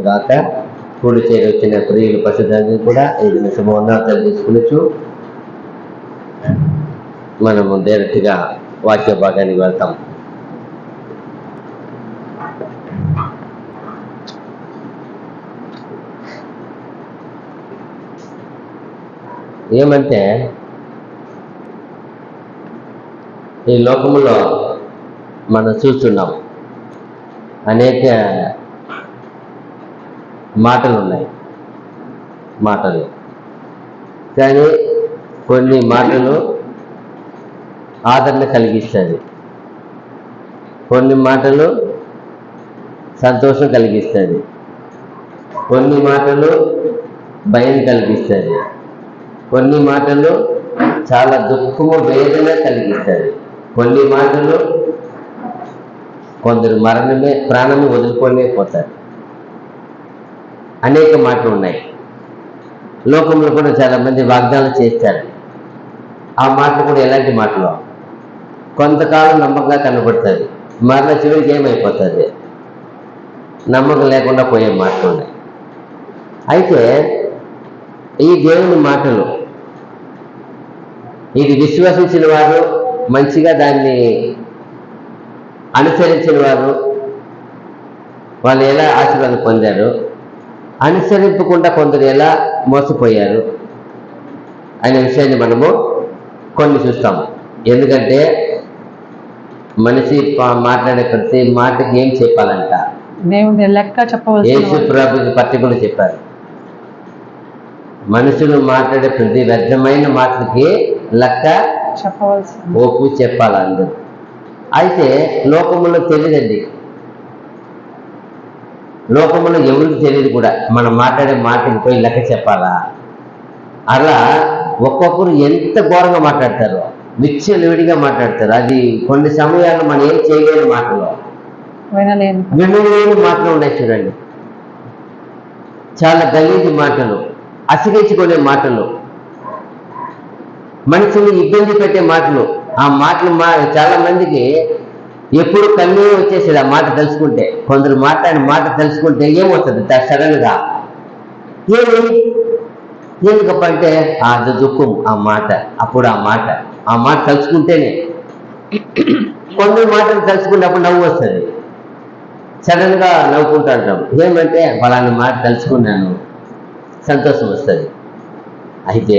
కాక. కూడి చేరి వచ్చిన ప్రియులు పశుధాన్ని కూడా ఏదైనా శుభవందనాలు తీసుకునొచ్చు. మనము డైరెక్ట్గా వాక్య భాగానికి వెళ్తాం. ఏమంటే ఈ లోకములో మనం చూస్తున్నాం అనేక మాటలు ఉన్నాయి. కానీ కొన్ని మాటలు ఆదరణ కలిగిస్తుంది, కొన్ని మాటలు సంతోషం కలిగిస్తుంది, కొన్ని మాటలు భయం కలిగిస్తుంది, కొన్ని మాటలు చాలా దుఃఖము వేదన కలిగిస్తుంది, కొన్ని మాటలు కొందరు ప్రాణమే వదులుకోలేకపోతారు. అనేక మాటలు ఉన్నాయి. లోకంలో కూడా చాలా మంది వాగ్దానం చేస్తారు. ఆ మాటలు కూడా ఎలాంటి మాటలు? కొంతకాలం నమ్మకంగా కనబడుతుంది, మరలా చివరికి ఏమైపోతుంది? నమ్మకం లేకుండా పోయే మాటలు ఉన్నాయి. అయితే ఈ దేవుని మాటలు ఇది విశ్వసించిన వారు, మంచిగా దాన్ని అనుసరించిన వారు, వాళ్ళు ఎలా ఆశీర్వాదం పొందారు, అనుసరింపకుండా కొందరు ఎలా మోసపోయారు అనే విషయాన్ని మనము కొన్ని చూస్తాము. ఎందుకంటే మనిషి మాట్లాడే ప్రతి మాటకి ఏం చెప్పాలంట? దేవుని లెక్క చెప్పవలసిన. యేసు ప్రభుకి పర్టికులర్ చెప్పారు, మనుషులు మాట్లాడే ప్రతి వ్యర్థమైన మాటలకి లెక్క చెప్పవలసి, ఓపు చెప్పాలి అందరూ. అయితే లోకములో తెలియదండి, లోకములో ఎవరికి తెలియదు కూడా మనం మాట్లాడే మాటకి పోయి లెక్క చెప్పాలా. అలా ఒక్కొక్కరు ఎంత ఘోరంగా మాట్లాడతారో, విచ్చలవిడిగా మాట్లాడతారు. అది కొన్ని సమయాల్లో మనం ఏం చేయలేని మాటలు, వినలేని మాటలు ఉన్నాయి. చూడండి, చాలా గలీజు మాటలు, అసిగించుకునే మాటలు, మనిషిని ఇబ్బంది పెట్టే మాటలు. ఆ మాటలు చాలా మందికి ఎప్పుడు కన్నీరు వచ్చేసేది ఆ మాట తెలుసుకుంటే. కొందరు మాట్లాడిన మాట తెలుసుకుంటే ఏమవుతుంది? సడన్గా ఎందుకంటే అది దుఃఖం ఆ మాట. అప్పుడు ఆ మాట తెలుసుకుంటేనే. కొందరు మాటలు తెలుసుకున్నప్పుడు నవ్వు వస్తుంది, సడన్గా నవ్వుకుంటాం. ఏమంటే ఫలానా మాట తెలుసుకున్నాను, సంతోషం వస్తుంది. అయితే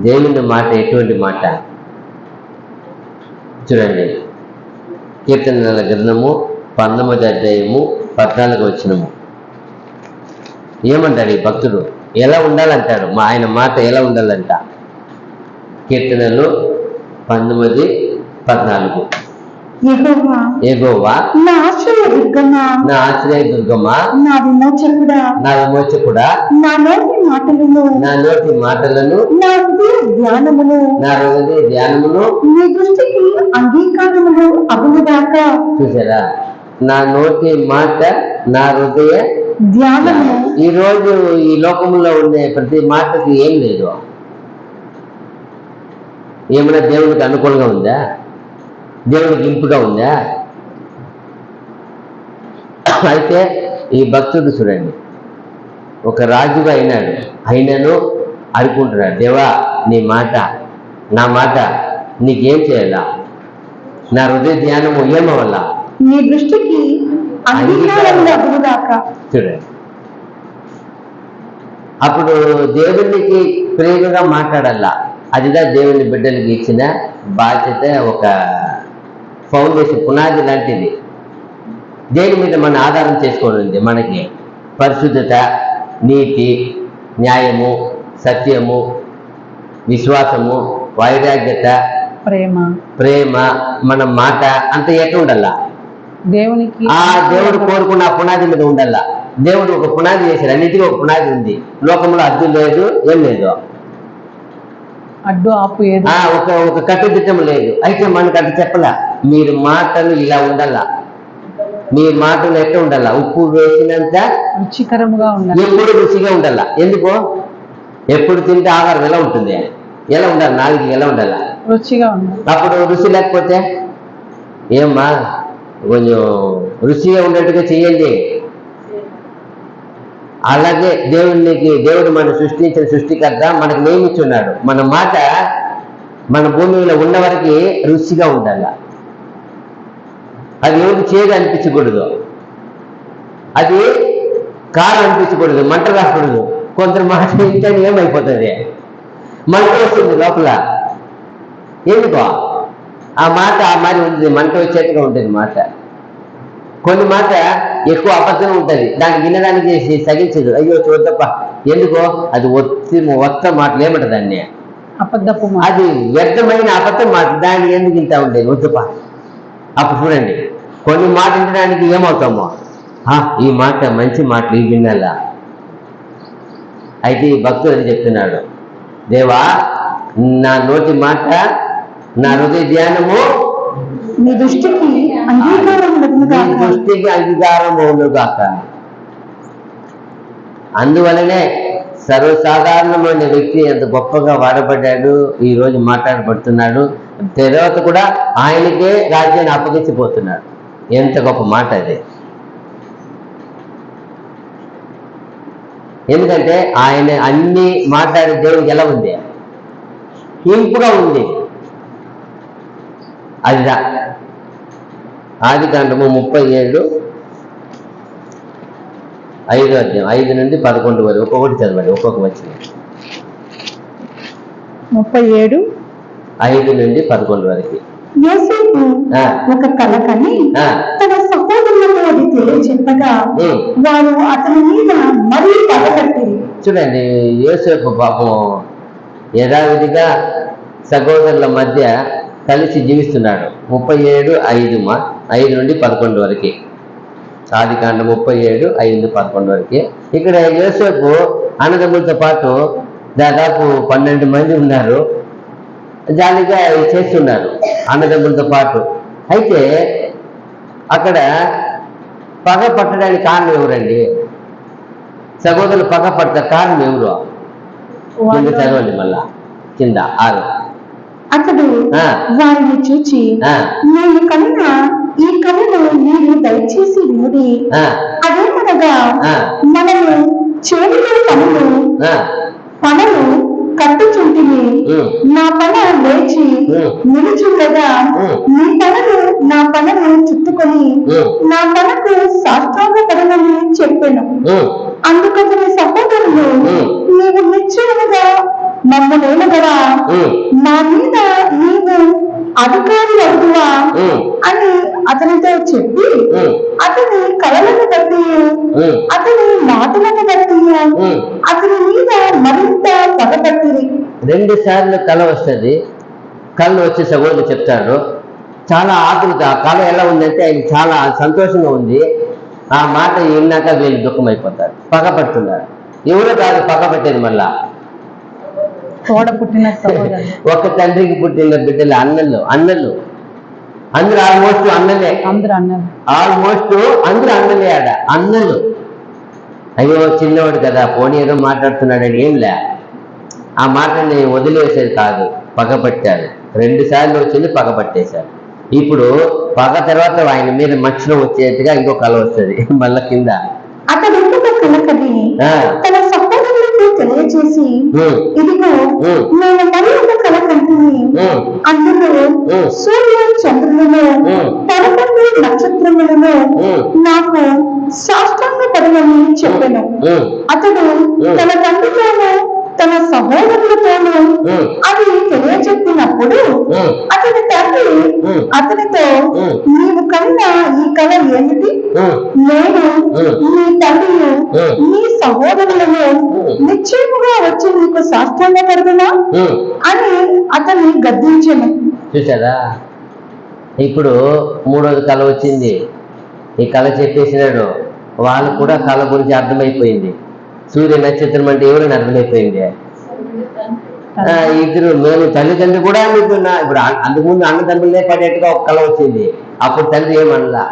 దేవుని మాట ఎటువంటి మాట? చూడండి, కీర్తనల గ్రంథము 19వ అధ్యాయము 14వ వచనము ఏమంటాడు ఈ భక్తుడు? ఎలా ఉండాలంటాడు? ఆయన మాట ఎలా ఉండాలంట? కీర్తనలు 19:14. యెహోవా నా ఆశ్రయదుర్గమా, నా విమోచకుడా, నా నోటి మాటలను, నా హృదయ ధ్యానమును నీ దృష్టికి అంగీకారములు అగునుగాక. చూసారా? నా నోటి మాట, నా హృదయ ధ్యానము. ఈరోజు ఈ లోకంలో ఉండే ప్రతి మాటకి ఏం లేదు. ఏమైనా దేవునికి అనుకూలంగా ఉందా? దేవునికి ఇంపుగా ఉందా? అయితే ఈ భక్తుడు చూడండి, ఒక రాజుగా అయినను అనుకుంటున్నాడు, దేవా నా మాట నీకేం చేయాలా? నా హృదయ ధ్యానము ఏమవల్ల? నీ దృష్టికి చూడండి, అప్పుడు దేవునికి ప్రేమగా మాట్లాడాలా. అదిదా దేవుని బిడ్డలకి ఇచ్చిన బాధ్యత. ఒక ఫౌండేషన్, పునాది లాంటిది. దేని మీద మన ఆధారం చేసుకోవాలి? మనకి పరిశుద్ధత, నీతి, న్యాయము, సత్యము, విశ్వాసము, వైరాగ్యత, ప్రేమ, మన మాట అంత ఎట్లా ఉండాలా? దేవునికి దేవుడు కోరుకున్న పునాది మీద ఉండాలా. దేవుడు ఒక పునాది చేశాడు, అన్నిటికీ ఒక పునాది ఉంది. లోకంలో అడ్డు లేదు, ఏం లేదు, అడ్డు ఆపు ఒక కట్టుదిట్టం లేదు. అయితే మనకు అట్లా చెప్పలా. మీరు మాటలు ఇలా ఉండాలా, మీ మాటలు ఎట్లా ఉండాలా? ఉప్పు వేసినంత రుచికరంగా ఉండాలి, ఎప్పుడు రుచిగా ఉండాలా. ఎందుకో ఎప్పుడు తింటే ఆహారం ఎలా ఉంటుంది? ఎలా ఉండాలి? నాలుగు ఎలా ఉండాలా? రుచిగా ఉండాలి. అప్పుడు రుచి లేకపోతే ఏమ్మా కొంచెం రుచిగా ఉండేట్టుగా చెయ్యండి. అలాగే దేవుడు మనం సృష్టించిన సృష్టికర్త మనకు నియమించున్నాడు. మన మాట మన భూమిలో ఉన్న వరకు రుచిగా ఉండాల. అది ఎవరికి చేదు అనిపించకూడదు, అది కారం అనిపించకూడదు, మంట రాకూడదు. కొందరు మాట ఇంటే ఏమైపోతుంది, మంట వస్తుంది లోపల. ఎందుకో ఆ మాట ఆ మరి ఉంటుంది, మంట వచ్చేట్టుగా ఉంటుంది మాట. కొన్ని మాట ఎక్కువ అబద్ధం ఉంటుంది, దాన్ని వినడానికి సగించదు. అయ్యో చూద్దప్ప, ఎందుకో అది ఒత్త మాటలు ఏమంటది దాన్ని, అది వ్యర్థమైన అబద్ధం మాట, దాన్ని ఎందుకు ఇంత ఉండేది వద్దప్ప. అప్పుడు చూడండి, కొన్ని మాట వినడానికి ఏమవుతామో, ఈ మాట మంచి మాటలు ఇవి వినాలా. అయితే ఈ భక్తుడు అని చెప్తున్నాడు, దేవా నా నోటి మాట నా హృదయ ధ్యానము నీ దృష్టికి అంగీకారం అవునుగాక. అందువలనే సర్వసాధారణమైన వ్యక్తి ఎంత గొప్పగా వాడబడ్డాడు, ఈ రోజు మాట్లాడబడుతున్నాడు. తర్వాత కూడా ఆయనకే రాజ్యాన్ని అప్పగించిపోతున్నాడు. ఎంత గొప్ప మాట అది. ఎందుకంటే ఆయన అన్ని మాట్లాడే దేవుడికి ఎలా ఉంది, ఇంపుగా ఉంది. అదిదా ఆదికాండము 37:5 5 నుండి 11 వరకు ఒక్కొక్కటి చదవండి, ఒక్కొక్క వచ్చిన 37:5 నుండి 11 వరకు. యోసేపు ఒక కల కని తన సహోదరులకు అది తెలియచెప్పగా వారు అతని మీద మరీ పగపట్టిరి. చూడండి, యోసేపు పాపం యథావిధిగా సహోదరుల మధ్య కలిసి జీవిస్తున్నాడు. 37:5 నుండి 11 వరకు. ఆదికాండం 37:5-11 వరకు. ఇక్కడ యోసేపు అన్నదమ్ములతో పాటు దాదాపు 12 మంది ఉన్నారు, జాలీగా చేస్తున్నారు అన్నదమ్ములతో పాటు. అయితే అక్కడ పగ పట్టడానికి కారణం ఎవరండి? సహోదరులు పగ పడతా కారణం ఎవరు? కింద చదవండి, మళ్ళా కింద 6. అతడు వారిని చూచి, నేను కన్నా ఈ కళను మీరు దయచేసి వినుడి. అదేమనగా మనము చేతిలో పనులు కట్టుచుంటిని, నా పన లేచి నిలుచుండగా నీ పనులు నా పనను చుట్టుకొని నా పనకు సాష్టాంగపడమని చెప్పాను. అందుకని సహోదరులు, నీవు నిశ్చయముగా మమ్మల్ని కదా నా మీద నీవు అధికారి అవుతువా అని అతనితో చెప్పి అతని కళలను బట్టి అతని మాటలను బట్టి అతని మీద మరింత పగపట్టిరి. 2 సార్లు కళ వస్తుంది. కళ వచ్చే సగోదరులు చెప్తాడు, చాలా ఆతృత. ఆ కళ ఎలా ఉందంటే ఆయన చాలా సంతోషంగా ఉంది. ఆ మాట విన్నాక వీళ్ళు దుఃఖం అయిపోతారు, పగపడుతున్నారు. ఎవరో కాదు పగపట్టేది, మళ్ళా ఒక తండ్రికి పుట్టిన బిడ్డలు అన్నలు అందరూ ఆల్మోస్ట్ అన్నలే, ఆల్మోస్ట్ అందరూ అన్నలే. ఆడ అన్నలు, అయ్యో చిన్నవాడు కదా పోనీ ఏదో మాట్లాడుతున్నాడని ఏంలే, ఆ మాటని వదిలేసేది కాదు, పగపట్టారు. 2 సార్లు వచ్చింది, పగపట్టేశారు. ఇప్పుడు పగ తర్వాత ఆయన మీద మక్షణం వచ్చేట్టుగా ఇంకో కళ వస్తుంది మళ్ళా కింద. అతడు తన సహోదరులకు తెలియజేసి, ఇదిగో నేను మరి ఒక కళ కంటిని, అందులో సూర్య చంద్రులను 11 నక్షత్రములను నాకు సాష్టాంగ పడమని చెప్పాను. అతడు తన తండ్రితోనూ తన సహోదరులతోనూ అది తెలియజెప్పినప్పుడు అతని తండ్రి అతనితో, నీవు కన్నా ఈ కళ ఏమిటి? నేను నీ తండ్రి నీ సహోదరులను నిశ్చయముగా వచ్చి నీకు సాష్టాంగపడుతున్నా అని అతన్ని గద్దించెను. చూసారా, ఇప్పుడు 3వ కళ వచ్చింది. ఈ కళ చెప్పేసినాడు, వాళ్ళు కూడా కళ గురించి అర్థమైపోయింది. సూర్య నక్షత్రం అంటే ఎవరైనా అర్థమైపోయింది. ఇద్దరు మేము తల్లిదండ్రులు కూడా అనుకున్నా. ఇప్పుడు అంతకుముందు అన్నదండ్రులే పడేట్టుగా ఒక కళ వచ్చింది. అప్పుడు తండ్రి ఏమనలా.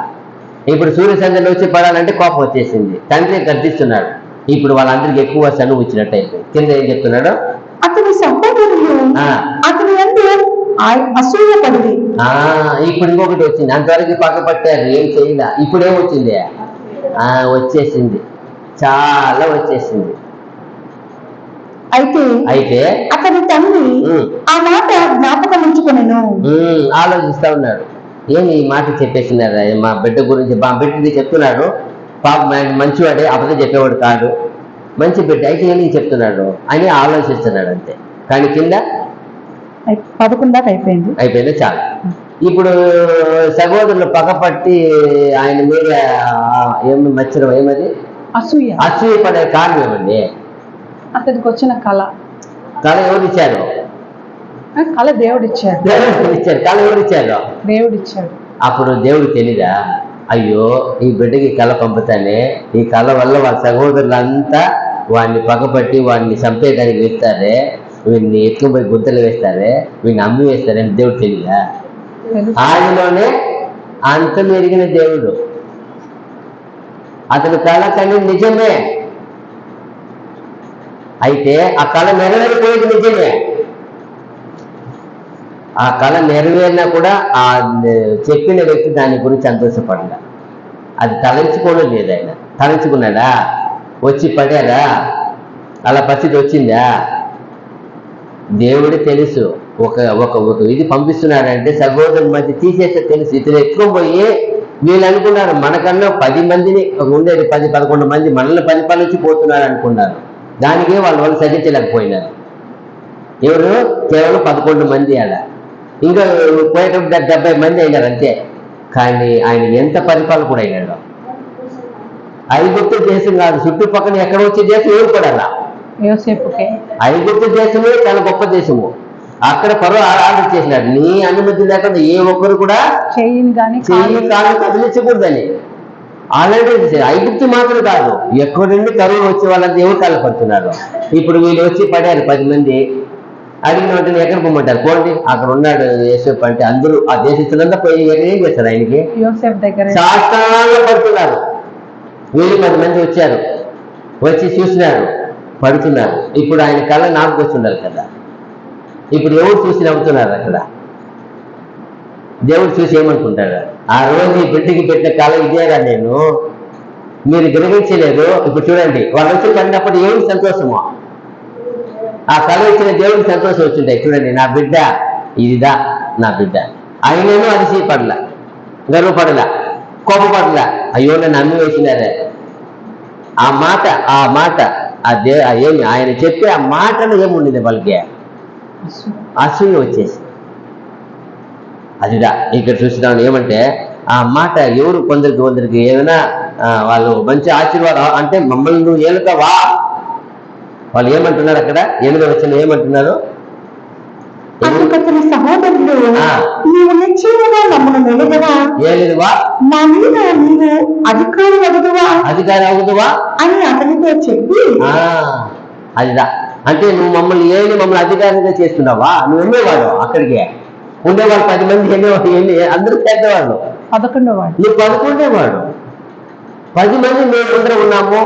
ఇప్పుడు సూర్య సంధ్యలో వచ్చి పడాలంటే కోపం వచ్చేసింది. తండ్రి గర్దిస్తున్నాడు. ఇప్పుడు వాళ్ళందరికి ఎక్కువ చనువు వచ్చినట్టు అయిపోయింది. కింద ఏం చెప్తున్నాడు, అతని సహోదరులు అతని అసూయపడి. ఇప్పుడు ఇంకొకటి వచ్చింది. అంతవరకు పక్క పట్టారు, ఏం చేయలే. ఇప్పుడేం వచ్చింది, వచ్చేసింది. చాలా వచ్చేసింది. అయితే అతని తండ్రి ఆ మాట జ్ఞాపకం ఉంచుకొనెను. ఆలోచిస్తా ఉన్నాడు, ఏమి ఈ మాట చెప్పేసినారా మా బిడ్డ గురించి, మా బిడ్డది చెప్తున్నాడు, పాప మంచివాడే, అబద్ధం చెప్పేవాడు కాదు, మంచి బిడ్డ, అయితే ఏమి చెప్తున్నాడు అని ఆలోచిస్తున్నాడు అంతే. కానీ కింద 11 దాకా అయిపోయింది చాలు. ఇప్పుడు సహోదరులు పగపట్టి ఆయన మీద ఏమి మచ్చరం, ఏమది అసూయ పడే కారణం ఏమండి? అతనికి వచ్చిన కళ ఎవరు ఇచ్చారు? దేవుడు ఇచ్చాడు. కళ ఎవరు ఇచ్చారు? దేవుడు ఇచ్చాడు. అప్పుడు దేవుడు తెలీదా, అయ్యో ఈ బిడ్డకి కళ పంపుతానే, ఈ కళ వల్ల వాళ్ళ సహోదరులంతా వాడిని పగపట్టి వాడిని చంపేయడానికి వేస్తారే, వీడిని ఎత్తుకుపోయి గుంతలు వేస్తారే, వీడిని అమ్మి వేస్తారే అని దేవుడు తెలీదా? ఆయనలోనే అంత మెరిగిన దేవుడు. అతని కళ కానీ నిజమే, అయితే ఆ కళ నెరవేరిపోయేది నిజమే. ఆ కళ నెరవేరినా కూడా ఆ చెప్పిన వ్యక్తి దాని గురించి సంతోషపడాల. అది తలంచుకోవడం లేదు. ఆయన తలంచుకున్నాడా? వచ్చి పడారా? అలా పరిస్థితి వచ్చిందా? దేవుడు తెలుసు. ఒక ఇది పంపిస్తున్నాడంటే సహోదరుల మధ్య తీసేస్తే తెలుసు. ఇతను ఎక్కువ పోయి వీళ్ళు అనుకున్నారు మనకన్నా 10 మందిని ఉండేది 10-11 మంది మనల్ని పరిపాలించి పోతున్నారు అనుకున్నారు. దానికే వాళ్ళు సహించలేకపోయినారు. ఎవరు? కేవలం 11 మంది. అలా ఇంకా పోయేటప్పుడు 70 మంది అయినారు అంతే. కానీ ఆయన ఎంత పరిపాలకుడు అయినాడు. ఐగుప్తు దేశం కాదు, చుట్టుపక్కల ఎక్కడ వచ్చే దేశం ఎవరు పడాలా? ఐగుప్తు దేశమే చాలా గొప్ప దేశము. అక్కడ పరో ఆర్డర్ చేసినాడు, నీ అనుమతి లేకుండా ఏ ఒక్కరు కూడా చెయ్యి కాలు కదిలించకూడదని. ఆల్రెడీ ఐగుప్తు మాత్రం కాదు, ఎక్కడి కరువు వచ్చే వాళ్ళంతా ఎవరు కాలపడుతున్నారు. ఇప్పుడు వీళ్ళు వచ్చి పడారు 10 మంది. అడిగిన వెంటనే ఎక్కడ పొమ్మంటారు? పోండి, అక్కడ ఉన్నాడు యోసేపు అంటే అందరూ ఆ దేశస్తులంతా పోయి ఏం చేస్తారు? ఆయనకి శాస్త్రాలు పడుతున్నారు. వీళ్ళు 10 మంది వచ్చారు, వచ్చి చూసినారు, పడుతున్నారు. ఇప్పుడు ఆయన కళ్ళ నాకు వచ్చుండాలి కదా. ఇప్పుడు ఎవరు చూసి నవ్వుతున్నారు? అక్కడ దేవుడు చూసి ఏమనుకుంటాడు? ఆ రోజు ఈ బిడ్డకి పెట్టిన కళ ఇదేగా, నేను మీరు గ్రహించలేదు. ఇప్పుడు చూడండి, వాళ్ళు వచ్చి పడినప్పుడు ఏమి సంతోషమో, ఆ కళ ఇచ్చిన దేవుడికి సంతోషం వచ్చింటాయి. చూడండి, నా బిడ్డ ఇదిదా, నా బిడ్డ. ఆయనేమో అది పడలా, గర్వపడలా, కోపపడలా, అయ్యో నన్ను అమ్మి వేసినారే. ఆ మాట ఏమి ఆయన చెప్పే ఆ మాటలో ఏముండింది? వాళ్ళకి అసూయ వచ్చేసి. అదిదా ఇక్కడ చూసినాం. ఏమంటే ఆ మాట ఎవరు కొందరికి ఏమైనా వాళ్ళు మంచి ఆశీర్వాదం అంటే మమ్మల్ని నువ్వు ఏలుతావా? వాళ్ళు ఏమంటున్నారు అక్కడ? 8వ వచనం ఏమంటున్నారు? సహోదరులు ఏలేదువా, నా మీద నీవు అధికారి అవుదువా అని అతనితో చెప్పి. అదిదా అంటే నువ్వు మమ్మల్ని మమ్మల్ని అధికారంగా చేస్తున్నావా? నువ్వు ఎన్నేవాడు? అక్కడికి ఉండేవాళ్ళు 10 మంది, అందరూ పెద్దవాళ్ళు. 11వ వాడు. నువ్వు 11వ వాడు. 10 మంది మేము అందరం ఉన్నాము.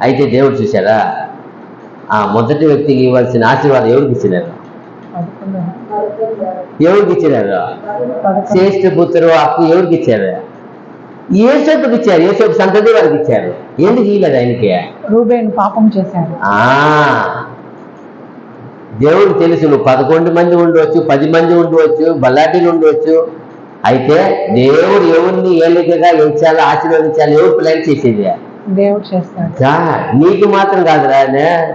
అయితే దేవుడు చూశారా, ఆ మొదటి వ్యక్తికి ఇవ్వాల్సిన ఆశీర్వాదం ఎవరికి ఇచ్చినారు? ఎవరికి ఇచ్చినారు? శ్రేష్ఠ పుత్రుడు హక్కు ఎవరికి ఇచ్చారు? యోసేపుకి ఇచ్చారు. యోసేపు సంతతి వారికి ఇచ్చారు. ఎందుకు ఇవ్వలేదు ఆయనకి? రూబేను పాపం చేశాడు. దేవుడు తెలుసు, నువ్వు 11 మంది ఉండవచ్చు, 10 మంది ఉండవచ్చు, బల్లాటీలు ఉండవచ్చు. అయితే దేవుడు ఎవరిని ఏలికగా ఎంచాలో ఆశీర్వదించాలి, ఎవరు ప్లాన్ చేసేది? దేవుడు చేస్తాడు. నీకు మాత్రం కాదు రా,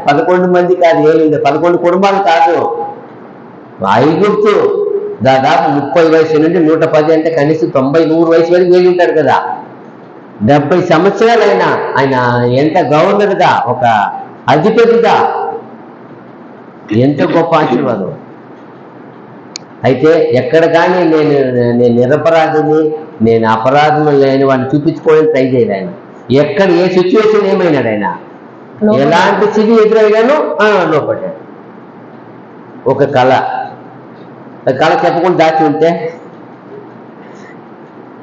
11 మంది కాదు, 11 కుటుంబాలు కాదు. ఐగుప్తు దాదాపు 30 వయసు నుండి 110 అంటే కనీసం 90-100 వయసు వరకు వేగి ఉంటాడు కదా. 70 సంవత్సరాలైనా ఆయన ఎంత గవర్నర్గా, ఒక అధిపతిగా, ఎంత గొప్ప ఆశీర్వాదం. అయితే ఎక్కడ కానీ నేను నిరపరాధిని, నేను అపరాధం లేని వాడిని చూపించుకోవడానికి ట్రై చేయలేదు ఆయన. ఎక్కడ ఏ సిచ్యువేషన్ ఏమైనాడు ఆయన, ఎలాంటి స్థితి ఎదురైనాను లోపడ్డాడు. ఒక కళ చెప్పకుండా దాచి ఉంటే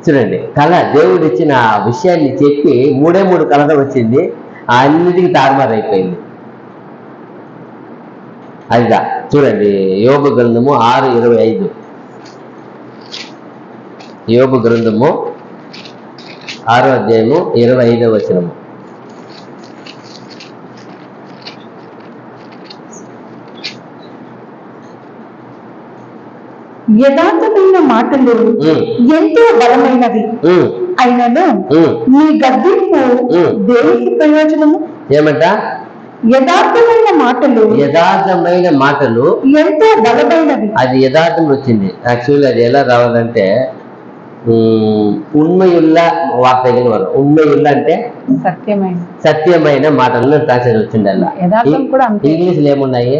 చూడండి, కళ దేవుడు ఇచ్చిన విషయాన్ని చెప్పి 3 కళగా వచ్చింది, అన్నిటికీ తారుమారైపోయింది. అదిగా చూడండి, యోబు గ్రంథము 6:25. యోబు గ్రంథము 6వ అధ్యాయము 25వ వచనము. యథార్థమైన మాటలు ఎంతో బలమైనవి అయినను నీ గద్దింపు దేనికి ప్రయోజనము? ఏమంట? యథార్థమైన మాటలు ఎంతో బలమైనవి. అది యథార్థం వచ్చింది. యాక్చువల్లీ అది ఎలా రావాలంటే ఉண்மையுள்ள వార్తగిన వరం. ఉண்மையுள்ள అంటే సత్యమైన మాటలను ట్రాన్స్లేట్ వచ్చింది. అలా ఇంగ్లీష్లో ఏమున్నాయి?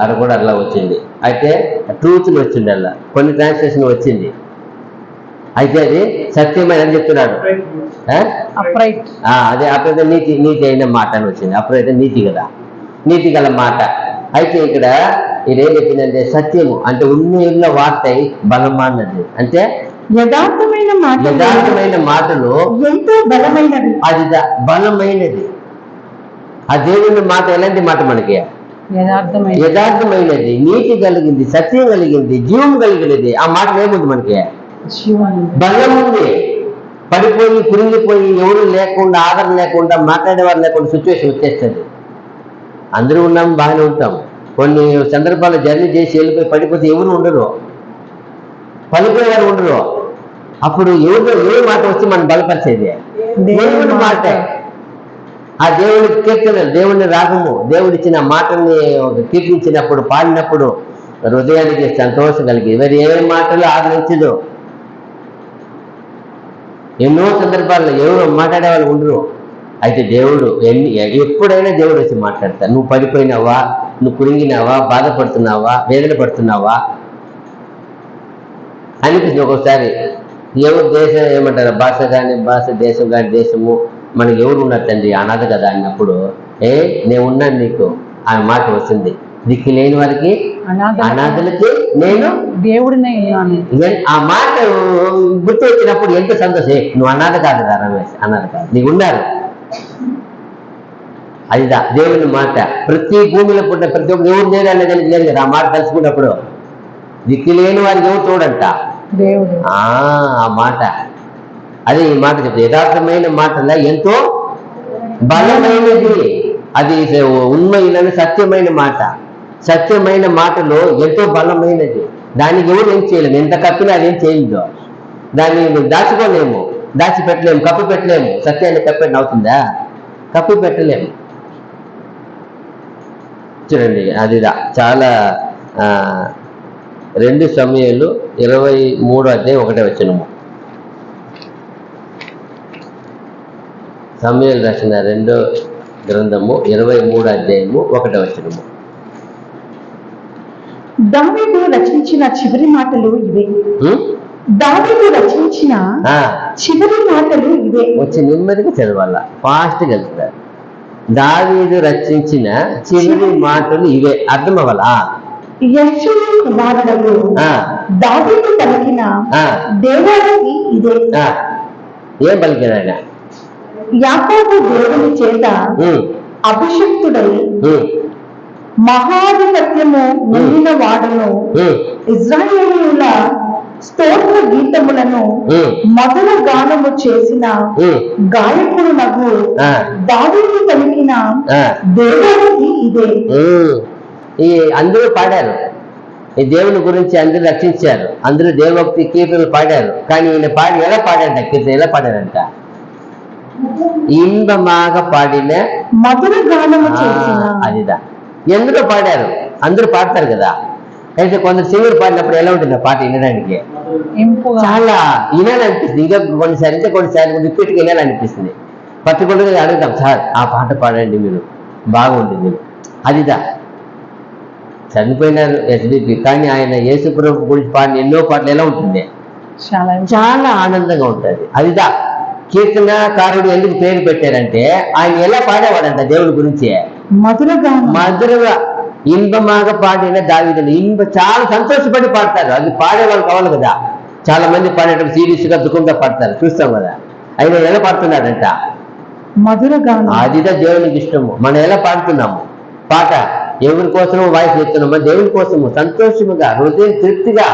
ఆడ కూడా అలా వచ్చింది. అయితే ట్రూత్ వచ్చింది. అలా కొన్ని ట్రాన్స్లేషన్ వచ్చింది. అయితే అది సత్యమైన అని చెప్తున్నాడు. అదే అప్పుడైతే నీతి అయిన మాట అని వచ్చింది. అప్పుడైతే నీతి కదా, నీతి గల మాట. అయితే ఇక్కడ ఇదేం చెప్పిందంటే సత్యము అంటే ఉண்மையுள்ள వార్తై బలమానది. అంటే యథార్థమైన మాటలు ఎంతో బలమైనది. అది బలమైనది. ఆ దేవుని మాట ఎలాంటి మాట? మనకి యథార్థమైనది, నీతి కలిగింది, సత్యం కలిగింది, జీవం కలిగినది. ఆ మాట ఏముంది? మనకి బలం ఉంది. పడిపోయి కురింగిపోయి ఎవరు లేకుండా, ఆదరణ లేకుండా, మాట్లాడేవారు లేకుండా సిచ్యువేషన్ వచ్చేస్తుంది. అందరూ ఉన్నాం, బాగానే ఉంటాం. కొన్ని సందర్భాల్లో జర్నీ చేసి వెళ్ళిపోయి పడిపోతే ఎవరు ఉండరు, పడిపోయేవారు ఉండరు. అప్పుడు ఏ మాట వచ్చి మనం బలపరిచేది? దేవుని మాట. ఆ దేవుని కీర్తనలు, దేవుని రాగము, దేవుడిచ్చిన మాటల్ని కీర్తించినప్పుడు, పాడినప్పుడు హృదయానికి సంతోషం కలిగి మరి ఏ మాటలు ఆదరించదు. ఎన్నో సందర్భాల్లో ఎవరు మాట్లాడే వాళ్ళు ఉండరు. అయితే దేవుడు ఎప్పుడైనా దేవుడు వచ్చి మాట్లాడతాడు. నువ్వు పడిపోయినావా, నువ్వు కురింగినావా, బాధపడుతున్నావా, వేదన పడుతున్నావా అనిపిస్తుంది ఒక్కొక్కసారి. ఎవరు దేశం ఏమంటారు, భాష దేశం కానీ దేశము మనకి ఎవరు ఉన్నారు తండ్రి, అనాథ కదా అన్నప్పుడు నేను ఉన్నాను నీకు ఆ మాట వస్తుంది. దిక్కు లేని వారికి, అనాథలకి నేను దేవుడిని. ఆ మాట గుర్తు వచ్చినప్పుడు ఎంత సంతోషం. నువ్వు అనాథ కాదు రా రమేష్, అనాథ కాదు, నీకు ఉన్నారు. అదిదా దేవుని మాట. ప్రతి భూమిలో పుట్టిన ప్రతి ఒక్క ఎవరు లేదు అనేది లేదు కదా. ఆ మాట తెలుసుకున్నప్పుడు దిక్కు లేని వారికి ఎవరు తోడంట దేవుడు. ఆ మాట అదే ఈ మాట చెప్తే యథార్థమైన మాటల ఎంతో బలమైనది. అది ఉண்மையிలని సత్యమైన మాట. సత్యమైన మాటలో ఎంతో బలమైనది. దానికి ఎవరు ఏం చేయలేము. ఎంత కప్పినా అదేం చేయలేదు. దాన్ని దాచుకోలేము, దాచిపెట్టలేము, కప్పు పెట్టలేము. సత్యాన్ని కప్పెట్టిన అవుతుందా? కప్పు పెట్టలేము. చూడండి అదిదా చాలా 2 సమూయేలు 23:1 సమూయేలు రాసిన 2వ గ్రంథము 23:1. దావీదు రచించిన చివరి మాటలు ఇవే. దావీదు రచించిన చివరి మాటలు ఇవే. వచ్చి నెమ్మదిగా చదవాల, ఫాస్ట్ గా వెళ్తారు. దావీదు రచించిన చివరి మాటలు ఇవే. అర్థం అవ్వాలా? యెషూవ కుమారుడు దావీదు పలికిన దేవాలకి ఇదే. ఏం పలికిన ఆయన? యాకోబు దేవుని చేత అభిషిక్తుడై మహాధిపత్యము నిండిన వాడును, ఇశ్రాయేలీయుల స్తోత్ర గీతములను మొదల గానము చేసిన గాయకుడు నగు దావీదు పలికిన దేవాలకి ఇదే. ఈ అందరూ పాడారు, ఈ దేవుని గురించి అందరూ రక్షించారు, అందరూ దేవభక్తి కీర్తనలు పాడారు. కానీ ఈయన ఎలా పాడారంట? కీర్తన ఎలా పాడారంట? ఇంబమాగా పాడిన మధుర గానము చేసిన. అదిదా ఎందులో పాడారు? అందరూ పాడతారు కదా. అయితే కొందరు సింగర్ పాడినప్పుడు ఎలా ఉంటుంది ఆ పాట వినడానికి? చాలా వినాలనిపిస్తుంది. ఇంకా కొన్నిసారి రిపీట్గా వినాలనిపిస్తుంది. పర్టికులర్గా అడుగుతాం, సార్ ఆ పాట పాడండి మీరు, బాగుంటుంది. అదిదా చనిపోయినారు ఎస్డిపి, కానీ ఆయన యేసుప్రభు గురించి పాడిన ఎన్నో పాటలు ఎలా ఉంటుంది? చాలా ఆనందంగా ఉంటుంది. అదిదా కీర్తనకారుడు ఎందుకు పేరు పెట్టారంటే ఆయన ఎలా పాడేవాడంట దేవుడి గురించి? మధురగా ఇంబమాగా పాడిన దావీదును. చాలా సంతోషపడి పాడతారు. అది పాడేవాళ్ళు కావాలి కదా. చాలా మంది పాడేటప్పుడు సీరియస్ గా దుఃఖంగా పాడతారు, చూస్తాం కదా. ఆయన ఎలా పాడుతున్నాడంట? మధురగా. అదిదా దేవునికి ఇష్టము. మనం ఎలా పాడుతున్నాము పాట? ఎవరి కోసము వాయిస్ చెప్తున్నామా? దేవుని కోసము, సంతోషముగా, హృదయం తృప్తిగా.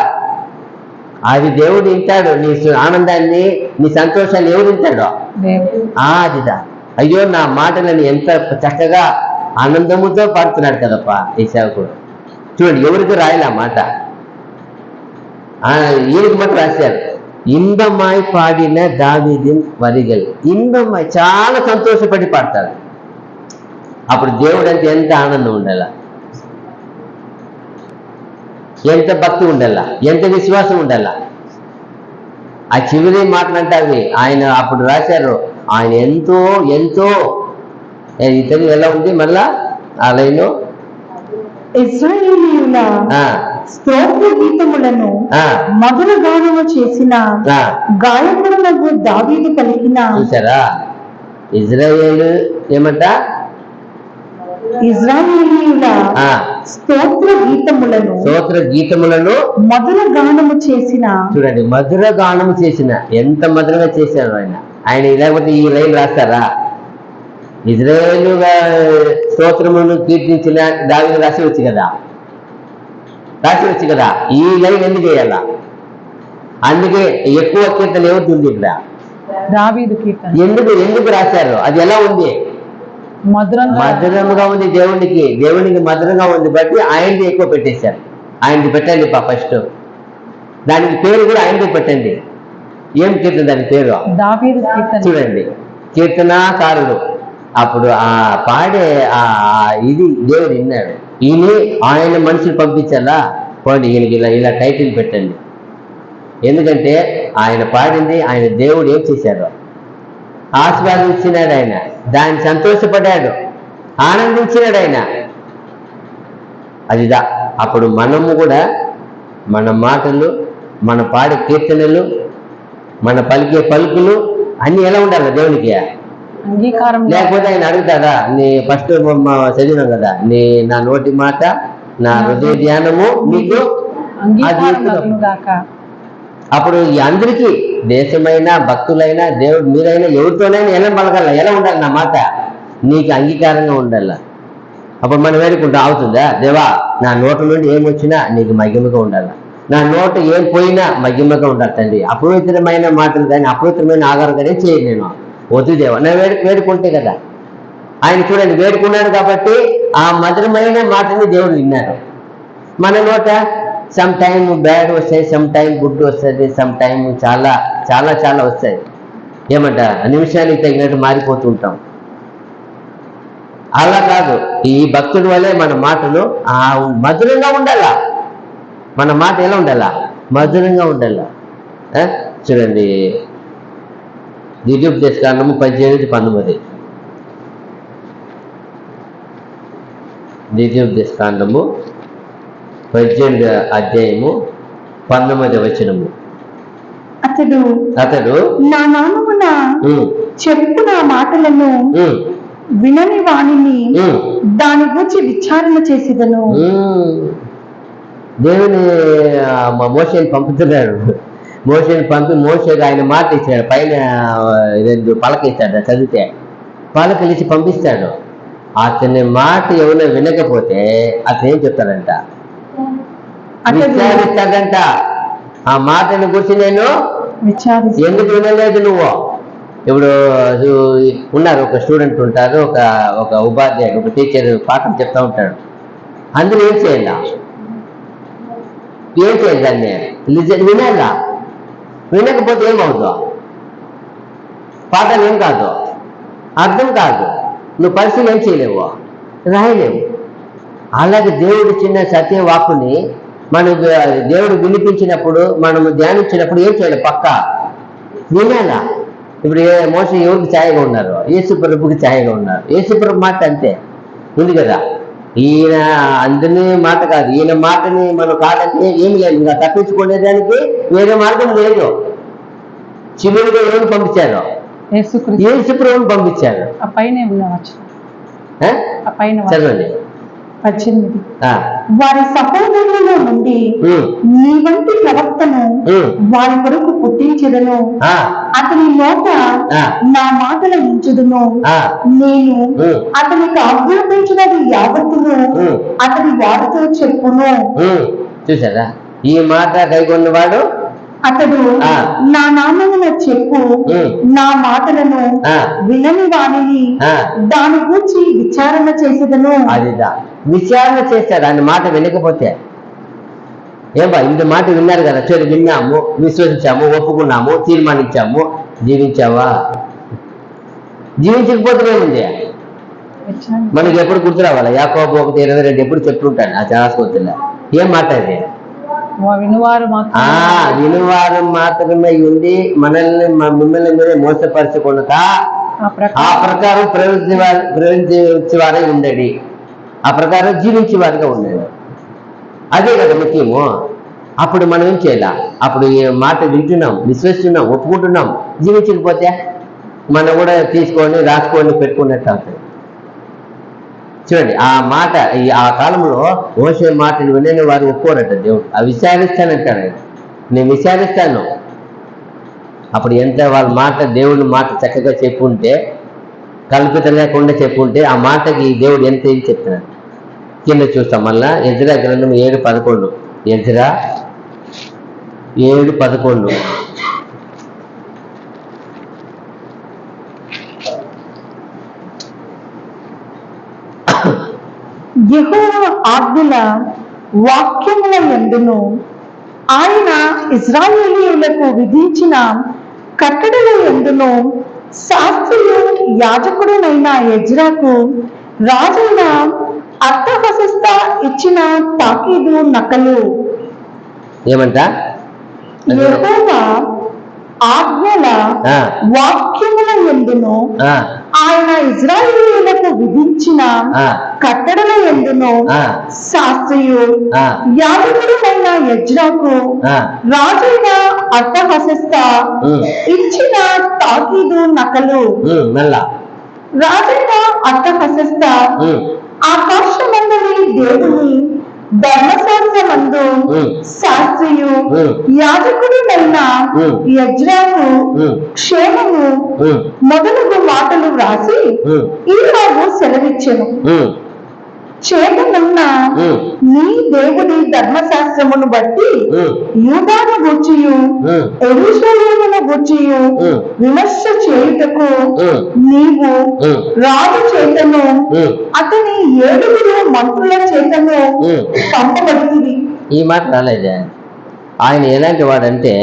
అది దేవుడు వింటాడు. నీ ఆనందాన్ని, నీ సంతోషాన్ని ఎవరు వింటాడో? అదిదా అయ్యో నా మాటలని ఎంత చక్కగా ఆనందముతో పాడుతున్నాడు కదప్పా ఈ సేవకుడు. చూడండి, ఎవరికి రాయలే ఆ మాట, ఈయనకి మాత్రం రాశారు. ఇன்பమాయ్ పాడిన దావీదిన్ వరిగల్. ఇன்பమాయ్, చాలా సంతోషపడి పాడతాడు. అప్పుడు దేవుడు అంటే ఎంత ఆనందం ఉండాల, ఎంత భక్తి ఉండాల, ఎంత విశ్వాసం ఉండాల. ఆ చివరి మాటలంటే అవి ఆయన అప్పుడు రాశారు. ఆయన ఎంతో ఎంతో ఇతను ఎలా ఉంది మళ్ళా ఆ లైను, ఇశ్రాయేలీయుల స్తోత్ర గీతములను మధుర గానము చేసిన గాయకుడునగు దావీదు పలికిన. చూసారా, ఇజ్రాయేలు ఏమంట, ఇశ్రాయేలీయుల స్తోత్ర గీతములను మధుర గానము చేసిన. చూడండి, మధుర గానము చేసిన, ఎంత మధురంగా చేశారు ఆయన. ఆయన లేకపోతే ఈ లైన్ రాస్తారా? ఇజ్రాయేలు స్తోత్రమును కీర్తించిన దావీదు రాసి వచ్చు కదా. ఈ లైన్ ఎందుకు చేయాలా? అందుకే ఎక్కువ కీర్తన ఎవరు ఉంది ఇక్కడ, దావీదు కీర్తన. ఎందుకు రాశారు? అది ఎలా ఉంది? మధురంగా ఉంది దేవునికి మధురంగా ఉంది బట్టి ఆయనది ఎక్కువ పెట్టేశారు. ఆయనది పెట్టండి ఫస్ట్, దానికి పేరు కూడా ఆయనది పెట్టండి. ఏం కీర్తన దాని పేరు? దావీదు కీర్తన. చూడండి, కీర్తనాకారుడు. అప్పుడు ఆ పాడే ఇది దేవుడు విన్నాడు. ఆయన మనుషులు పంపించాలా, పోండి ఈయనకి ఇలా టైటిల్ పెట్టండి. ఎందుకంటే ఆయన పాడింది ఆయన దేవుడు ఏం చేశారు, ఆస్వాదించినాడు ఆయన, దాన్ని సంతోషపడ్డాడు, ఆనందించినాడు ఆయన. అదిదా. అప్పుడు మనము కూడా మన మాటలు, మన పాడే కీర్తనలు, మన పలికే పలుకులు అన్ని ఎలా ఉండాలి దేవునికి అంగీకారం. లేకపోతే ఆయన అడుగుతాడా? నీ ఫస్ట్ చదివినాం కదా, నా నోటి మాట నా హృదయ ధ్యానము మీకు. అప్పుడు అందరికీ, దేశమైనా భక్తులైనా దేవుడు మీరైనా ఎవరితోనైనా ఎలా పలకాల, ఎలా ఉండాలి నా మాట, నీకు అంగీకారంగా ఉండాల. అప్పుడు మనం వేడుకుంటా అవుతుందా, దేవా నా నోట నుండి ఏమొచ్చినా నీకు మహిమగా ఉండాలి, నా నోట ఏం పోయినా మహిమగా ఉండాలి తండ్రి. అపవిత్రమైన మాటలు కానీ అపవిత్రమైన ఆహారం కానీ చేయను నేను, వద్దు దేవా. నేను వేడుకుంటే కదా. ఆయన చూడండి వేడుకున్నాడు కాబట్టి ఆ మధురమైన మాటని దేవుడు విన్నారు. మన నోట సమ్ టైం బ్యాడ్ వస్తాయి, సమ్ టైం గుడ్ వస్తుంది, సమ్ టైం చాలా చాలా చాలా వస్తాయి. ఏమంట, నిమిషానికి తగినట్టు మారిపోతూ ఉంటాం. అలా కాదు, ఈ భక్తుడి వల్లే మన మాటలు మధురంగా ఉండాలా. మన మాట ఎలా ఉండాలా? మధురంగా ఉండాలా. చూడండి, ద్వితీయోపదేశకాండము 18-19. ద్వితీయోపదేశకాండము 18వ అధ్యాయము 19వ వచనము. అతడు నా నామమున చెప్పున మాటలను వినని వాణిని దాని గురించి విచారణ చేసేదను. దేవుని మోషేని పంపుతున్నాడు. మోషేని పంపి మోషేకి ఆయన మాట ఇచ్చాడు, పైన 2 పలక ఇస్తాడు, చదివితే పలకలు ఇచ్చి పంపిస్తాడు. అతని మాట ఎవరైనా వినకపోతే అతను ఏం చెప్తాడంట, విచారిస్తాడంట. ఆ మాటని గురించి నేను ఎందుకు వినలేదు నువ్వు. ఇప్పుడు ఉన్నారు, ఒక స్టూడెంట్ ఉంటారు, ఒక ఉపాధ్యాయుడు, ఒక టీచర్ పాఠం చెప్తా ఉంటాడు. అందులో ఏం చేయాలి దాన్ని వినాలా? వినకపోతే ఏమవుతుందో, పాఠం ఏం కాదు, అర్థం కాదు, నువ్వు పరిస్థితి ఏం చేయలేవు, రాయలేవు. అలాగే దేవుడు చిన్న సత్యవాక్కుని మనం దేవుడు వినిపించినప్పుడు, మనము ధ్యానించినప్పుడు ఏం చేయాలి? పక్కా వినాలా. ఇప్పుడు మోస ఎవరికి ఛాయగా ఉన్నారు? యేసు ప్రభుకి ఛాయగా ఉన్నారు. యేసు ప్రభు మాట అంతే ఉంది కదా. ఈయన అందరినీ మాట కాదు, ఈయన మాటని మనం కాదంటే ఏమి లేదు, ఇంకా తప్పించుకునేదానికి వేరే మార్గం లేదు. చివరిగా ఎవరిని పంపించారు? యేసు ప్రభుని పంపించారు. చదవండి 18. వారి సహోదరులలో నుండి నీ వంటి ప్రవక్తను వారి కొరకు పుట్టించదును, అతని నోట నా మాటల ఉంచుదును, నేను అతనికి ఆజ్ఞాపించినది యావత్తును అతని వారితో చెప్పును. చూసారా, ఈ మాట కైకొన్నవాడు అతడు ఆ. నా నామమున చెప్పు నా మాటలను వినని వాణిని దాని గురించి విచారణ చేసేదను. అదిదా విచారణ చేస్తాడు ఆయన మాట వినకపోతే. ఏమా ఇంత మాట విన్నారు కదా, చూడు విన్నాము, విశ్వసించాము, ఒప్పుకున్నాము, తీర్మానించాము, జీవించావా? జీవించకపోతే ఏముంది? మనకి ఎప్పుడు గుర్తు రావాలా? యాకోబు 1:22 ఎప్పుడు చెప్తుంటాను ఆ చాలాస్పత్రిలో. ఏం మాట అది? వినువారు మాత్రమే ఉండి మిమ్మల్ని మీరే మోసపరచకుండా ఆ ప్రకారం ప్రవర్తించేవారై ఉండడి, ఆ ప్రకారం జీవించేవారుగా ఉండండి. అదే కదా ముఖ్యము. అప్పుడు మనం ఏం చేయాల? అప్పుడు ఈ మాట వింటున్నాం, విశ్వసిస్తున్నాం, ఒప్పుకుంటున్నాం, జీవించకపోతే మనం కూడా తీసుకొని రాసుకొని పెట్టుకున్నట్టు అవుతుంది. చూడండి ఆ మాట, ఆ కాలంలో మోసే మాటలు వినని వారు ఒప్పుకోరట దేవుడు. విచారిస్తానంటాడు ఆయన, నేను విచారిస్తాను. అప్పుడు ఎంత వాళ్ళ మాట, దేవుడి మాట చక్కగా చెప్పుంటే, కల్పిత లేకుండా చెప్పుంటే ఆ మాటకి దేవుడు ఎంత ఇది చెప్తున్నాడు. కింద చూస్తాం మళ్ళా ఎజ్రా గ్రంథం 7:11. ఎజ్రా 7:11. యెహోవా ఆజ్ఞల వాక్యముల యందును ఆయన ఇశ్రాయేలీయులకు విధించిన కట్టడల యందును శాస్త్రులు యాజకుడునైన ఎజ్రాకు రాజైన అర్తహషస్త ఇచ్చిన తాకీదు నకలు. ఏమంట? యెహోవా ఆజ్ఞల వాక్యముల యందును ఆయన ఇశ్రాయేలీయులకు విధించిన కట్టడల యందును శాస్త్రియు యాజకుడునైన ఎజ్రాకు రాజైన అర్తహషస్త ఇచ్చిన తాకీదు నకలు. రాజైన అర్తహషస్త ఆకాశమందలి దేవుని ధర్మశాస్త్రమందు శాస్త్రియు యాజకుడునైన ఎజ్రాకు క్షేమము మొదలగు మాటలు వ్రాసి ఈలాగు సెలవిచ్చెను. చేతనున్న నీ దేవుడి ధర్మశాస్త్రమును బట్టి యూదాను గూర్చియు యెరూషలేమును గూర్చియు విమర్శ చేయుటకు నీవు రాజు చేతను అతని 7 మంత్రుల చేతను పంపబడుతుంది. ఈ మాట రాలేదే. ఆయన ఎలాంటి వాడంటే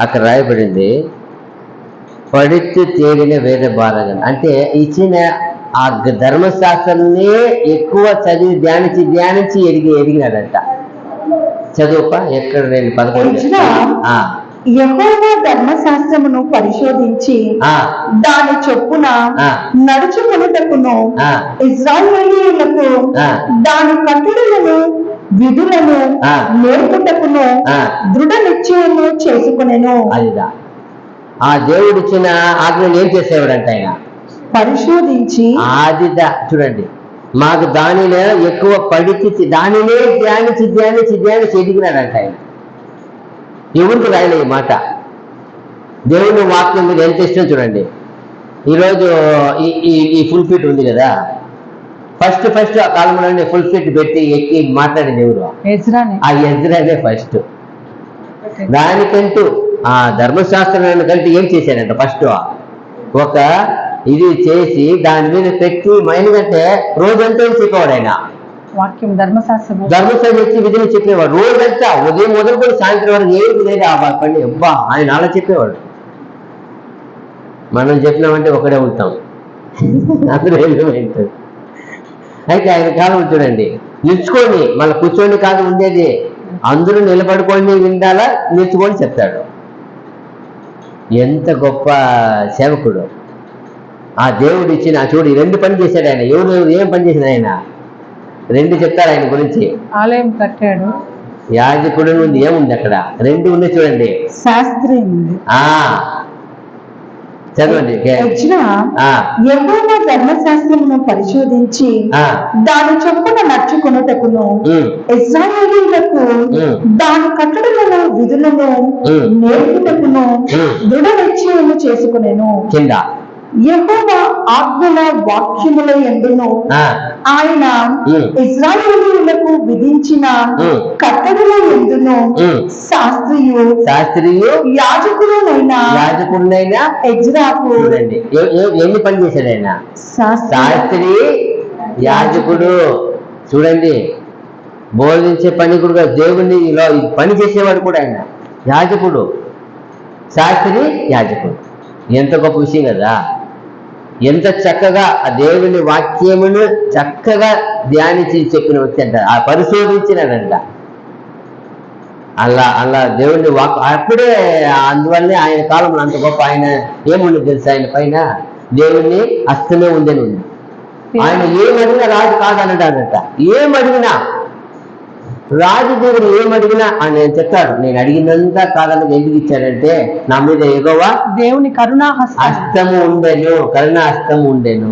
అక్కడ రాయబడింది, పడితే తేలిన వేద భారగం. అంటే ఇచ్చిన ఆ ధర్మశాస్త్రాన్ని ఎక్కువ చదివి ధ్యానించి ఎదిగినాడంట. చదువుప ఎక్కడ నేను 11. యెహోవా ధర్మశాస్త్రమును పరిశోధించి దాని చొప్పున నడుచుకొనుటకును ఇశ్రాయేలీయులకు దాని కట్టడలను విధులను నేర్పుటకును దృఢ నిశ్చయము చేసుకొనెను. అదిదా ఆ దేవుడిచ్చిన ఆజ్ఞలు ఏం చేసేవాడంట ఆయన? పరిశోధించి. ఆదిదా చూడండి, మాకు దానిలో ఎక్కువ పడిచి దానినే ధ్యానించి ఎదిగినాడంట ఆయన. ఎవరికి రాయలే ఈ మాట. దేవుని వాక్యం మీద ఎంత ఇష్టం చూడండి. ఈరోజు ఈ ఫుల్ ఫిట్ ఉంది కదా, ఫస్ట్ ఆ కాలంలోనే ఫుల్ ఫిట్ పెట్టి ఎక్కి మాట్లాడింది ఎవరు? ఆ ఎజ్రానే ఫస్ట్. దానికంటూ ఆ ధర్మశాస్త్రాన్ని కంటే ఏం చేశాడంట? ఫస్ట్ ఒక ఇది చేసి దాని మీద పెట్టి మైందంటే రోజంతా చెప్పేవాడు ఆయన. వాక్యం ధర్మశాస్త్రం ఇచ్చి విధిని చెప్పేవాడు రోజంతా, ఉదయం మొదలుకొని సాయంత్రం వరకు ఏది లేదు ఆ పని. అబ్బా ఆయన అలా చెప్పేవాడు. మనం చెప్పినామంటే ఒకడే ఉంటాం, అందరూ ఏమైంటుంది. అయితే ఆయన కాలం చూడండి, నిల్చుకొని మళ్ళీ కూర్చొని కాదు ఉండేది, అందరూ నిలబడుకొని విండాలా, నిల్చుకొని చెప్తాడు. ఎంత గొప్ప సేవకుడు. ఆ దేవుడు ఇచ్చిన చూడు 2 పని చేశాడు ఆయన. ఎవరు ఏం పని చేసిన ఆయన? 2 చెప్తారు ఆయన గురించి. ఆలయం కట్టాడు, యాజకుడు ఉంది, ఏముంది అక్కడ? 2 ఉంది చూడండి. శాస్త్రి ఉంది. చదవండి. యెహోవా ధర్మశాస్త్రమును పరిశోధించి దాని చొప్పున నడుచుకొనుటకును ఇశ్రాయేలీయులకు దాని కట్టడలను విధులను నేర్పుటకును దృఢ నిశ్చయము చేసుకొనెను. కింద యెహోవా ఆజ్ఞల వాక్యముల యందును ఆ, ఆయన ఇశ్రాయేలీయులకు విధించిన కట్టడల యందును శాస్త్రియు యాజకుడునైనా ఎజ్రాకు చూడండి ఎన్ని పని చేశాడు ఆయన. శాస్త్రి, యాజకుడు. చూడండి, బోధించే పని కూడా దేవుని పని చేసేవాడు కూడా ఆయన యాజకుడు, శాస్త్రి, యాజకుడు. ఎంత గొప్ప విషయం కదా. ఎంత చక్కగా ఆ దేవుని వాక్యమును చక్కగా ధ్యానించి చెప్పిన వ్యక్తి అంట, ఆ పరిశోధించినాడంట. అలా దేవుని అప్పుడే అందువల్లనే ఆయన కాలంలో అంత గొప్ప. ఆయన ఏముంది తెలుసు, ఆయన పైన దేవుని హస్తమే ఉందని ఉంది. ఆయన ఏమడిగినా రాజు కాదన్నాడట. ఏమడిగినా రాజు దేవుడు ఏమడిగినా ఆయన చెప్తాడు, నేను అడిగినంతా కాదని ఎందుకు ఇచ్చాడంటే నా మీద యెహోవా దేవుని కరుణా హస్తము ఉండెను, కరుణా హస్తము ఉండెను.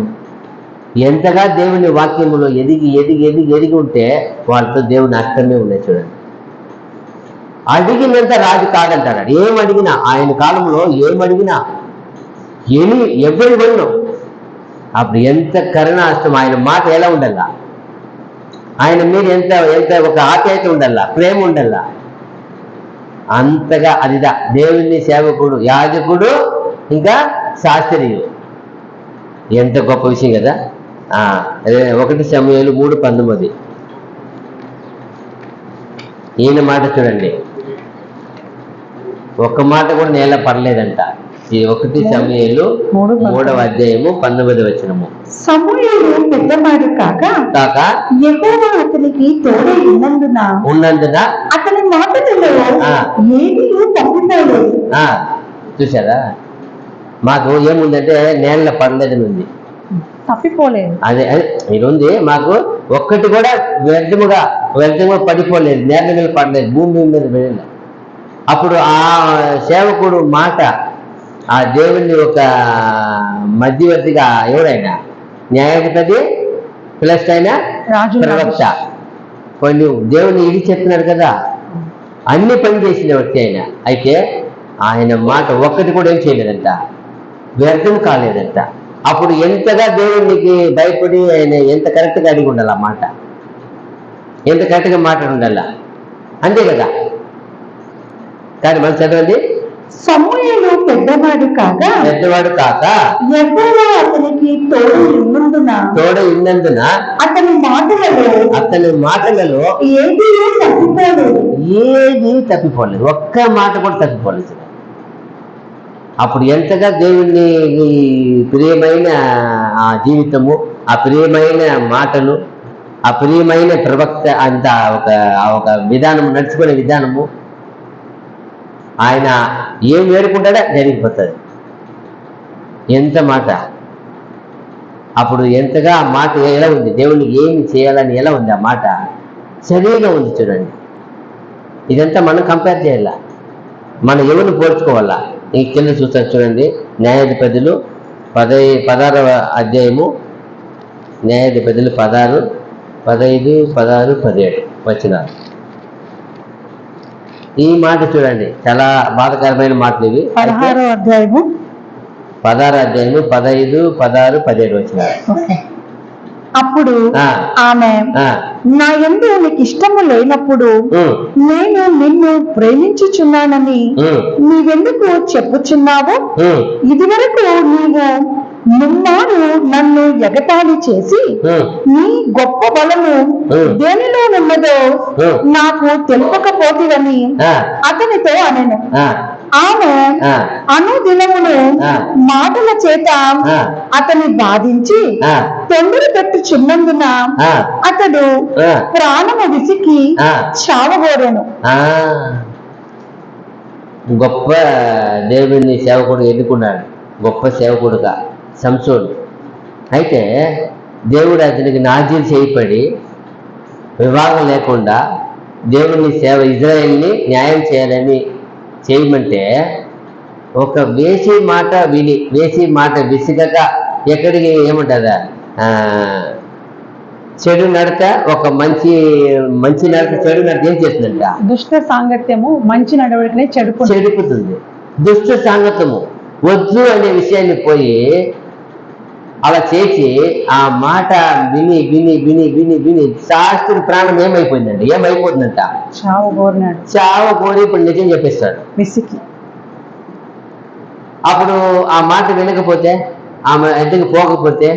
ఎంతగా దేవుని వాక్యములో ఎదిగి ఎదిగి ఎదిగి ఎదిగి ఉంటే వాళ్ళతో దేవుని హస్తమే ఉండే. చూడండి, అడిగినంత రాజు కాదంటాడు. ఏమడిగినా ఆయన కాలంలో ఏమడిగినా ఎవరి వల్ల అప్పుడు ఎంత కరుణాస్తం. ఆయన మాట ఎలా ఉండాలా, ఆయన మీద ఎంత ఎంత ఒక ఆప్యాయత ఉండాలా, ప్రేమ ఉండాలా. అంతగా అదిదా దేవుని సేవకుడు, యాజకుడు, ఇంకా శాస్త్రీయుడు. ఎంత గొప్ప విషయం కదా. 1 సమూయేలు 3:19 ఈయన మాట చూడండి. ఒక్క మాట కూడా నేల పడలేదంట. ఈ 1 సమూయేలు 3:19 సమూయేలు పెద్దవాడు కాక యెహోవా అతనికి తోడై ఉన్నందున అతని మాటలలో ఏదీ తప్పిపోలేదు. చూసారా, మాకు ఏముందంటే నేల పడలేదని ఉంది, తప్పిపోలేదు. అదే ఇది ఉంది మాకు. ఒక్కటి కూడా వ్యర్థముగా పడిపోలేదు, నేల మీద పడలేదు, భూమి మీద పడలేదు. అప్పుడు ఆ సేవకుడు మాట ఆ దేవుని ఒక మధ్యవర్తిగా ఎవరైనా న్యాయాధిపతి ప్లస్ అయినా ప్రవక్త కొన్ని దేవుని ఇది చెప్తున్నాడు కదా, అన్ని పని చేసిన వ్యక్తి ఆయన. అయితే ఆయన మాట ఒక్కటి కూడా ఏం చేయలేదంట, వ్యర్థం కాలేదంట. అప్పుడు ఎంతగా దేవునికి భయపడి ఆయన ఎంత కరెక్ట్గా అడిగి ఉండాలి, ఆ మాట ఎంత కరెక్ట్గా మాట్లాడి ఉండాలా, అంతే కదా. కానీ మనం చదవండి, సమూయేలు పెద్దవాడు కాక యెహోవా అతనికి తోడై ఉన్నందున అతని మాటలలో ఏదీ తప్పిపోలేదు, ఒక్క మాట కూడా తప్పిపోలేదు. అప్పుడు ఎంతగా దేవుని ప్రియమైన ఆ జీవితము, ఆ ప్రియమైన మాటలు, ఆ ప్రియమైన ప్రవక్త అంత ఒక విధానము, నడుచుకునే విధానము, ఆయన ఏం వేడుకుంటాడో జరిగిపోతుంది. ఎంత మాట. అప్పుడు ఎంతగా ఆ మాట ఎలా ఉంది, దేవునికి ఏమి చేయాలని ఎలా ఉంది ఆ మాట, సరిగా ఉంది. చూడండి, ఇదంతా మనం కంపేర్ చేయాల, మనం ఎవరిని పోల్చుకోవాలా. ఈ కింద చూస్తారు చూడండి, న్యాయాధిపతులు 16వ అధ్యాయము, న్యాయాధిపతులు 16, 15, 16, 17 వచనాలు. ఈ మాట చూడండి, చాలా బాధకరమైన మాటలు ఇవి. 16వ అధ్యాయము 15, 16, 17 వచనాలు. అప్పుడు ఆమె, నా యందు నీకు ఇష్టము లేనప్పుడు నేను నిన్ను ప్రేమించుచున్నానని నీవెందుకు చెప్పుచున్నావు? ఇదివరకు నీవు ముమ్మారు నన్ను ఎగతాళి చేసి నీ గొప్ప బలము దేనిలో ఉన్నదో నాకు తెలుపకపోతివని అతనితో అనెను. ఆమె అనుదినమును మాటల చేత అతని బాధించి తొందర పెట్టుచున్నందున అతడు ప్రాణము విసికి చావగోరెను. గొప్ప దేవుని సేవకుడు ఎన్నుకున్నాడు, గొప్ప సేవకుడుగా సంసోను. అయితే దేవుడు అతనికి నాజీలు చేయబడి వివాహం లేకుండా దేవుని సేవ, ఇజ్రాయేల్ని న్యాయం చేయాలని చేయమంటే ఒక వేసి మాట విని, వేసి మాట విసిగక ఎక్కడికి ఏమంటారా, చెడు నడక ఒక మంచి నడక, చెడు నడక ఏం చేస్తుందంట, దుష్ట సాంగత్యము మంచి నడవడికనే చెడుపుతుంది. దుష్ట సాంగత్యము వద్దు అనే విషయాన్ని పోయి అలా చేసి ఆ మాట విని విని విని విని విని శాస్త్రుడి ప్రాణం ఏమైపోయిందండి, ఏమైపోతుందంట, చావు కోరినాడు. చావు కోరి ఇప్పుడు నిజం చెప్పేస్తాడు. విసికి అప్పుడు ఆ మాట వినకపోతే, ఆమె ఎద్దకు పోకపోతే,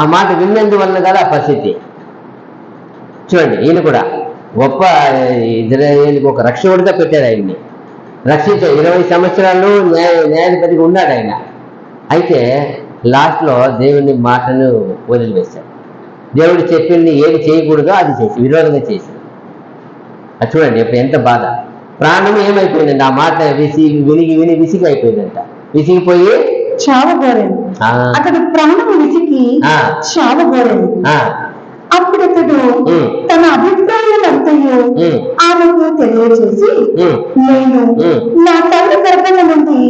ఆ మాట విన్నందువల్ల కదా ఆ పరిస్థితి. చూడండి, ఈయన కూడా గొప్ప ఇజ్రాయేలుకి ఒక రక్షకుడిగా పెట్టారు ఆయన్ని, రక్షించారు. 20 సంవత్సరాలు న్యాయాధిపతిగా ఉన్నాడు ఆయన. అయితే లాస్ట్లో దేవుని మాటను వదిలివేశాడు. దేవుడు చెప్పింది ఏది చేయకూడదో అది చేసి విరోధంగా చేశాడు. అది చూడండి ఇప్పుడు ఎంత బాధ. ప్రాణం ఏమైపోయిందండి, ఆ మాట విని విని విసిగి అయిపోయిందంట. విసిగిపోయి చావగోరండి. అతడు ప్రాణం విసికి చావగోరండి. అప్పుడు అతడు తన అభిప్రాయాలంతయు ఆమెకు తెలియజేసి, నేను నా తల్లి గర్భం నుండి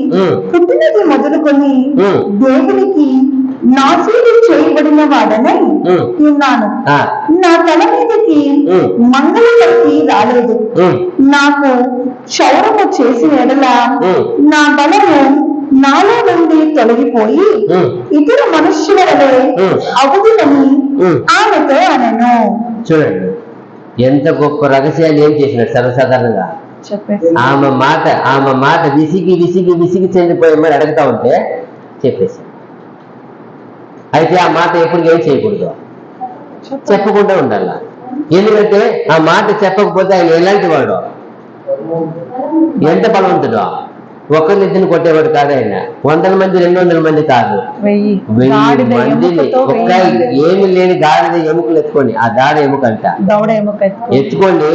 పుట్టినది మొదలుకొని దేవునికి నాశీలు చేయబడిన వాడనై ఉన్నాను. నా తల మీదకి మంగళకర్తి రాలేదు. నాకు క్షౌరము చేసిన ఎడల నా బలము నాలో నుండి తొలగిపోయి ఇతర మనుష్యుల వలె అవుతుందని ఆమెతో అనను. చూడండి ఎంత గొప్ప రహస్యాన్ని ఏం చేసినాడు సర్వసాధారణంగా. ఆమె మాట విసిగి విసిగి విసిగి చెందిపోయి అడుగుతా ఉంటే చెప్పేసి, అయితే ఆ మాట ఎప్పుడు ఏం చేయకూడదు, చెప్పకుండా ఉండాల. ఎందుకంటే ఆ మాట చెప్పకపోతే ఆయన ఎలాంటి వాడు, ఎంత బలవంతుడు. ఒకరిని ఇద్దరిని కొట్టేవాడు కాదు ఆయన. 100 మంది 200 మంది కాదు, 1000 మందిని ఒక్క ఏమి లేని గాడిద ఎముకలు ఎత్తుకొని, ఆ దాడ ఎముకంట ఎత్తుకొని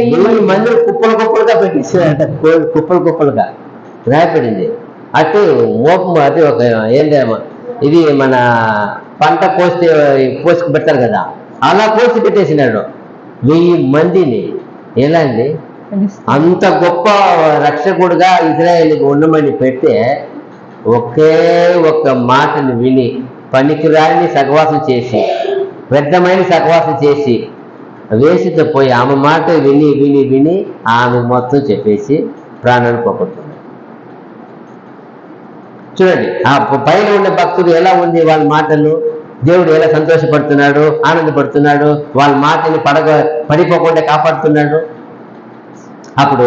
1000 మందిని కుప్పలు కుప్పలుగా పెట్టించాడంట, కుప్పలు కుప్పలుగా రాయపడింది. అటు మోపము, అటు ఒక ఏందేమో ఇది మన పంట పోసుకు పెడతారు కదా, అలా పోసి పెట్టేసినాడు 1000 మందిని. ఎలా అండి, అంత గొప్ప రక్షకుడుగా ఇజ్రాయేలుకి ఉండమని పెడితే ఒకే ఒక్క మాటను విని పనికిరాని సహవాసం చేసి, వ్యర్థమైన సహవాసం చేసి వేసితో పోయి ఆమె మాట విని విని విని ఆమె మొత్తం చెప్పేసి ప్రాణాన్ని పోగొట్టుకున్నాడు. చూడండి ఆ పైన ఉన్న భక్తుడు ఎలా ఉంది, వాళ్ళ మాటలు దేవుడు ఎలా సంతోషపడుతున్నాడు, ఆనందపడుతున్నాడు, వాళ్ళ మాటని పడిపోకుండా కాపాడుతున్నాడు. అప్పుడు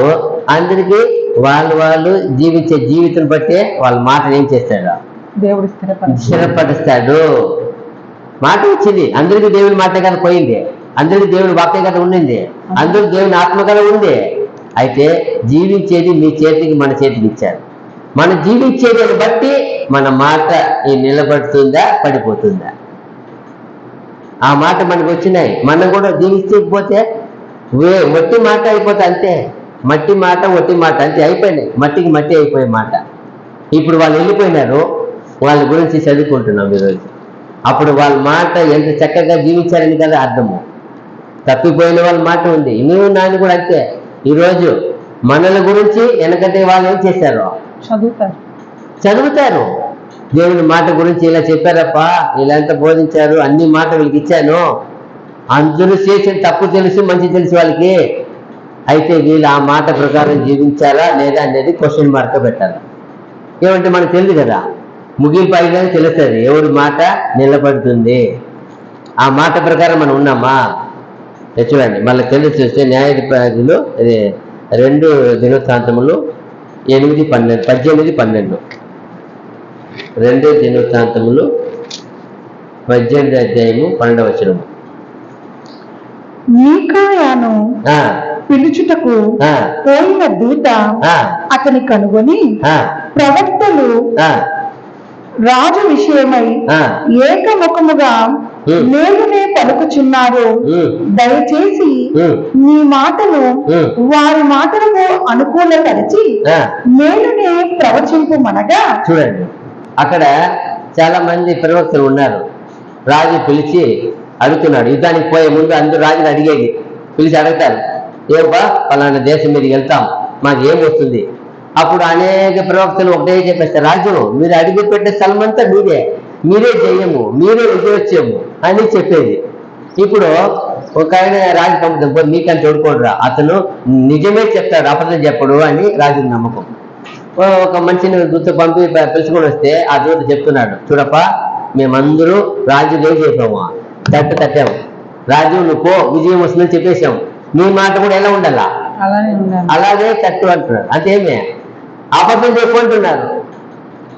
అందరికీ వాళ్ళు జీవించే జీవితం బట్టే వాళ్ళ మాటను ఏం చేస్తాడు, దేవుడు స్థిరపరుస్తాడు. మాట వచ్చింది, అందరికీ దేవుని మాట కదా పోయింది, అందరికీ దేవుని వాక్యం కదా ఉండింది, అందరూ దేవుని ఆత్మ కదా ఉంది. అయితే జీవించేది మీ చేతికి మన చేతికి ఇచ్చారు. మనం జీవించేదని బట్టి మన మాట నిలబడుతుందా పడిపోతుందా. ఆ మాట మనకు వచ్చినాయి, మనం కూడా జీవించకపోతే ఒట్టి మాట అయిపోతే అంతే. మట్టి మాట ఒట్టి మాట అంతే అయిపోయినాయి, మట్టికి మట్టి అయిపోయే మాట. ఇప్పుడు వాళ్ళు వెళ్ళిపోయినారు, వాళ్ళ గురించి చదువుకుంటున్నాం ఈరోజు. అప్పుడు వాళ్ళ మాట ఎంత చక్కగా జీవించారని కదా అర్థము. తప్పిపోయిన వాళ్ళ మాట ఉంది, నీవు నాని కూడా అంతే. ఈరోజు మనల గురించి వెనకంటే వాళ్ళు ఏం చేశారు, చదువుతారు. దేవుని మాట గురించి ఇలా చెప్పారప్ప, ఇలా ఎంత బోధించారు, అన్ని మాట వీళ్ళకి ఇచ్చాను. అందరూ చేసిన తప్పు తెలుసు, మంచి తెలుసు వాళ్ళకి. అయితే వీళ్ళు ఆ మాట ప్రకారం జీవించారా లేదా అనేది క్వశ్చన్ మార్క్ పెట్టాలి. ఏమంటే మనకు తెలియదు కదా, ముగింపు అయినా తెలుస్తుంది ఎవరి మాట నిలబడుతుంది. ఆ మాట ప్రకారం మనం ఉన్నామా చూడండి. మళ్ళీ తెలిసి చూస్తే న్యాయాధిపతులు 2 దినవృత్తాంతములు 8:12 18-12 2 దినవృత్తాంతములు 18వ అధ్యాయము 12వ వచనము. మీకాయాను పిలుచుటకు పోయిన దూత అతని కనుగొని, ప్రవక్తలు రాజు విషయమై ఏకముఖముగా మేలునే పలుకుచున్నారు, దయచేసి నీ మాటలు వారి మాటలకు అనుకూలపరిచి మేలునే ప్రవచింపుమనగా. చూడండి అక్కడ చాలా మంది ప్రవక్తలు ఉన్నారు. రాజు పిలిచి అడుగుతున్నాడు, యుద్ధానికి పోయే ముందు అందరూ రాజుని అడిగేది, పిలిచి అడుగుతారు, ఏబ్బా పలానా దేశం మీదకి వెళ్తాం, మాకు ఏం వస్తుంది. అప్పుడు అనేక ప్రవక్తలు ఒకటే చెప్పేస్తారు, రాజు మీరు అడిగి పెట్టే స్థలం అంతా మీరే జయము, మీరే విజయోత్సవము అని చెప్పేది. ఇప్పుడు ఒక ఆయన రాజు పంపుతాం, మీకంటే తోడుకోడురా, అతను నిజమే చెప్తాడు, అబద్ధం చెప్పడు అని రాజుకి నమ్మకం. ఒక మనిషిని దూత పంపి పిలుచుకొని వస్తే ఆ దూత చెప్తున్నాడు, చూడప్ప మేమందరూ రాజుగా చెప్పాము, తట్టాము, రాజు నువ్వు పో, విజయం వస్తుందని చెప్పేశాం. నీ మాట కూడా ఎలా ఉండాలా? అలాగే తట్టు అంటున్నారు. అంతేమే అబద్ధం చెప్పుకుంటున్నారు.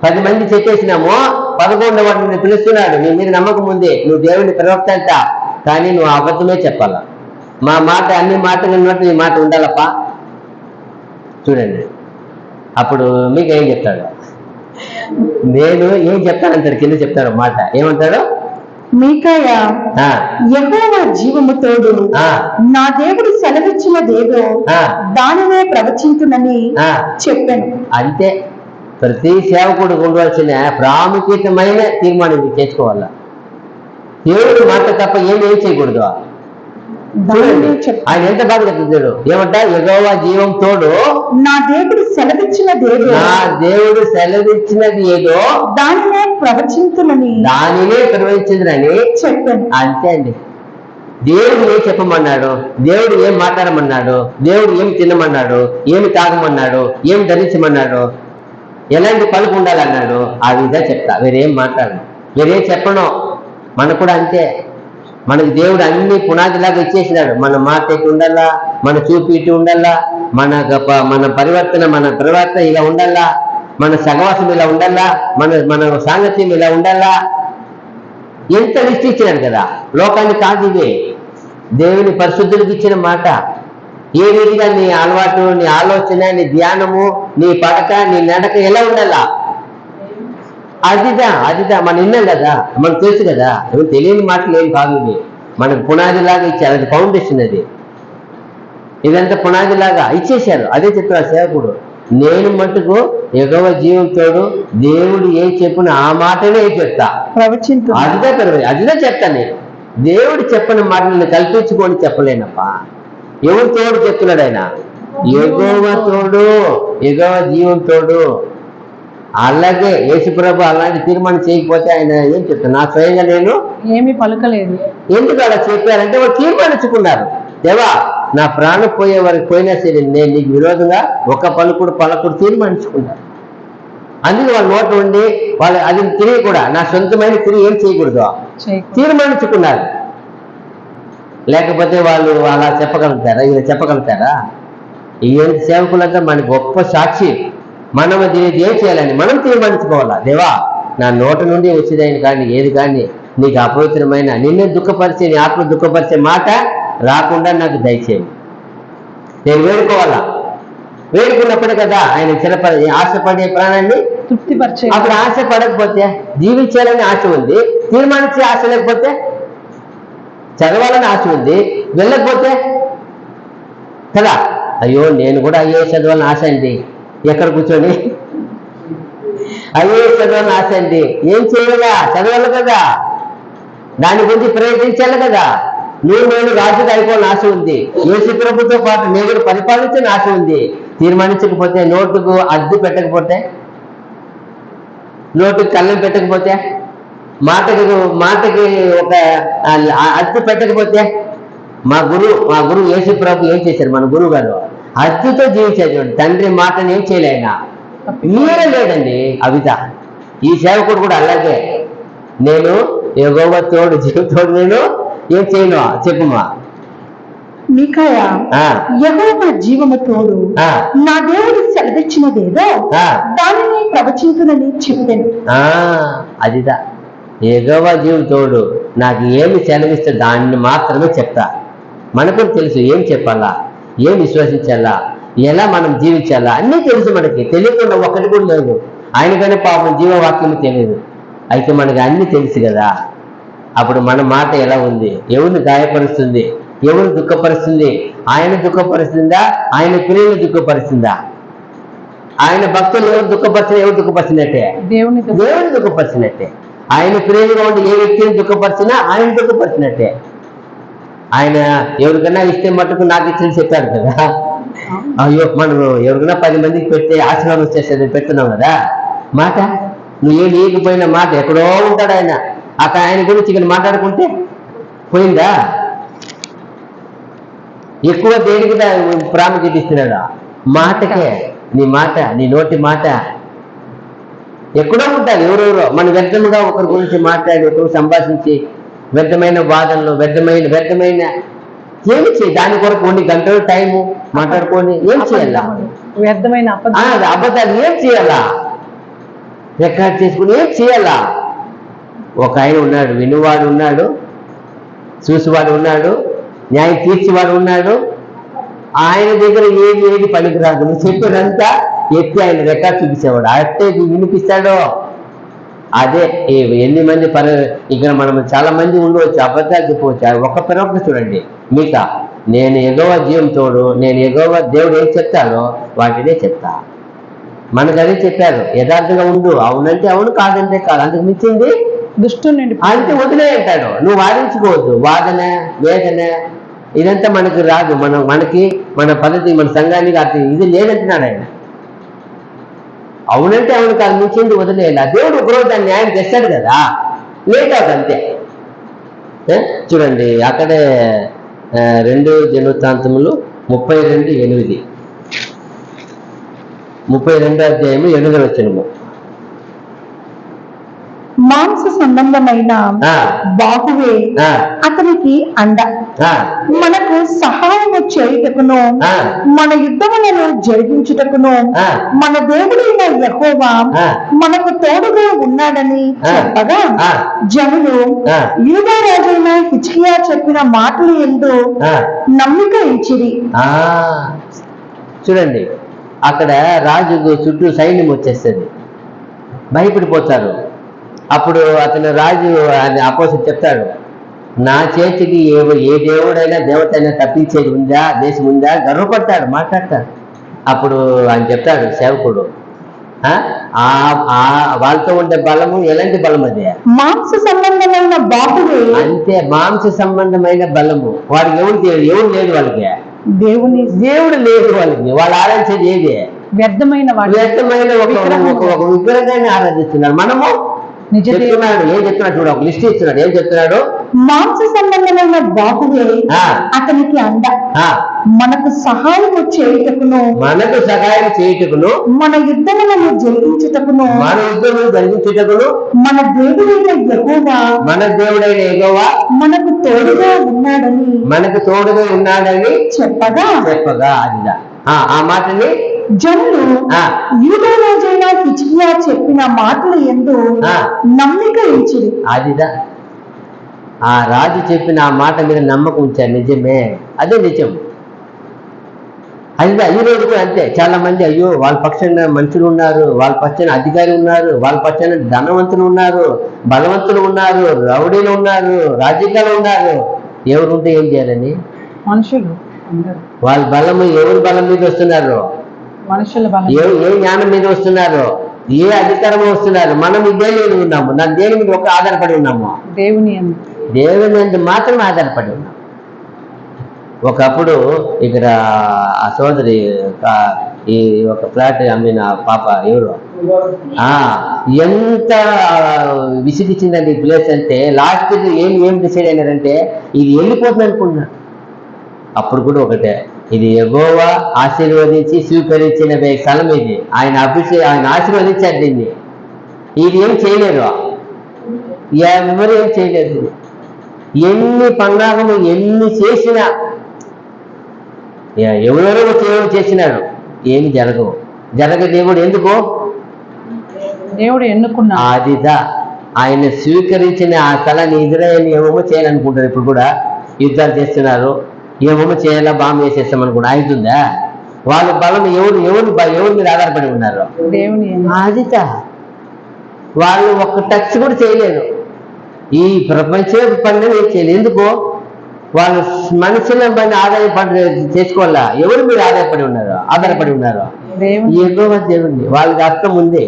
10 మంది చెప్పేసినాము, 11వ వాడిని పిలుస్తున్నాడు. నీ మీద నమ్మకం ఉంది, నువ్వు దేవుని ప్రవక్త అంట, కానీ నువ్వు అబద్ధమే చెప్పాలా. మా మాట అన్ని మాటలు ఉన్నట్టు నీ మాట ఉండాలప్పా. చూడండి, అప్పుడు మీకు ఏం చెప్తాడు? నేను ఏం చెప్తానంటాడు, కింద చెప్తాడు మాట. ఏమంటాడు? మీకాయా, యెహోవా జీవము తోడు, నా దేవుడు సెలవిచ్చినదేదో దానినే ప్రవచించునని చెప్పాను. అంతే. ప్రతి సేవకుడు ఉండవలసిన ప్రాముఖ్యతమైన తీర్మానం చేసుకోవాలా. దేవుడు మాట తప్ప ఏం చేయకూడదు. ఆయన ఎంత బాగా చెప్తాడు, ఏమంటా? యెహోవా జీవం తోడు, నా దేవుడు సెలవిచ్చినదేదో, నా దేవుడు సెలవిచ్చినది ఏదో దానినే ప్రవచించునని చెప్పాను. అంతే అండి. దేవుడు ఏం చెప్పమన్నాడు, దేవుడు ఏం మాట్లాడమన్నాడు, దేవుడు ఏమి తినమన్నాడు, ఏమి తాగమన్నాడు, ఏమి ధరించమన్నాడు, ఎలాంటి పలుకు ఉండాలన్నాడు, ఆ విధంగా చెప్తా. వేరేం మాట్లాడను, వేరేం చెప్పను. మనకు కూడా అంతే. మనకు దేవుడు అన్ని పునాదిలాగా ఇచ్చేసినాడు. మన మాట ఎటు ఉండాలా, మన చూపు ఇటు ఉండాలా, మన ప్రవర్తన ఇలా ఉండాలా, మన సహవాసం ఇలా ఉండాలా, మన సాంగత్యం ఇలా ఉండాలా. ఎంత లిస్ట్ ఇచ్చినాడు కదా. లోకాన్ని కాదు ఇదే, దేవుని పరిశుద్ధులకు ఇచ్చిన మాట. ఏ రీతిగా నీ అలవాటు, నీ ఆలోచన, నీ ధ్యానము, నీ పడక, నీ నడక ఎలా ఉండాలా, అదిదా మనం విన్నాం కదా, మనకు తెలుసు కదా. తెలియని మాటలు ఏం కాదు. ఇది మనకు పునాదిలాగా ఇచ్చారు, అది ఫౌండేషన్. అది ఇదంతా పునాదిలాగా ఇచ్చేశారు. అదే చెప్తారు సేవకుడు, నేను మట్టుకు యెహోవా జీవం తోడు, దేవుడు ఏం చెప్పున ఆ మాటనే చెప్తా. అదిదా చెప్తాను. దేవుడు చెప్పని మాటలను కల్పించుకొని చెప్పలేనప్పా. ఎవరు తోడు చెప్తున్నాడు? ఆయన యెహోవా తోడు, యెహోవా జీవం తోడు. అలాగే యేసుప్రభు అలాంటి తీర్మానం చేయకపోతే ఆయన ఏం చెప్తాను? నా స్వయంగా నేను ఏమీ పలకలేదు. ఎందుకు అలా చెప్పారంటే వాళ్ళు తీర్మానించుకున్నారు. దేవా, నా ప్రాణం పోయే వరకు పోయినా సరే నేను నీకు విరోధంగా ఒక పలుకుడు తీర్మానించుకున్నారు. అందుకే వాళ్ళ నోట ఉండి వాళ్ళు అది తిరిగి కూడా నా సొంతమైన తిరిగి ఏం చేయకూడదు తీర్మానించుకున్నారు. లేకపోతే వాళ్ళు అలా చెప్పగలుగుతారా? ఇలా చెప్పగలుగుతారా? ఈ సేవకులంతా మన గొప్ప సాక్షి. మనం దీనికి ఏం చేయాలని మనం తీర్మానించుకోవాలా. దేవా, నా నోట నుండి వచ్చేదైన కానీ ఏది కానీ నీకు అపవిత్రమైన, నిన్ను దుఃఖపరిచే, నీ ఆత్మ దుఃఖపరిచే మాట రాకుండా నాకు దయచేయండి. నేను వేడుకోవాలా. వేడుకున్నప్పుడే కదా ఆయన ఆశపడే ప్రాణాన్ని తృప్తిపరిచే. అప్పుడు ఆశ పడకపోతే, జీవించాలని ఆశ ఉంది, తీర్మానించే ఆశ లేకపోతే, చదవాలని ఆశ ఉంది, వెళ్ళకపోతే కదా, అయ్యో నేను కూడా ఐఏఎస్ చదవాలని ఆశ అండి, ఎక్కడ కూర్చొని ఐఏఎస్ చదవాలని ఆశ అండి, ఏం చేయాలా? చదవాలి కదా, దాని గురించి ప్రయత్నించాలి కదా. నేను రాజుగా అయిపోవాలని ఆశ ఉంది, యేసు ప్రభుతో పాటు నేను కూడా పరిపాలించాలని ఆశ ఉంది. తీర్మానించకపోతే, నోటుకు అద్దె పెట్టకపోతే, నోటుకు కళ్ళం పెట్టకపోతే, మాటకి ఒక అద్దె పెట్టకపోతే, మా గురువు యేసు ప్రభు ఏం చేశారు? మన గురువు గారు అద్దెతో జీవించారు. తండ్రి మాటను ఏం చేయలేనా మీరే లేదండి. అవిత ఈ సేవకుడు కూడా అలాగే, నేను యెహోవా తోడు, జీవితోడు, నేను ఏం చేయను చెప్పుమా. మీకాయా, యెహోవా జీవము తోడు, నా దేవుడు సెలవిచ్చినదేదో దానిని ప్రవచించునని చెప్పాను. అదిదా యెహోవా జీవం తోడు, నాకు ఏమి సెలవిస్తే దాన్ని మాత్రమే చెప్తా. మనకు తెలుసు ఏం చెప్పాలా, ఏం విశ్వసించాలా, ఎలా మనం జీవించాలా అన్నీ తెలుసు. మనకి తెలియకుండా ఒకటి కూడా లేదు. ఆయనకనే పాపం జీవవాక్యం తెలియదు. అయితే మనకి అన్నీ తెలుసు కదా. అప్పుడు మన మాట ఎలా ఉంది? ఎవరిని గాయపరుస్తుంది, ఎవరిని దుఃఖపరుస్తుంది? ఆయన దుఃఖపరుస్తుందా? ఆయన ప్రియులు దుఃఖపరుస్తుందా? ఆయన భక్తులు ఎవరు దుఃఖపరిచిన, ఎవరు దుఃఖపరిచినట్టే? దేవుని దుఃఖపరిచినట్టే. ఆయన ప్రియులుగా ఉండి ఏ వ్యక్తిని దుఃఖపరిచినా ఆయన దుఃఖపరిచినట్టే. ఆయన ఎవరికైనా ఇస్తే మటుకు నాకు ఇచ్చిన చెప్పారు కదా. అయ్యో, మనం ఎవరికైనా 10 మందికి పెడితే ఆశీర్వాదం వచ్చేసేది పెడుతున్నాం కదా. మాట నువ్వు ఏం లేకపోయిన మాట ఎక్కడో ఉంటాడు ఆయన. అక్కడ ఆయన గురించి ఇక్కడ మాట్లాడుకుంటే పోయిందా? ఎక్కువ దేనికి ప్రాముఖ్యత ఇస్తున్నాడు? మాటకే. నీ మాట, నీ నోటి మాట ఎక్కడో ఉంటారు ఎవరెవరో మన వ్యర్థముగా ఒకరి గురించి మాట్లాడి ఒకరు సంభాషించి వ్యర్థమైన వాదనలు వ్యర్థమైన ఏమి చేయి దాని కొరకు 2 గంటలు టైము మాట్లాడుకొని ఏం చేయాలా? వ్యర్థమైన అబద్ధాలు ఏం చేయాలా? రికార్డ్ చేసుకుని ఏం చేయాలా? ఒక ఆయన ఉన్నాడు, వినువాడు ఉన్నాడు, చూసేవాడు ఉన్నాడు, న్యాయం తీర్చేవాడు ఉన్నాడు. ఆయన దగ్గర ఏది పనికిరాదు. నువ్వు చెప్పినంతా ఎత్తి ఆయన రికార్డ్ చూపించేవాడు. అట్టే వినిపిస్తాడో అదే ఎన్ని మంది ఇక్కడ మనం చాలా మంది ఉండవచ్చు, అబద్ధాలు చెప్పవచ్చు. ఒక పెరొక్క చూడండి, మిగతా నేను ఎగవ జీవం తోడు, నేను ఎగవ దేవుడు ఏం చెప్తాడో వాటినే చెప్తా. మనకు అదే చెప్పారు, యథార్థంగా ఉండు, అవునంటే అవును, కాదంటే కాదు, అందుకు మించింది దుష్టుని అంతే వదిలే అంటాడు. నువ్వు వాదించుకోవద్దు. వాదన వేదన ఇదంతా మనకు రాదు. మనకి మన పద్ధతి, మన సంఘానికి అర్థం ఇది లేదంటున్నాడు ఆయన. అవునంటే అవును, కాదు, మించింది వదిలేయాలి. దేవుడు ఒకరోజు దాన్ని న్యాయం చేస్తాడు కదా, లేట్ అవుతుంది అంతే. చూడండి అక్కడే 2 దినవృత్తాంతములు 32:8, 32వ అధ్యాయము 8వ వచనము. మాంస సంబంధమైన బాహువే అతనికి అండ, మనకు సహాయము చేయుటకును మన యుద్ధములను జరిగించుటకును మన దేవుడైన యెహోవా మనకు తోడుగా ఉన్నాడని చెప్పగా జనులు యూదా రాజైన హిజ్కియా చెప్పిన మాటలు యందు నమ్మిక ఇచ్చిరి. చూడండి అక్కడ రాజు చుట్టూ సైన్యం వచ్చేస్తుంది, భయపడిపోతారు. అప్పుడు అతను రాజు అపోజిట్ చెప్తాడు, నా చేతికి ఏ దేవుడైనా దేవతైనా తప్పించేది ఉందా, దేశం ఉందా, గర్వపడతాడు, మాట్లాడతాడు. అప్పుడు ఆయన చెప్తాడు సేవకుడు, వాళ్ళతో ఉండే బలము ఎలాంటి బలం అది? మాంస సంబంధమైన బాహువే. అంతే, మాంస సంబంధమైన బలము. వాడికి ఎవరు లేదు, వాళ్ళకి దేవుడు లేదు, వాళ్ళు ఆరాధించేది ఏది? వ్యర్థమైన ఒక విగ్రహాన్ని ఆరాధిస్తున్నారు. మనము చెప్తున్నాడు, ఏం చెప్తున్నాడు చూడ, ఒక లిస్ట్ ఇస్తున్నాడు. ఏం చెప్తున్నాడు? మాంస సంబంధమైన బాహువే అతనికి అండ, మనకు సహాయం చేయుటకును మన యుద్ధములను జరిగించుటకును మన దేవుడైన యెహోవా మనకు తోడుగా ఉన్నాడని చెప్పగా అదిదా ఆ మాటని జనులు యూదా రాజైన హిజ్కియా చెప్పిన మాటలు యందు నమ్మిక ఇచ్చిరి. అదిదా ఆ రాజు చెప్పిన ఆ మాట మీద నమ్మకం ఉంచారు. నిజమే, అదే నిజం. అదిదా ఈ రోజు కూడా అంతే. చాలా మంది అయ్యో వాళ్ళ పక్షాన మనుషులు ఉన్నారు, వాళ్ళ పక్షాన అధికారి ఉన్నారు, వాళ్ళ పక్షాన ధనవంతులు ఉన్నారు, బలవంతులు ఉన్నారు, రౌడీలు ఉన్నారు, రాజకీయాలు ఉన్నారు. ఎవరుంటే ఏం చేయాలని? మనుషులు. వాళ్ళ బలము ఎవరి బలం మీద వస్తున్నారు? మనుషుల బలం. ఏ జ్ఞానం మీద వస్తున్నారు? ఏ అధికారం వస్తున్నారు? మనం ఇదే లేదు ఉన్నాము, దేని మీద ఒక ఆధారపడి ఉన్నాము? దేవుని మీద మాత్రం ఆధారపడి ఉన్నాము. ఒకప్పుడు ఇక్కడ ఆ సోదరి ఈ ఒక ఫ్లాట్ అమ్మిన పాప ఎవరు ఎంత విసిగిచ్చిందండి ఈ ప్లేస్ అంటే, లాస్ట్ ఏం డిసైడ్ అయినారంటే ఇది వెళ్ళిపోతుంది అనుకున్నారు. అప్పుడు కూడా ఒకటే, ఇది యెహోవా ఆశీర్వదించి స్వీకరించిన స్థలం ఇది. ఆయన ఆశీర్వదించారు దీన్ని. ఇది ఏం చేయలేరు, ఎవరు ఏం చేయలేదు. ఎన్ని పన్నాగము ఎన్ని చేసినా, ఎవరెవరో చేసినారు, ఏమి జరగ దేవుడు ఎందుకు? దేవుడు ఎన్నుకున్నా. అదిదా ఆయన స్వీకరించిన ఆ స్థలాన్ని ఇజ్రాయేల్ ఏమేమో చేయాలనుకుంటారు. ఇప్పుడు కూడా యుద్ధాలు చేస్తున్నారు, ఏమేమో చేయాలా, బాంబు వేసేస్తామనుకుంటా. అవుతుందా? వాళ్ళ బలం ఎవరి మీద ఆధారపడి ఉన్నారు? దేవుని. అదిదా వాళ్ళు ఒక్క టచ్ కూడా చేయలేదు. ఈ ప్రపంచ పనులు ఏం చేయలేదు. ఎందుకు? వాళ్ళు మనుషుల పైన చేసుకోవాలా? ఎవరి మీద ఆధారపడి ఉన్నారు? యెహోవా దేవుణ్ణి. వాళ్ళకి అర్థం ఉంది.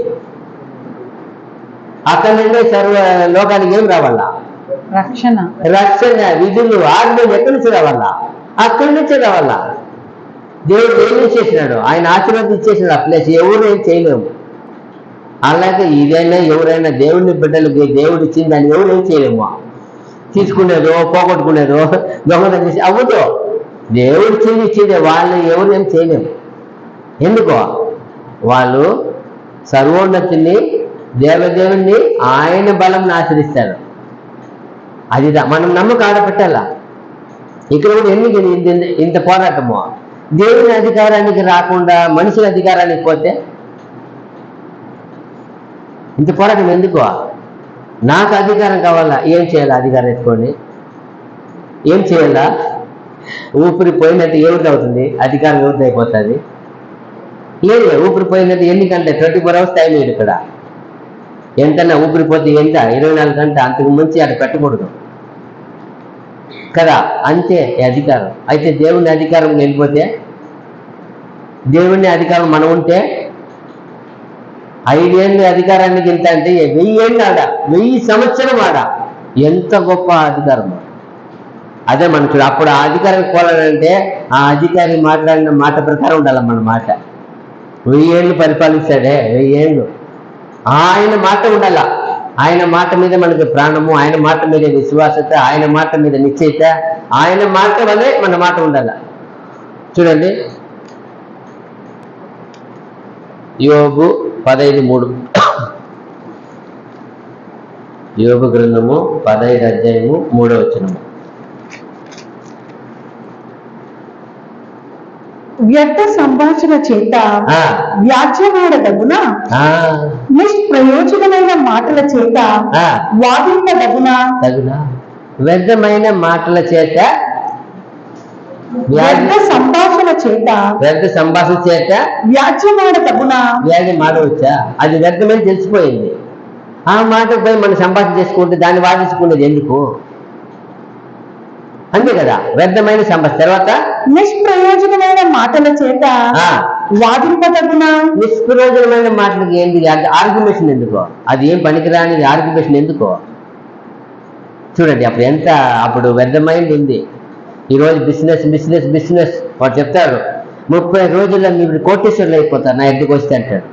అక్కడి నుండే సర్వ లోకానికి ఏం రావాలా? రక్షణ, విధులు, ఆజ్ఞలు ఎక్కడి నుంచి రావాలా? అక్కడి నుంచే రావాలా. దేవుడు ఏం చేసినాడు? ఆయన ఆశీర్వాదం ఇచ్చేసినాడు ఆ ప్లేస్. ఎవరు ఏం చేయలేము. అలాగే ఇదైనా ఎవరైనా దేవుని బిడ్డలకి దేవుడు ఇచ్చింది దాన్ని ఎవరు ఏం చేయలేము. తీసుకునేదో, పోగొట్టుకునేదో, దొంగతనం చేసి అవ్వదు. దేవుడు ఇచ్చిందే వాళ్ళు ఎవరు ఏం చేయలేము. ఎందుకో? వాళ్ళు సర్వోన్నతిని దేవదేవుణ్ణి ఆయన బలంని ఆశ్రయిస్తాడు. అది మనం నమ్మకం ఆడపెట్టాలా. ఇక్కడ కూడా ఎందుకు ఇంత పోరాటము? దేవుని అధికారానికి రాకుండా మనుషుల అధికారానికి పోతే ఇంత పోరాటం ఎందుకు? నాకు అధికారం కావాలా, ఏం చేయాలా? అధికారం ఎత్తుకోండి ఏం చేయాలా? ఊపిరి పోయినట్టు ఎవరిది అవుతుంది? అధికారం ఎవరిది అయిపోతుంది? లేదు, ఊపిరి పోయినట్టు ఎన్ని గంటలు? 24 hours టైం లేదు ఇక్కడ. ఎంతన్నా ఊపిరిపోతే ఎంత? 24 గంటలు, అంతకు మించి అది పెట్టకూడదు కదా. అంతే అధికారం. అయితే దేవుని అధికారం వెళ్ళిపోతే, దేవుని అధికారం మనం ఉంటే 5 ఏళ్ళు అధికారానికి ఎంత అంటే 1000 ఏళ్ళు ఆడ, 1000 సంవత్సరం ఆడ. ఎంత గొప్ప అధికారం! అదే మనుషుడు. అప్పుడు ఆ అధికారానికి పోవాలంటే ఆ అధికారి మాట్లాడిన మాట ప్రకారం ఉండాలి మన మాట. 1000 ఏళ్ళు పరిపాలిస్తాడే, 1000 ఏళ్ళు ఆయన మాట ఉండాల. ఆయన మాట మీద మనకి ప్రాణము, ఆయన మాట మీద విశ్వాసత, ఆయన మాట మీద నిశ్చయిత, ఆయన మాట వల్లే మన మాట ఉండాల. చూడండి, యోబు 15:3. యోబు గ్రంథము 15 అధ్యాయము 3వ వచనము. వ్యర్థ సంభాషణ చేత వ్యాజ్యమాడదగున, నిష్ప్రయోజనమైన మాటల చేత వాదింపదగున. వ్యర్థమైన మాటల చేత, వ్యర్థ సంభాషణ చేత వ్యాజ్యమాడదగున. వ్యాజ్యం మాడవచ్చా? అది వ్యర్థమని తెలిసిపోయింది. ఆ మాట పోయి మనం సంభాషణ చేసుకుంటే దాన్ని వాదించుకునేది ఎందుకు? అంతే కదా, వ్యర్థమైన సంభాషణ. తర్వాత నిష్ప్రయోజనమైన మాటల చేత వాదింపదగున. నిష్ప్రయోజనమైన మాటలకి ఏంటి? ఆర్గ్యుమేషన్ ఎందుకో? అది ఏం పనికిరాని ఆర్గ్యుమేషన్ ఎందుకో? చూడండి, అప్పుడు వ్యర్థమైంది ఉంది. ఈరోజు బిజినెస్ వాడు చెప్తాడు 30 రోజుల్లో మీరు కోటేశ్వర్లు అయిపోతారు నా ఎద్దుకు వస్తే అంటాడు.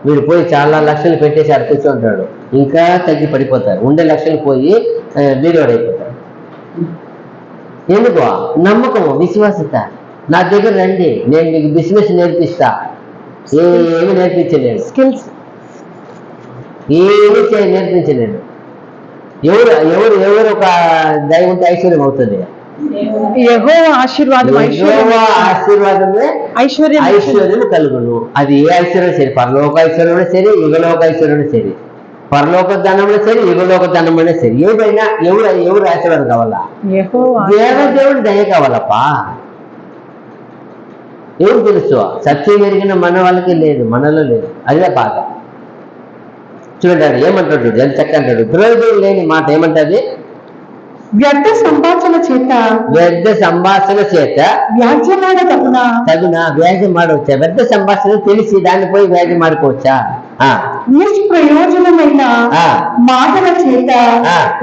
వీడు పోయి చాలా లక్షలు పెట్టేసి ఆడ కూర్చుంటాడు, ఇంకా తగ్గి పడిపోతారు. ఉండే లక్షలు పోయి వీడియోడు అయిపోతాడు. ఎందుకో? నమ్మకము, విశ్వాసత. నా దగ్గర రండి, నేను మీకు బిజినెస్ నేర్పిస్తా. ఏమి నేర్పించలేడు, స్కిల్స్ ఏమి నేర్పించలేడు. ఎవరు ఒక దయ ఉంటే ఐశ్వర్యం అవుతుంది. యెహోవా ఆశీర్వాదమే ఐశ్వర్యం కలుగును. అది ఏ ఐశ్వర్యం సరే, పరలోక ఐశ్వర్యం సరే, యుగలోక ఐశ్వర్యం సరే, పరలోక ధనంలో సరే, యుగలోక ధనంలో సరే, ఏదైనా ఎవరు ఆశీర్వాదం కావాలా? దేవదేవుడి దయ కావాలప్పా. ఎవరు తెలుసు? సత్యం ఎరిగిన మన వాళ్ళకి లేదు, మనలో లేదు. అదే బాధ. చూడండి, ఏమంటాడు? ఎంత చక్క అంటాడు. ప్రయోజనం లేని మాట ఏమంటది? వ్యర్థ సంభాషణ చేత వ్యాజ్యమాడదగునా. వ్యాజ్యం ఆడవచ్చా? వ్యర్థ సంభాషణ తెలిసి దాన్ని పోయి వ్యాజ్యం ఆడుకోవచ్చా? నిష్ప్రయోజనమైన మాటల చేత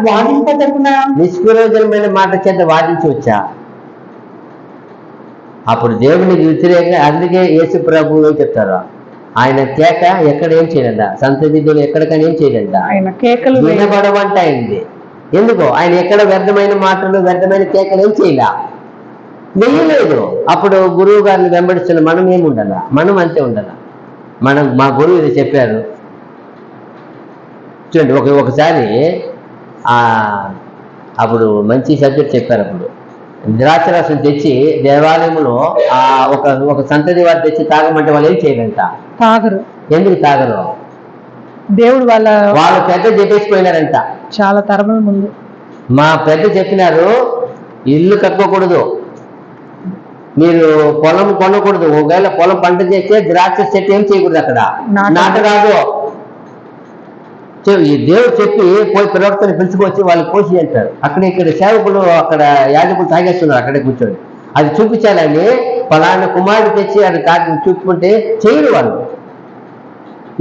వాదింపదగునా. నిష్ప్రయోజనమైన మాట చేత వాదించవచ్చా? అప్పుడు దేవునికి వ్యతిరేకంగా. అందుకే యేసు ప్రభు ఏం చెప్తారు? ఆయన కేక ఎక్కడ ఏం చేయడంట, సంత విద్యలు ఎక్కడికైనా ఏం చేయడంట, ఆయన కేకలు వినబడవంట అయింది. ఎందుకో? ఆయన ఎక్కడ వ్యర్థమైన మాటలు, వ్యర్థమైన కేకలు ఏం చేయలే, వెయ్యలేదు. అప్పుడు గురువు గారిని వెంబడిస్తున్న మనం ఏముండాల? మనం అంతే ఉండాల. మా గురువు ఇది చెప్పారు. చూడండి, ఒకసారి అప్పుడు మంచి సబ్జెక్ట్ చెప్పారు. అప్పుడు ద్రాక్షరసం తెచ్చి దేవాలయంలో ఒక సంతతి వారు తెచ్చి తాగమంటే వాళ్ళు ఏం చేయరంట, తాగరు. ఎందుకు తాగరు? దేవుడు వాళ్ళు పెద్ద చెప్పేసిపోయినారంట. చాలా తరముల ముందు మా పెద్ద చెప్పినారు, ఇల్లు కట్టుకోకూడదు, మీరు పొలం కొనకూడదు, ఒకవేళ పొలం పంట చేస్తే ద్రాక్ష చెట్టు ఏం చేయకూడదు, అక్కడ నాటరాదు. ఈ దేవుడు చెప్పి పోయి ప్రవక్తని పిలుచుకొచ్చి వాళ్ళు పోషి అంటారు. ఇక్కడ సేవకులు, అక్కడ యాజకులు తాగేస్తున్నారు అక్కడే కూర్చొని. అది చూపించాలని పలానా కుమారుడు తెచ్చి అది చూపుకుంటే చేయరు వాళ్ళు.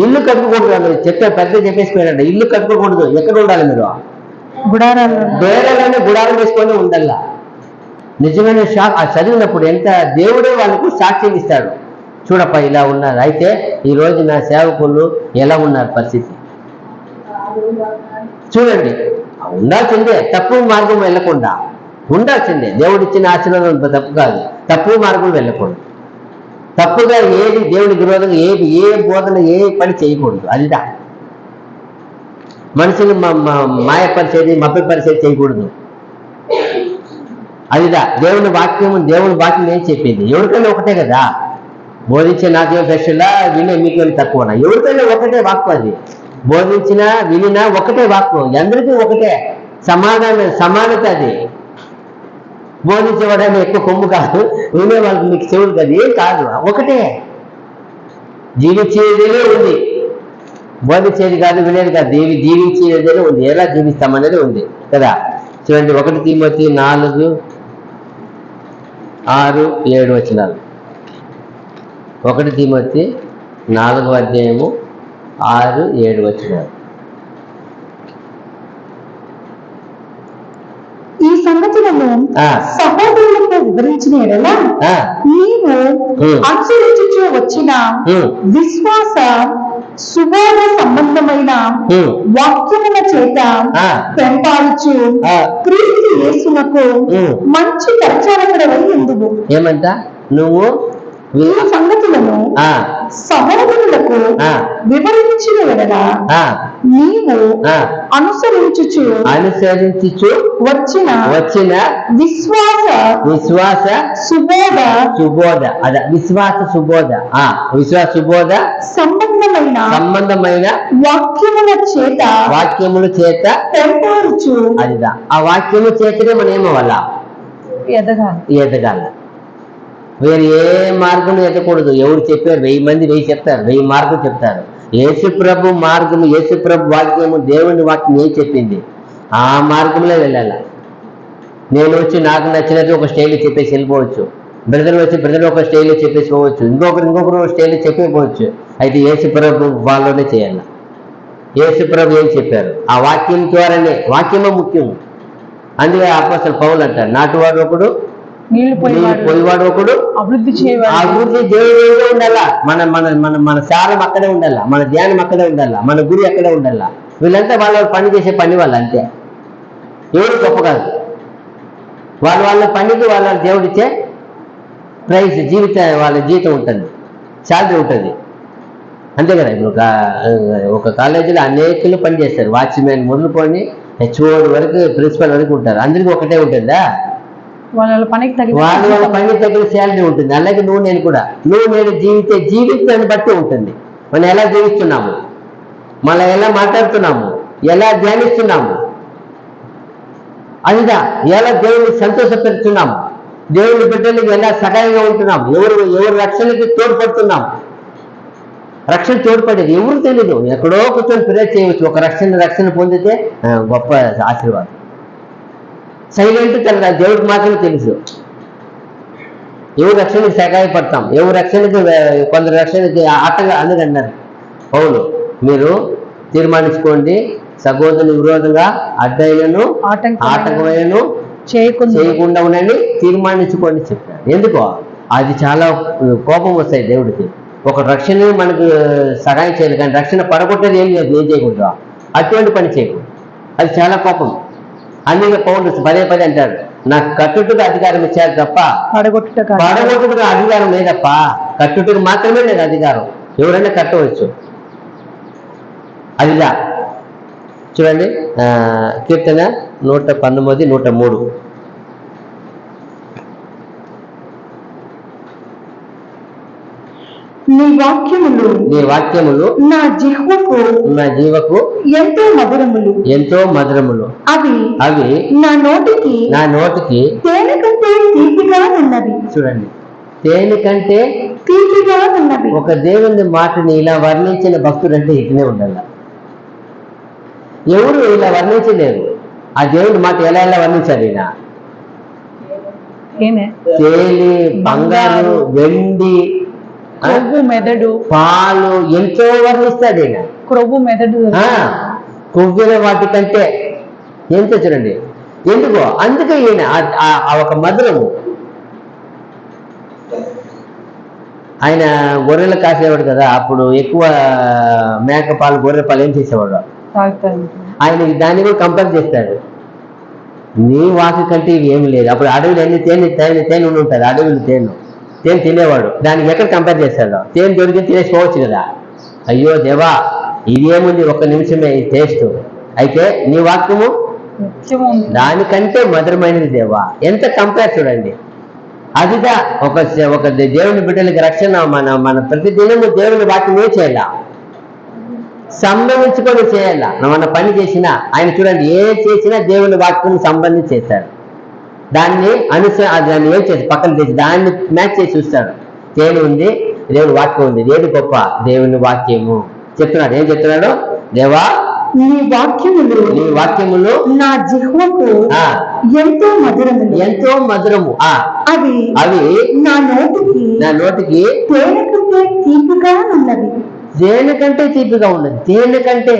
ఇల్లు కట్టుకోకూడదు వాళ్ళు పెద్ద చెప్పేసిపోయారంట. ఇల్లు కట్టుకోకూడదు. ఎక్కడ ఉండాలి మీరు? బేరాలనే గుడారం వేసుకొని ఉండాల. నిజమైన చదివినప్పుడు ఎంత దేవుడే వాళ్ళకు సాక్ష్యం ఇస్తాడు. చూడప్ప ఇలా ఉన్నారు. అయితే ఈ రోజు నా సేవకులు ఎలా ఉన్నారు పరిస్థితి చూడండి. ఉండాల్సిందే, తప్పు మార్గం వెళ్ళకుండా ఉండాల్సిందే. దేవుడిచ్చిన ఆశీర్వాదం తప్పు కాదు, తప్పు మార్గం వెళ్ళకూడదు. తప్పుగా ఏది దేవుడికి విరోధంగా ఏ బోధన ఏ పని చేయకూడదు. అదిదా మనుషులు మాయపరిచేది మభ్యపరిచేది చేయకూడదు. అదిదా దేవుని వాక్యం ఏం చెప్పింది? ఎవరికైనా ఒకటే కదా. బోధించే నాకేం ఫ్రెష్లా, వినే మీకేం తక్కువనా? ఎవరికైనా ఒకటే వాక్యం. అది బోధించినా వినినా ఒకటే వాక్యం, అందరికీ ఒకటే సమానత. అది బోధించేవాడని ఎక్కువ కొమ్ము కాదు, వినే వాళ్ళకి మీకు చెవులు కాదు, ఏం కాదు, ఒకటే. జీవించేదిలే ఉంది, బోధించేది కాదు, వినేది కాదు. జీవించేదిలే ఉంది. ఎలా జీవిస్తామనేది ఉంది కదా. చూడండి 1 తిమోతి 4:6-7 వచనాలు. 1 తిమోతి 4:6-7 వచనాలు. ఈ సంగతులను సహోదరులకు వివరించిన ఎడల నీవు అనుసరించుచు వచ్చిన విశ్వాస సుబోధ సంబంధమైన వాక్యముల చేత పెంపాడుచు క్రీస్తు యేసునకు మంచి పరిచారకుడవై ఎందుకు. ఏమంట? నువ్వు ఈ సంగతులను సహోదరులకు వివరించిన ఎడల నీవు అనుసరించుచు వచ్చిన విశ్వాస సుబోధ విశ్వాస సుబోధ సంబంధమైన వాక్యముల చేత పెంపారుచు. అదిదా ఆ వాక్యము చేతనే మనం ఏమవ్వాల? ఎదగాల. వేరే ఏ మార్గం ఎదకూడదు. ఎవరు చెప్పారు? 1000 మంది 1000 చెప్తారు, 1000 మార్గం చెప్తారు. యేసుప్రభు మార్గము, యేసుప్రభు వాక్యము, దేవుని వాక్యం ఏం చెప్పింది ఆ మార్గంలో వెళ్ళాల. నేను వచ్చి నాకు నచ్చినట్టు ఒక స్టైల్ చెప్పేసి వెళ్ళిపోవచ్చు, బ్రదర్ వచ్చి బ్రదర్ ఒక స్టైల్లో చెప్పేసుకోవచ్చు, ఇంకొకరు స్టైల్లో చెప్పేపోవచ్చు. అయితే యేసుప్రభు వాళ్ళనే చేయాలి. యేసుప్రభు ఏం చెప్పారు ఆ వాక్యం ద్వారానే. వాక్యమే ముఖ్యం. అందుకే అపోస్తలుడు పౌలు అంటారు, నాటువాడు ఒకడు, నీళ్లు పోయేవాడు ఒకడు, అభివృద్ధి దేవుడిగా ఉండాలా. మన సారం అక్కడే ఉండాలా, మన ధ్యానం అక్కడే ఉండాలా, మన గురి అక్కడే ఉండాలా. వీళ్ళంతా వాళ్ళ పని చేసే పని వాళ్ళు అంతే. ఎవరు గొప్ప కాదు. వాళ్ళ పనికి వాళ్ళ దేవుడిచ్చే ప్రైజ్, వాళ్ళ జీతం ఉంటుంది, శాలరీ ఉంటుంది, అంతే కదా. ఇప్పుడు ఒక కాలేజీలో అనేకులు పని చేస్తారు. వాచ్మెన్ మొదలుకొని హెచ్ఓడి వరకు, ప్రిన్సిపల్ వరకు ఉంటారు. అందరికీ ఒకటే ఉంటుందా? వాళ్ళ పనికి తగిన శాలరీ ఉంటుంది. అలాగే నేను కూడా నేను జీవితాన్ని బట్టి ఉంటుంది. మనం ఎలా జీవిస్తున్నాము, మనం ఎలా మాట్లాడుతున్నాము, ఎలా ధ్యానిస్తున్నాము, అదిదా ఎలా దేవుని సంతోషపెడుతున్నాము, దేవుని బిడ్డలకు ఎలా సహాయంగా ఉంటున్నాము, ఎవరు రక్షణకి తోడ్పడుతున్నాము. రక్షణ తోడ్పడేది ఎవరు తెలియదు. ఎక్కడో కూర్చొని ప్రేర్ చేయవచ్చు. ఒక రక్షణ పొందితే గొప్ప ఆశీర్వాదం. సైలెంట్ తెలరా దేవుడికి మాత్రమే తెలుసు. ఎవరు రక్షణకి సహాయపడతాం, ఎవరు రక్షణకి, కొందరు రక్షణకి ఆటగా అందుకన్నారు పౌలు, మీరు తీర్మానించుకోండి, సహోదరుని విరోధంగా అడ్డైనను ఆటంకమైనను చేయకుండా ఉండండి, తీర్మానించుకోండి చెప్పారు. ఎందుకో అది చాలా కోపం వస్తాయి దేవుడికి. ఒక రక్షణ మనకు సహాయం చేయాలి, కానీ రక్షణ పడగొట్టేది ఏం చేయకూడదు, అటువంటి పని చేయకూడదు. అది చాలా కోపం. అందుకే పౌలు పదే అంటాడు, నాకు కట్టుటకు అధికారం ఇచ్చారు తప్ప పడగొట్టుటకు అధికారం లేదప్ప. కట్టుటకు మాత్రమే లేదు అధికారం, ఎవరైనా కట్టవచ్చు. అదిలా చూడండి, కీర్తన 119, 103. నీ వాక్యములు నా జీవకు ఎంతో మధురములు, అవి నా నోటికి తేనె కంటే తీపిగా ఉన్నవి. చూడండి, తేనె కంటే తీపిగా ఉన్నవి. ఒక దేవుని మాటని ఇలా వర్ణించిన భక్తుడంటే ఇట్లనే ఉండాల. ఎవరు ఇలా వర్ణించలేరు. ఆ దేవుని మాట ఎలా వర్ణించాలి? తేలి, బంగారు, వెండి, కొవ్వు, మెదడు, పాలు ఎంతో వర్ణిస్తాడు ఈయన. కొవ్వు, మెదడు, కొవ్విన వాటికంటే ఎంతో. చూడండి ఎందుకో, అందుకే ఈయన ఒక మధురము. ఆయన గొర్రెలు కాసేవాడు కదా, అప్పుడు ఎక్కువ మేకపాలు, గొర్రె పాలు ఏం చేసేవాడు? ఆయన దాన్ని కూడా కంపేర్ చేస్తాడు. నీ వాకి కంటే ఇవి ఏమి లేదు. అప్పుడు అడవిలో ఎన్ని తేనె ఉండి ఉంటుంది, అడవిలో తేనె తినేవాడు. దానికి ఎక్కడ కంపేర్ చేస్తాడు? తేనె దొరికి తినేసుకోవచ్చు కదా. అయ్యో దేవా, ఇదేముంది, ఒక్క నిమిషమే ఈ టేస్ట్, అయితే నీ వాక్యము నిత్యము ఉంది. దానికంటే మధురమైనది దేవా. ఎంత కంపేర్ చూడండి. అదిదా ఒక దేవుని బిడ్డలకి రక్షణ. మన ప్రతిదినము దేవుని వాక్యమే చేయాల, సంబంధించుకొని చేయాల. మన పని చేసినా ఆయన చూడండి ఏం చేసినా దేవుని వాక్యం సంబంధించి చేస్తాడు. దాన్ని దాన్ని ఏం చేసి పక్కన తెచ్చి దాన్ని మ్యాచ్ చేసి చూస్తాడు. తేను ఉంది, దేవుని వాక్యం ఉంది, ఏది గొప్ప? దేవుని వాక్యము. చెప్తున్నాడు, ఏం చెప్తున్నాడు? దేవా నీ వాక్యములు నా జిహ్వకు ఎంతో మధురములు, ఎంతో మధురము. అవి నా నోటికి తేనె కంటే తీపిగా ఉన్నది. తేనె కంటే తీపిగా ఉన్నది. తేనె కంటే,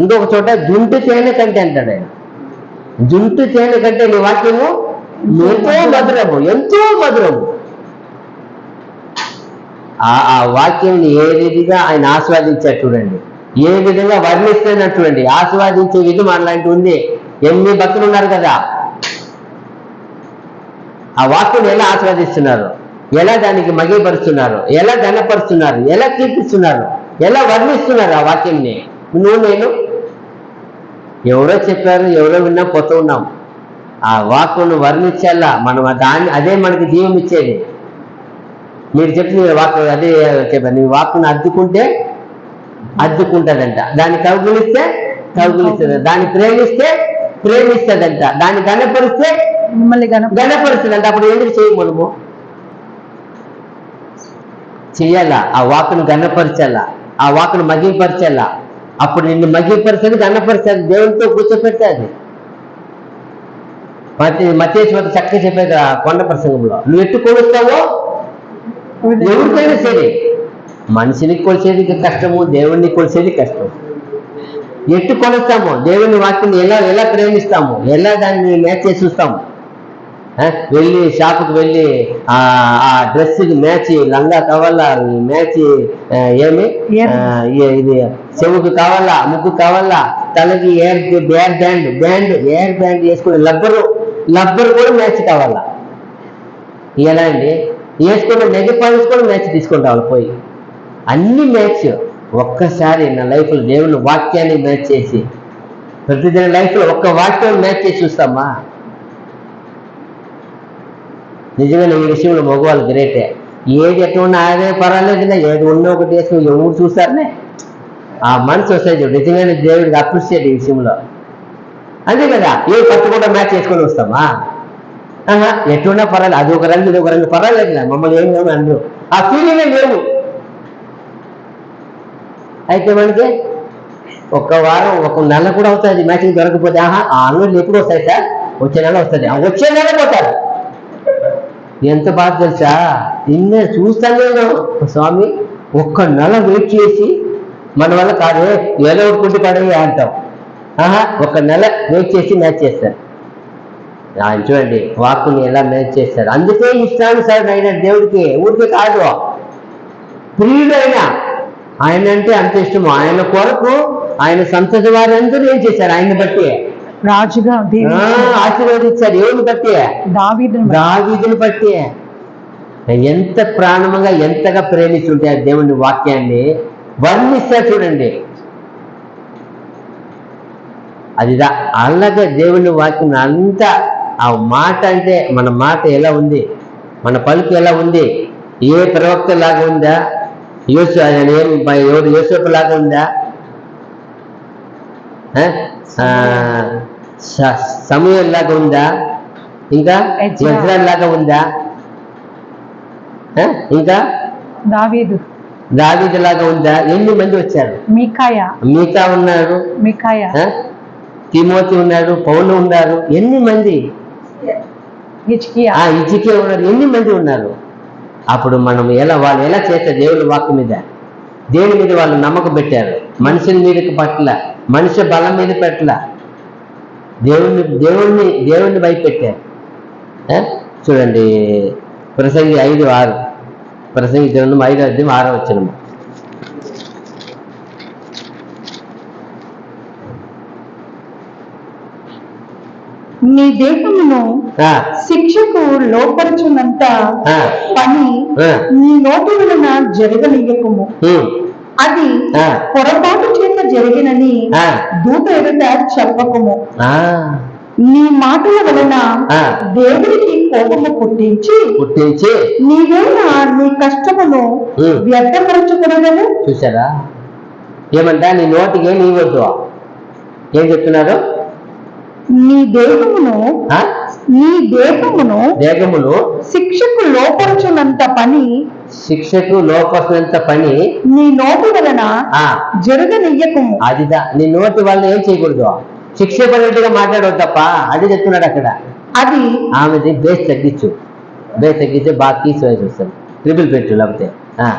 ఇంకొక చోట జుంటు తేనె కంటే అంటాడు ఆయన. జుంటు తేనె కంటే నీ వాక్యము ఎంతో మధురము, ఎంతో మధురము. ఆ వాక్యం ఏ విధిగా ఆయన ఆస్వాదించారు చూడండి, ఏ విధంగా వర్ణిస్తున్నారు చూడండి. ఆస్వాదించే విధం అలాంటి ఉంది. ఎన్ని భక్తులు ఉన్నారు కదా, ఆ వాక్యం ఎలా ఆస్వాదిస్తున్నారు, ఎలా దానికి మగిపరుస్తున్నారు, ఎలా ఘనపరుస్తున్నారు, ఎలా కీర్తిస్తున్నారు, ఎలా వర్ణిస్తున్నారు ఆ వాక్యంని. నువ్వు నేను ఎవరో చెప్పారు, ఎవరో విన్నా పోతూ ఉన్నాం. ఆ వాక్యం వర్ణించాలా మనం, అదే మనకి జీవం ఇచ్చేది. మీరు చెప్పిన వాక్యం అదే చెప్పారు. నీ వాక్యం అద్దుకుంటుందంట, దాన్ని కౌగులిస్తే కౌగులిస్తుంది, దాన్ని ప్రేమిస్తే ప్రేమిస్తుందంట, దాన్ని గణపరిస్తే మిమ్మల్ని గణపరుస్తుందంట. అప్పుడు ఎందుకు చేయి మనము చెయ్యాలా? ఆ వాకును గణపరచాలా, ఆ వాకును మగిపరచాలా. అప్పుడు నిన్ను మగిపరిచేది, గణపరిచేది, దేవునితో కూర్చోపెట్టాది. మత్తేశ్వర చక్కగా చెప్పేది ఆ కొండ ప్రసంగంలో. నువ్వు ఎట్టు కొలుస్తావో ఎవరికైనా సరే, మనిషిని కొలిసేది కష్టము, దేవుణ్ణి కొలిసేది కష్టం. ఎట్టు కొలుస్తాము, దేవుని వాక్యాన్ని ఎలా ప్రేమిస్తాము, ఎలా దాన్ని మ్యాచ్ చేసి చూస్తాము. వెళ్ళి షాపుకి వెళ్ళి ఆ డ్రెస్కి మ్యాచ్ లంగా కావాలా, మ్యాచ్ ఏమి ఇది చెవుకు కావాలా, ముక్కు కావాలా, తలకి ఎయిర్ బ్యాండ్ వేసుకుని లబ్బరు కూడా మ్యాచ్ కావాలా. ఎలా అండి వేసుకున్న నెగపాలిస్ కూడా మ్యాచ్ తీసుకుంటాం పోయి. అన్ని మ్యాచ్. ఒక్కసారి నా లైఫ్లో దేవుని వాక్యాన్ని మ్యాచ్ చేసి, ప్రతిదిన లైఫ్లో ఒక్క వాక్యాన్ని మ్యాచ్ చేసి చూస్తామా? నిజమైన ఈ విషయంలో మగవాళ్ళు గ్రేటే. ఏది ఎట్లా ఉన్నా అదే పర్వాలేదులే, ఏది ఉన్నా ఒకటి వేసుకుని ఎవరు చూస్తారనే ఆ మనసు వస్తుంది. నిజంగానే దేవుడికి అప్రిషియేట్ ఈ విషయంలో. అంతే కదా, ఏ పట్టుకుంటా మ్యాచ్ చేసుకొని వస్తామా? ఎట్లున్నా పర్వాలేదు, అది ఒక రంగు ఇది ఒక రంగు పర్వాలేదు, మమ్మల్ని ఏం కాదు అందరూ. ఆ ఫీలింగే లేవు. అయితే మనకి ఒక వారం ఒక నెల కూడా అవుతుంది మ్యాచింగ్ దొరకపోతే. ఆ అంగళ్ళు ఎప్పుడు వస్తాయి సార్? వచ్చే నెల వస్తుంది. వచ్చే నెల పోతారు. ఎంత బాధ తెలుసా? నిన్నే చూస్తాను స్వామి, ఒక్క నెల వెయిట్ చేసి మన వల్ల కాదు ఏదో ఒకటి కుట్టి పడవి అంటాం. ఒక నెల వెయిట్ చేసి మ్యాచ్ చేస్తారు. ఆయన చూడండి వాక్కుని ఎలా మ్యాచ్ చేస్తారు. అందుకే ఇష్టాను సార్ ఆయన దేవుడికి ఊరికే కాదు, ప్రియుడు ఆయన అంటే అంత ఇష్టము. ఆయన కొరకు ఆయన సంతతి వారందరూ ఏం చేశారు? ఆయన్ని బట్టి రాజుగా ఆశీర్వదించారు. ఎవరిని బట్టి? దావీదుని బట్టి. ఎంత ప్రాణముగా ఎంతగా ప్రేమిస్తుంటే ఆ దేవుని వాక్యాన్ని వర్ణిస్తారు చూడండి. అదిదా అలాగే దేవుని వాక్యం అంతా. ఆ మాట అంటే మన మాట ఎలా ఉంది, మన పలుకు ఎలా ఉంది, ఏ ప్రవక్త లాగా ఉందా, ఎవరు యోసేపు లాగా ఉందా, సమూయేలు లాగా ఉందా, ఇంకా ఇజ్రాయెల్ లాగా ఉందా, ఇంకా దావీదు లాగా ఉందా? ఎన్ని మంది వచ్చారు? మీకా ఉన్నారు, తిమోతి ఉన్నాడు, పౌలు ఉన్నారు, ఎన్ని మంది? హిజ్కియా ఉన్నారు, ఎన్ని మంది ఉన్నారు? అప్పుడు మనం వాళ్ళు ఎలా చేస్తారు? దేవుని వాక్కు మీద, దేని మీద వాళ్ళు నమ్మకం పెట్టారు? మనుషుల మీదకి పట్ల, మనిషి బలం మీద పెట్టల, దేవుణ్ణి భయపెట్టారు. చూడండి ప్రసంగి 5:6, ప్రసంగి గ్రంథం 5:6. నీ దేహమును శిక్షకు లోపరుచున్నంత పని నీ నోటి వలన జరగనీయకము. అది పొరపాటు చేత జరిగినని ఆ, దూత ఎదుట చెప్పకము. ఆ, నీ మాటల వలన ఆ. దేవుడికి కోపము పుట్టించి పుట్టించి నీవేనా నీ కష్టమును ఉమ్. వ్యర్థపరచుకునగలు. చూసారా ఏమంటా నీ నోటికి నీ వద్దు ఏం చెప్తున్నారు నీ దేహమును ఆ? నీ దేహమును దేహమును శిక్షకు లోపరచునంత పని శిక్షకు లోపసినంత పని నీ నోటి వలన ఆ జరగనియ్యకము. అదిదా నీ నోటి వల్ల ఏం చేయకూడదు శిక్ష పడినట్టుగా మాట్లాడవద్దు తప్ప అది చెప్తున్నాడు అక్కడ అది ఆమెది బేస్ తగ్గించి బాగా తీసివేసి వస్తాను ట్రిపుల్ పెట్టు లేకపోతే ఆ,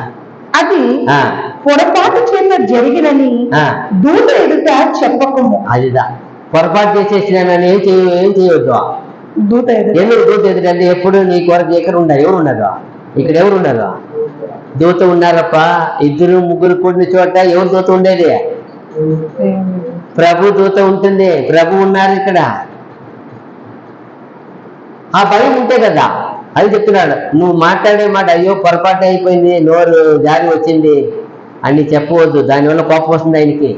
అది ఆ, పొరపాటు చేత జరిగినని ఆ. దూత ఎదుట చెప్పకము. అదిదా పొరపాటు చేసేసినానని ఏం చేయవద్దు దూత ఎదుట ఎందుకు దూత ఎదుటంటే ఎప్పుడు నీ కొరకు ఎక్కడ ఉన్నారు ఎవరు ఉన్నారు ఇక్కడ ఎవరు ఉన్నారు దూత ఉన్నారప్ప ఇద్దరు ముగ్గురు కూడిన చోట ఎవరు దూత ఉండేది ప్రభు దూత ఉంటుంది ప్రభు ఉన్నారు ఇక్కడ ఆ భయం ఉంటే కదా అది చెప్తున్నాడు నువ్వు మాట్లాడే మాట అయ్యో పొరపాటు అయిపోయింది నోరు జారి వచ్చింది అని చెప్పవద్దు దానివల్ల కోపం వస్తుంది ఆయనకి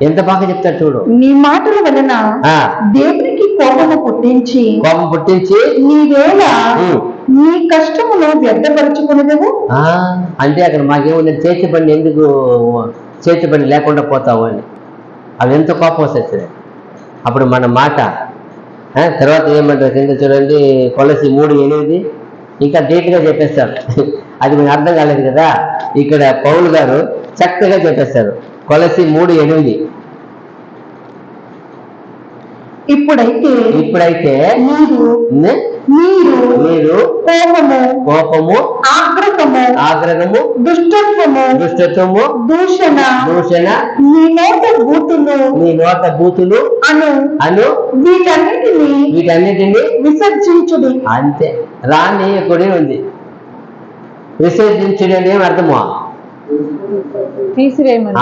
ఎంత బాగా చెప్తాడు చూడు నీ మాటల వలన ఆ దేవునికి కోపము పుట్టించి కోపం పుట్టించి నీవేళ ఉమ్. నీ కష్టమును వ్యర్థపరచుకునేదవు. ఆ, అంటే అక్కడ మాకేముంది చేతి పని ఎందుకు చేతి పని లేకుండా పోతావు అని అవి ఎంత కోపం వస్తుంది అప్పుడు మన మాట తర్వాత ఏమంటారు కింద చూడండి కొలసి 3:8 ఇంకా డీట్గా చెప్పేస్తారు అది మీకు అర్థం కాలేదు కదా ఇక్కడ పౌలు గారు చక్కగా చెప్పేస్తారు కొలసి 3:8 ఇప్పుడైతే మీరు మీరు కోపము ఆగ్రహము దుష్టత్వము దూషణ నీ నోట బూతులు అను వీటన్నిటిని విసర్జించుడి. అంతే రానియకుడి ఉంది విసర్జించుడి అని ఏం అర్థమా తీసివేయమని.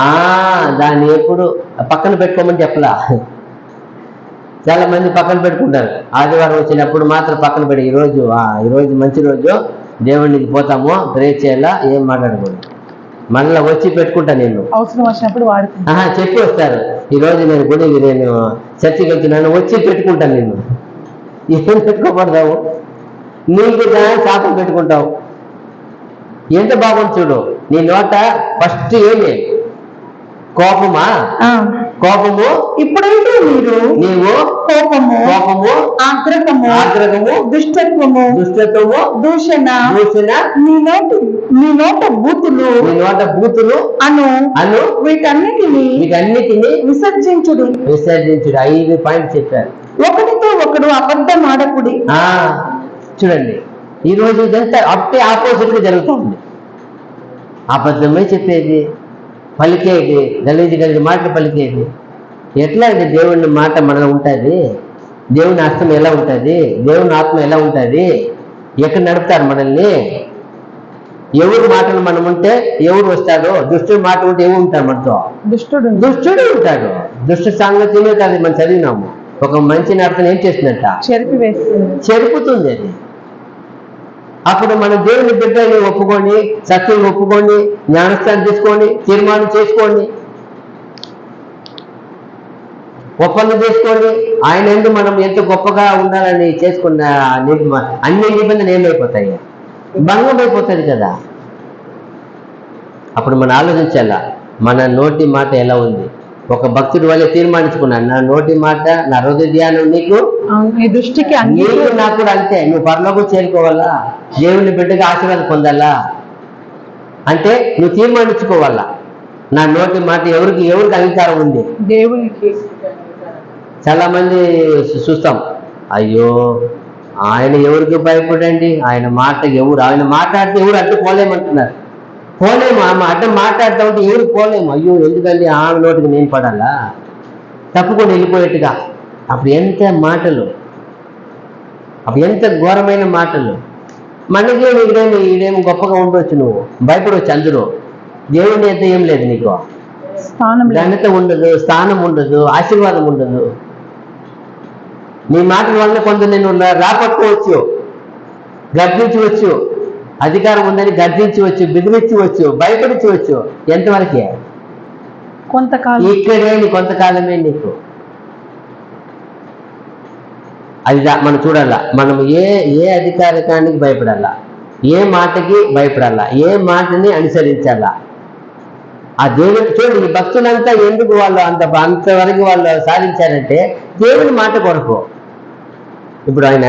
దాన్ని ఎప్పుడు పక్కన పెట్టుకోమని చెప్పలా చాలా మంది పక్కన పెట్టుకుంటారు ఆదివారం వచ్చినప్పుడు మాత్రం పక్కన పెట్టి ఈరోజు మంచి రోజు దేవునికి పోతాము ప్రే చేయాలా ఏం మాట్లాడకూడదు మళ్ళీ వచ్చి పెట్టుకుంటా నేను అవసరం వచ్చినప్పుడు వాడుకుంటా. చెప్పి వస్తారు ఈరోజు నేను చర్చికి వెళ్తున్నాను వచ్చి పెట్టుకుంటాను నేను ఏం పెట్టుకోకూడదావు నీకు దాన్ని శాపం పెట్టుకుంటావు ఎంత బాగుంది చూడు నీ నోట ఫస్ట్ ఏమి కోపము ఇప్పుడైతే నీవు కోపము ఆగ్రహము దుష్టత్వము దూషణ నీ నోట బూతులు అను వీటన్నిటిని విసర్జించుడు 5 పాయింట్స్ చెప్పారు ఒకరితో ఒకడు అబద్ధం ఆడకుడి. చూడండి ఈ రోజు ఇదంతా అట్టే ఆపోజిట్ గా జరుగుతుంది అబద్ధమే చెప్పేది పలికేది గలీజి మాటలు పలికేది ఎట్లా అంటే దేవుని మాట మనలో ఉంటుంది దేవుని హస్తం ఎలా ఉంటుంది దేవుని ఆత్మ ఎలా ఉంటుంది ఎక్కడ నడుపుతారు మనల్ని ఎవరు మాటలు మనం ఉంటే ఎవరు వస్తాడో దుష్టుడు మాట ఉంటే ఎవరు ఉంటారు మనతో దుష్టుడు ఉంటాడు దుష్టు సాంగత్యమే కాదు మనం చదివినాము ఒక మంచి నడతను ఏం చేసినట్ట చెరుపుతుంది అది అప్పుడు మన దేవుని బిడ్డని ఒప్పుకొని సత్యం ఒప్పుకొని జ్ఞానస్థానం తీసుకొని తీర్మానం చేసుకోండి ఒప్పందం చేసుకోండి ఆయన ఎందుకు మనం ఎంత గొప్పగా ఉండాలని చేసుకున్న అన్ని నిబంధనలు ఏమైపోతాయి భంగం అయిపోతుంది కదా అప్పుడు మనం ఆలోచించాలా మన నోటి మాట ఎలా ఉంది ఒక భక్తుడి వల్ల తీర్మానించుకున్నాను నా నోటి మాట నా హృదయ ధ్యానం నీకు దృష్టికి నాకు కూడా అంతే నువ్వు పరలోకం చేరుకోవాలా దేవుని బిడ్డగా ఆశీర్వాదం పొందాలా అంటే నువ్వు తీర్మానించుకోవాలా నా నోటి మాట ఎవరికి అంగీకారం ఉంది దేవునికి. చాలా మంది చూస్తాం అయ్యో ఆయన ఎవరికి భయపడండి ఆయన మాట్లాడితే ఎవరు అడ్డు పోలేమంటున్నారు పోలేము ఆమె అడ్డం మాట్లాడుతూ ఉంటే ఎవరు పోలేము అయ్యో ఎందుకంటే ఆమె నోటికి నేను పడాలా తప్పుకొని వెళ్ళిపోయేట్టుగా అప్పుడు ఎంత మాటలు అప్పుడు ఎంత ఘోరమైన మాటలు మనకే ఈడేమో గొప్పగా ఉండవచ్చు నువ్వు భయపడవచ్చు అందరూ దేవుని అయితే ఏం లేదు నీకు ఘనత ఉండదు స్థానం ఉండదు ఆశీర్వాదం ఉండదు నీ మాటల వల్ల కొంత నేను రాపట్టుకోవచ్చు గర్జించవచ్చు అధికారం ఉందని గర్జించవచ్చు బెదిరించవచ్చు భయపడించవచ్చు ఎంతవరకే కొంతకాలం ఇక్కడే కొంతకాలమే నీకు. అది మనం చూడాలా, మనం ఏ అధికారికానికి భయపడాలా, ఏ మాటకి భయపడాలా, ఏ మాటని అనుసరించాలా. ఆ దేవుని చూడండి, ఈ భక్తులంతా ఎందుకు వాళ్ళు అంతవరకు వాళ్ళు సాధించారంటే దేవుని మాట కొరకు. ఇప్పుడు ఆయన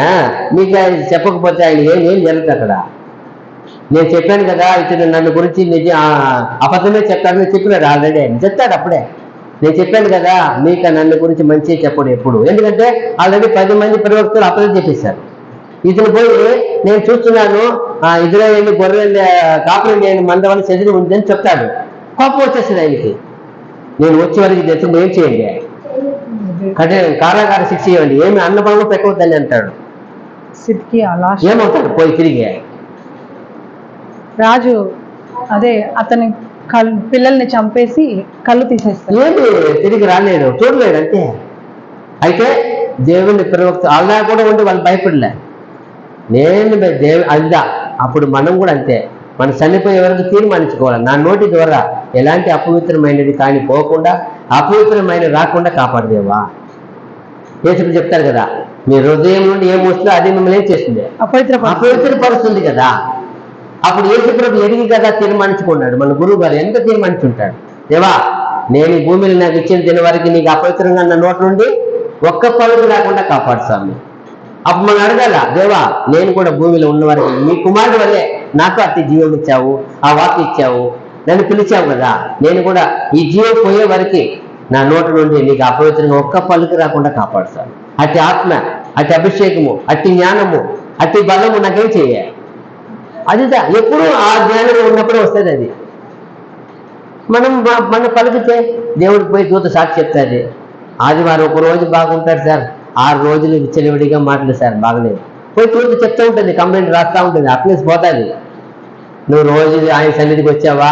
మీకు ఆయన చెప్పకపోతే ఆయన ఏం జరుగుతుంది అక్కడ? నేను చెప్పాను కదా, ఇతను నన్ను గురించి అబద్ధమే చెప్తాడని చెప్పినాడు ఆల్రెడీ. ఆయన చెప్తాడు అప్పుడే. నేను చెప్పాను కదా మీకు నన్ను గురించి మంచి చెప్పడు ఎప్పుడు, ఎందుకంటే ఆల్రెడీ 10 మంది ప్రవక్తలు అబద్ధం చెప్పేశారు. ఇతను పోయి నేను చూస్తున్నాను ఇజ్రాయేలు గొర్రెలు కాపురం చేయని మందవని చెదిరి ఉంది అని చెప్తాడు. కోపం వచ్చేస్తుంది ఆయనకి. నేను వచ్చే వరకు తెచ్చుకు ఏం చేయండి, కారాగార శిక్ష ఇవ్వండి, ఏమి అన్నపానం పెట్టవద్దని అంటాడు. ఏమవుతాడు పోయి తిరిగి రాజు అదే అతని పిల్లల్ని చంపేసి కళ్ళు తీసేస్తాడు. ఏమి తిరిగి రాలేడు, చూడలేడు అంతే. అయితే దేవుని ప్రవక్త అలా కూడా ఉండి వాళ్ళు భయపడలే. అదిదా అప్పుడు మనం కూడా అంతే. మనం చనిపోయే వరకు తీర్మానించుకోవాలి, నా నోటి ద్వారా ఎలాంటి అపవిత్రమైనది కానీ పోకుండా అపవిత్రమైన రాకుండా కాపాడదేవా. యేసుడు చెప్తారు కదా, మీ హృదయం నుండి ఏం వస్తుందో అది మిమ్మల్ని ఏం చేస్తుంది, అపవిత్రపరుస్తుంది కదా. అప్పుడు యేసుప్రభు ఎదిగి కదా తీర్మానించుకున్నాడు. మన గురువు గారు ఎంత తీర్మానించుంటాడు, దేవా నేను ఈ భూమిని నాకు ఇచ్చిన తిన వరకు నీకు అపవిత్రంగా నా నోటి నుండి ఒక్క పలుకు రాకుండా కాపాడు స్వామి. అప్పుడు మనం అడగాల, దేవా నేను కూడా భూమిలో ఉన్న వారికి మీ కుమారుడు వల్లే నాకు అతి జీవం ఇచ్చావు, ఆ వాక్కు ఇచ్చావు, నన్ను పిలిచావు కదా, నేను కూడా ఈ జీవం పోయే వరకు నా నోటి నుండి నీకు అపవిత్రంగా ఒక్క పలుకు రాకుండా కాపాడు స్వామి. అతి ఆత్మ, అతి అభిషేకము, అతి జ్ఞానము, అతి బలము నాకేం చేయాలి. అదిదా ఎప్పుడు ఆ జ్ఞానం ఉన్నప్పుడే వస్తుంది. అది మనం పలికితే దేవుడికి పోయి దూత సాక్షి చెప్తాది. ఆదివారం ఒక రోజు బాగుంటాడు సార్, 6 రోజులు విచ్చలవిడిగా మాటలు సార్ బాగలేదు, పోయి దూత చెప్తూ ఉంటుంది, కంప్లైంట్ రాస్తూ ఉంటుంది, అట్లీస్ట్ పోతుంది. నువ్వు రోజు ఆయన సన్నిధికి వచ్చావా,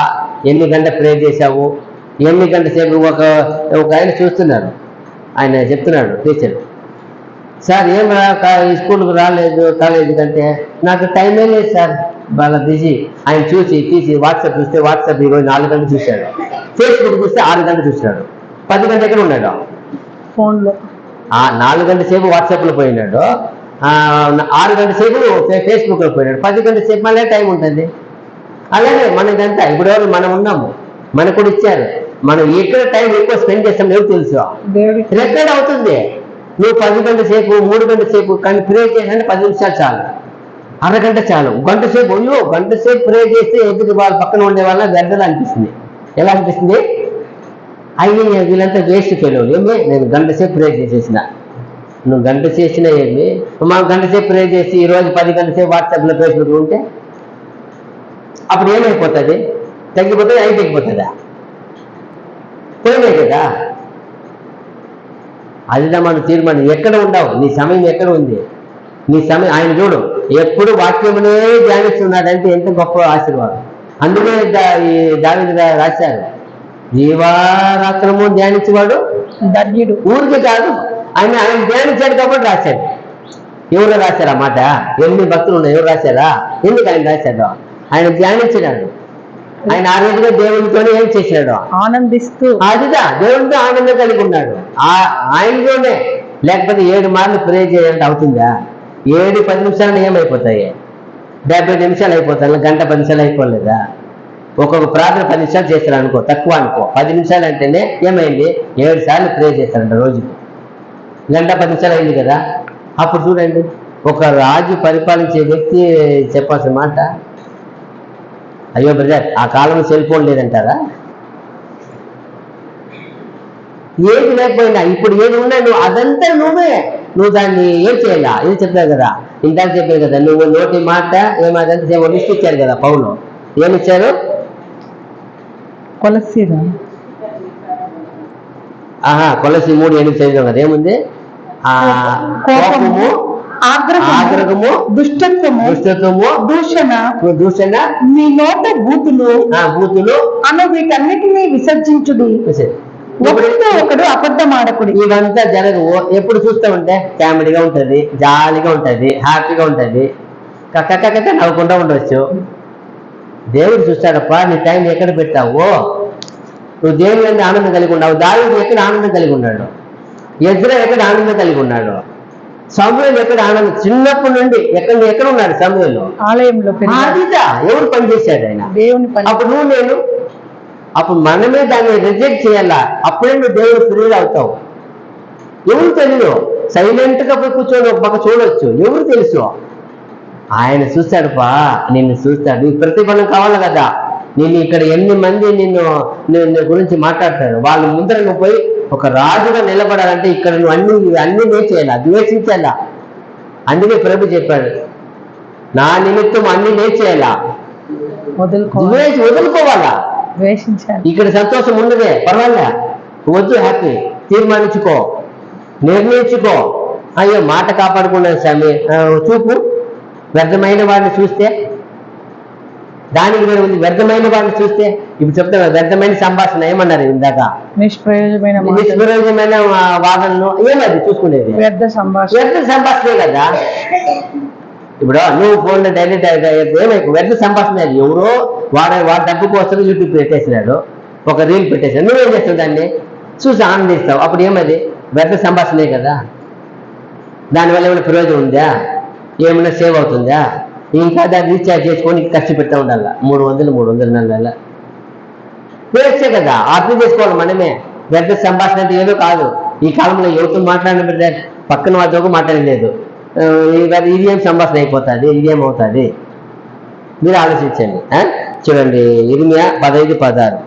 ఎన్ని గంటలు ప్రేర్ చేశావు, ఎన్ని గంటల సేపు ఒక ఆయన చూస్తున్నారు. ఆయన చెప్తున్నాడు టీచర్, సార్ ఏం స్కూల్కి రాలేదు కాలేజీ కంటే నాకు టైమే లేదు సార్, బాగా బిజీ. ఆయన తీసి వాట్సాప్ చూస్తే వాట్సాప్ ఈరోజు 4 గంటలు చూశాడు, ఫేస్బుక్ చూస్తే 6 గంటలు చూసినాడు, 10 గంటల దగ్గర ఉన్నాడు ఫోన్లో. 4 గంటల సేపు వాట్సాప్లో పోయినాడు, 6 గంటల సేపు ఫేస్బుక్లో పోయినాడు, 10 గంటల సేపు మళ్ళీ టైం ఉంటుంది. అలాగే మనకంతా ఇప్పుడు ఎవరు మనం ఉన్నాము, మనకు కూడా ఇచ్చారు, మనం ఎక్కడ టైం ఎక్కువ స్పెండ్ చేస్తాం ఎవరు తెలుసు, రికార్డ్ అవుతుంది. నువ్వు 10 గంటల సేపు 3 గంటల సేపు కానీ ప్రే చేయాలంటే 10 నిమిషాలు చాలు, అరగంట చాలు, గంట సేపు గంట సేపు ప్రే చేస్తే ఎదుటి వాళ్ళ పక్కన ఉండే వాళ్ళ వ్యర్థలు అనిపిస్తుంది. ఎలా అనిపిస్తుంది, అయ్యి వీళ్ళంతా వేస్ట్ ఫెయిల్ ఏమి, నేను గంట సేపు ప్రే చేసేసిన, నువ్వు గంట చేసినా ఏమి, మా గంట సేపు ప్రే చేసి ఈరోజు 10 గంటల సేపు వాట్సాప్లో ఫేస్బుక్ ఉంటే అప్పుడు ఏమైపోతుంది, తగ్గిపోతుంది, అయిపోతుందా, పోయినాయి కదా. అదిదా మన తీర్మానం. ఎక్కడ ఉండవు, నీ సమయం ఎక్కడ ఉంది, నీ సమయం ఆయన చూడు ఎప్పుడు వాక్యమునే ధ్యానిస్తున్నాడంటే ఎంత గొప్ప ఆశీర్వాదం. అందుకే దావీదు రాశారు, జీవారాత్రము ధ్యానించేవాడు ధన్యుడు. ఊరికే కాదు, ఆయన ధ్యానించాడు కాబట్టి రాశాడు. ఎవరు రాశారు ఆ మాట, 8 భక్తులు ఉన్నాయి, ఎవరు రాశారా, ఎందుకు ఆయన రాశాడు, ఆయన ధ్యానించినాడు. ఆయన ఆ రోజుగా దేవునితోనే ఏం చేసినాడు, ఆనందిస్తూ, అదిదా దేవునితో ఆనందం కలిగి ఉన్నాడు ఆయనతోనే. లేకపోతే 7 మార్లు ప్రే చేయాలంటే అవుతుందా, 7-10 నిమిషాలు ఏమైపోతాయి, 70 నిమిషాలు అయిపోతాయి, గంట 10 నిమిషాలు అయిపోలేదా. ఒక్కొక్క ప్రార్థన 10 నిమిషాలు చేస్తారు అనుకో, తక్కువ అనుకో, 10 నిమిషాలు అంటేనే ఏమైంది, 7 సార్లు ప్రే చేస్తారంట రోజుకి, గంట 10 నిమిషాలు అయింది కదా. అప్పుడు చూడండి, ఒక రాజు పరిపాలించే వ్యక్తి చెప్పాల్సిన మాట, అయ్యో బ్రదర్ ఆ కాలంలో సెల్ ఫోన్ లేదంటారా, ఏది లేకపోయినా ఇప్పుడు ఏది ఉన్నా నువ్వు అదంతా నువ్వు దాన్ని ఏం చేయాలా, ఏం చెప్పావు కదా, ఇందాక చెప్పారు కదా, నువ్వు నోటి మాట ఏమాదంతా లిస్ట్ ఇచ్చారు కదా పౌలు, ఏమిచ్చారు, కొలసి 3:8 చదివాం కదా, ఏముంది, కోపము, ఆగ్రహము, దుష్టత్వము, దూషణ, మీ నోట బూతులు అను వీటన్నిటినీ విసర్జించుడి, ఒకరితో ఒకడు అబద్ధమాడకుడి. ఇవంతా జరగవు. ఎప్పుడు చూస్తూ ఉంటే కామెడీగా ఉంటుంది, జాలీగా ఉంటుంది, హ్యాపీగా ఉంటుంది, కక్క నవ్వకుండా ఉండవచ్చు. దేవుడు చూస్తాడప్ప నీ టైం ఎక్కడ పెట్టావో, నువ్వు దేవుని యందు ఆనందం కలిగి ఉన్నావు. దావీదు ఎక్కడ ఆనందం కలిగి ఉన్నాడు? ఎజ్రా ఎక్కడ ఆనందం కలిగి ఉన్నాడు? సమూయేలు ఎక్కడ ఆనందం? చిన్నప్పటి నుండి ఎక్కడ ఉన్నాడు సమూయేలు? ఆలయంలో అదిదా ఎవరు పని చేశాడు ఆయన? దేవుని పని. అప్పుడు నువ్వు నేను అప్పుడు మనమే దాన్ని రిజెక్ట్ చేయాలా. అప్పుడే నువ్వు దేవుడు ప్రియుడు అవుతావు. ఎవరు తెలియదు, సైలెంట్ గా పోయి కూర్చొని ఒక పక్క చూడొచ్చు. ఎవరు తెలుసు? ఆయన చూస్తాడు పా, నిన్ను చూస్తాడు. ఈ ప్రతిఫలం కావాలి కదా. నేను ఇక్కడ ఎన్ని మంది నిన్ను గురించి మాట్లాడతారు, వాళ్ళ ముందర నువ్వు పోయి ఒక రాజుగా నిలబడాలంటే ఇక్కడ నువ్వు అన్ని నేర్చేయాలా, ద్వేషించాలా. అందుకే ప్రభు చెప్పాడు, నా నిమిత్తం అన్ని నేర్చేయాలా, వదులుకోవాలా. ఇక్కడ సంతోషం ఉండదే, పర్వాలే, వద్దు, హ్యాపీ, తీర్మానించుకో, నిర్ణయించుకో. అయ్యో మాట కాపాడుకున్నాను స్వామి, చూపు వ్యర్థమైన వాడిని చూస్తే దానికి వేరే ఉంది. వ్యర్థమైన వాడిని చూస్తే ఇప్పుడు చెప్తా, వ్యర్థమైన సంభాషణ ఏమన్నారు ఇందాక? నిష్ప్రయోజనమైన వాదనను ఏమది చూసుకునేది? వ్యర్థ సంభాషణే కదా. ఇప్పుడు నువ్వు ఫోన్లో డైరెక్ట్ ఏమైపు వ్యర్థ సంభాషణ. ఎవరో వాడు డబ్బు కోసం యూట్యూబ్ పెట్టేసినాడు, ఒక రీల్ పెట్టేసాడు, నువ్వేం చేస్తావు? దాన్ని చూసి ఆనందిస్తావు. అప్పుడు ఏమది? వ్యర్థ సంభాషణే కదా. దానివల్ల ఏమైనా ప్రయోజనం ఉందా? ఏమైనా సేవ్ అవుతుందా? ఇంకా దాన్ని రీఛార్జ్ చేసుకొని ఖర్చు పెడతా ఉండాలి. 300 నెలల వేస్తే కదా. అర్థం చేసుకోవాలి మనమే. వ్యర్థ సంభాషణ అంటే ఏదో కాదు. ఈ కాలంలో ఎవరితో మాట్లాడిన పక్కన వాళ్ళతో మాట్లాడలేదు. ఇది ఏం సంభాషణ అయిపోతుంది, ఇదేమవుతుంది? మీరు ఆలోచించండి. చూడండి ఇర్మియా 15:16.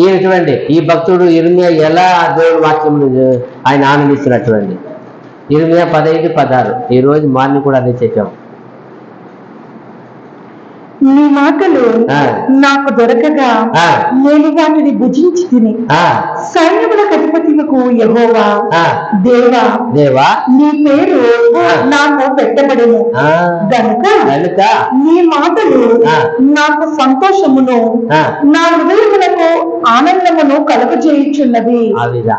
ఈయన చూడండి, ఈ భక్తుడు ఇర్మియా ఎలా దేవుడి వాక్యం ఆయన ఆనందిస్తున్నాడు చూడండి. ఇర్మియా 15:16. ఈ రోజు మార్నింగ్ కూడా అదే చెప్పాం. నీ మాటలు నాకు దొరకగా నేను వాటిని భుజించి తిని, సైన్యములకు అధిపతులకు యెహోవా దేవా నీ పేరు నాకు పెట్టబడెను గనుక నీ మాటలు నాకు సంతోషమును నా హృదయములకు ఆనందమును కలుగజేయుచున్నది. అవిదా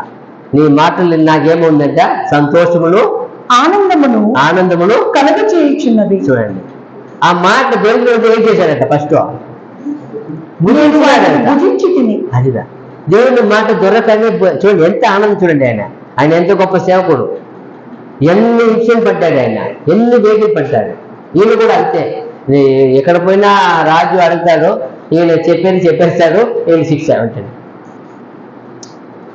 నీ మాటలు నాకేముందంట? సంతోషమును ఆనందమును కలుగజేయుచున్నది. చూడండి, ఆ మాట దేవుడు ఏం చేశాడంట? ఫస్ట్ భుజించి తిని. అదిదా దేవుని మాట దొరకనే చూడండి, ఎంత ఆనందం చూడండి. ఆయన ఎంత గొప్ప సేవకుడు, ఎన్ని విషయం పడ్డాడు ఆయన, ఎన్ని వేగిలు పడ్డాడు. ఈయన కూడా అంతే. ఎక్కడ పోయినా రాజు అడుగుతాడు, ఈయన చెప్పేస్తాడు, ఈయన శిక్ష అంటాడు.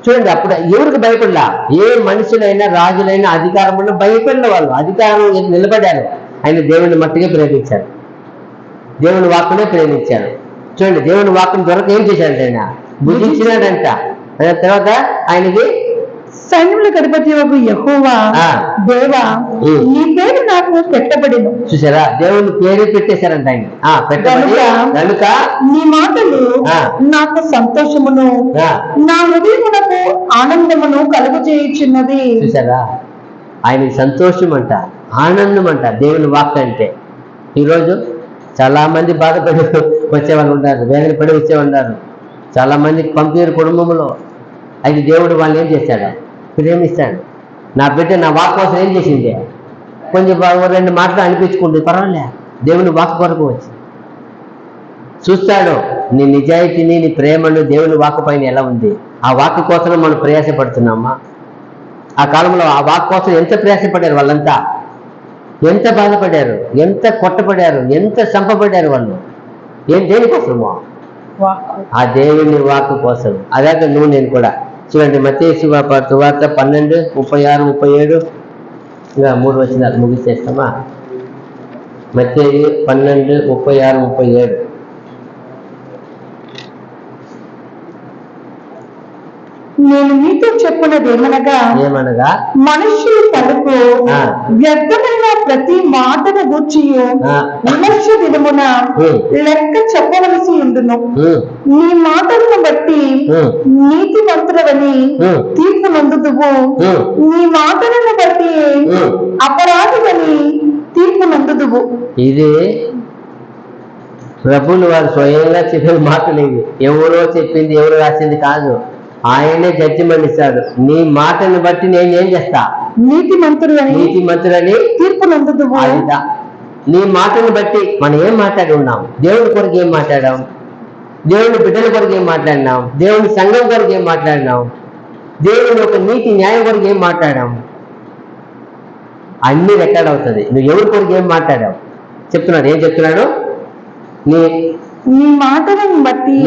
చూడండి, అప్పుడు ఎవరికి భయపడలా. ఏ మనుషులైనా రాజులైనా అధికారంలో భయపడిన వాళ్ళు అధికారం నిలబడ్డారు. ఆయన దేవుని మట్టిగా ప్రేమించాడు, దేవుని వాక్కునే ప్రేమించాడు. చూడండి, దేవుని వాక్కుని దొరక ఏం చేశాడంటే ఆయన భుజించినాడంట. తర్వాత ఆయనకి సైన్యములకు అధిపతి యెహోవా దేవా నీ పేరు నాకు పెట్టబడెను. చూసారా, దేవుని పేరు పెట్టేశారంట ఆయన. కనుక నీ మాటలు నాకు సంతోషమును నా హృదయమునకు ఆనందమును కలుగజేయుచున్నది. చూసారా, ఆయనకి సంతోషం అంట, ఆనందం అంట దేవుని వాక్ అంటే. ఈరోజు చాలా మంది బాధపడి వచ్చేవాళ్ళు ఉన్నారు, వేదన పడి వచ్చేవాళ్ళు చాలా మందికి పంపారు కుటుంబంలో. అయితే దేవుడు వాళ్ళు ఏం చేశాడు? ప్రేమిస్తాడు. నా బిడ్డ నా వాక్ కోసం ఏం చేసింది? కొంచెం 2 మాటలు అనిపించుకుంటుంది, పర్వాలే, దేవుని వాక్ కొరకు వచ్చి చూస్తాడు నీ నిజాయితీని, నీ ప్రేమను దేవుని వాక్ పైన ఎలా ఉంది. ఆ వాక్ కోసం మనం ప్రయాసపడుతున్నామా? ఆ కాలంలో ఆ వాక్ కోసం ఎంత ప్రయాసపడ్డారు వాళ్ళంతా, ఎంత బాధపడ్డారు, ఎంత కొట్టపడ్డారు, ఎంత చంపబడ్డారు వాళ్ళు. దేనికోసమో? ఆ దేవుని వాక్ కోసం. అదే నువ్వు నేను కూడా. చూడండి, మత్తయి సువార్త 12, 36, 37. ఇంకా 3 వచనాలు ముగిసేస్తామా? మత్తయి 12, 36, 37. నేను మీతో చెప్పున్నది ఏమనగా మనుష్యులు పలుకు వ్యర్థమైన ప్రతి మాటను గూర్చి విమర్శ దినమున లెక్క చెప్పవలసి ఉండును. నీ మాటలను బట్టి నీతిమంతులవని తీర్పు నందుదువు, నీ మాటలను బట్టి అపరాధులని తీర్పు నందుదువు. ఇది ప్రభువులు వారు స్వయంగా చెప్పిన మాటలు. ఇవి ఎవరో చెప్పింది, ఎవరు రాసింది కాదు. ఆయనే జడ్జిమెంట్ ఇస్తాడు. నీ మాటను బట్టి నేను ఏం చేస్తా? నీతిమంతులని తీర్పు నందుదువు. నీ మాటను బట్టి మనం ఏం మాట్లాడి ఉన్నాం? దేవుడి కొరకు ఏం మాట్లాడాం? దేవుని బిడ్డల కొరకు ఏం మాట్లాడినాం, దేవుని సంఘం కొరకు ఏం మాట్లాడినాం, దేవుని ఒక నీతి న్యాయం కొరకు ఏం మాట్లాడాం, అన్ని రికార్డ్ అవుతుంది. నువ్వు ఎవరి కొరకు ఏం మాట్లాడావు చెప్తున్నాడు. ఏం చెప్తున్నాడు? నీ మాటలను బట్టి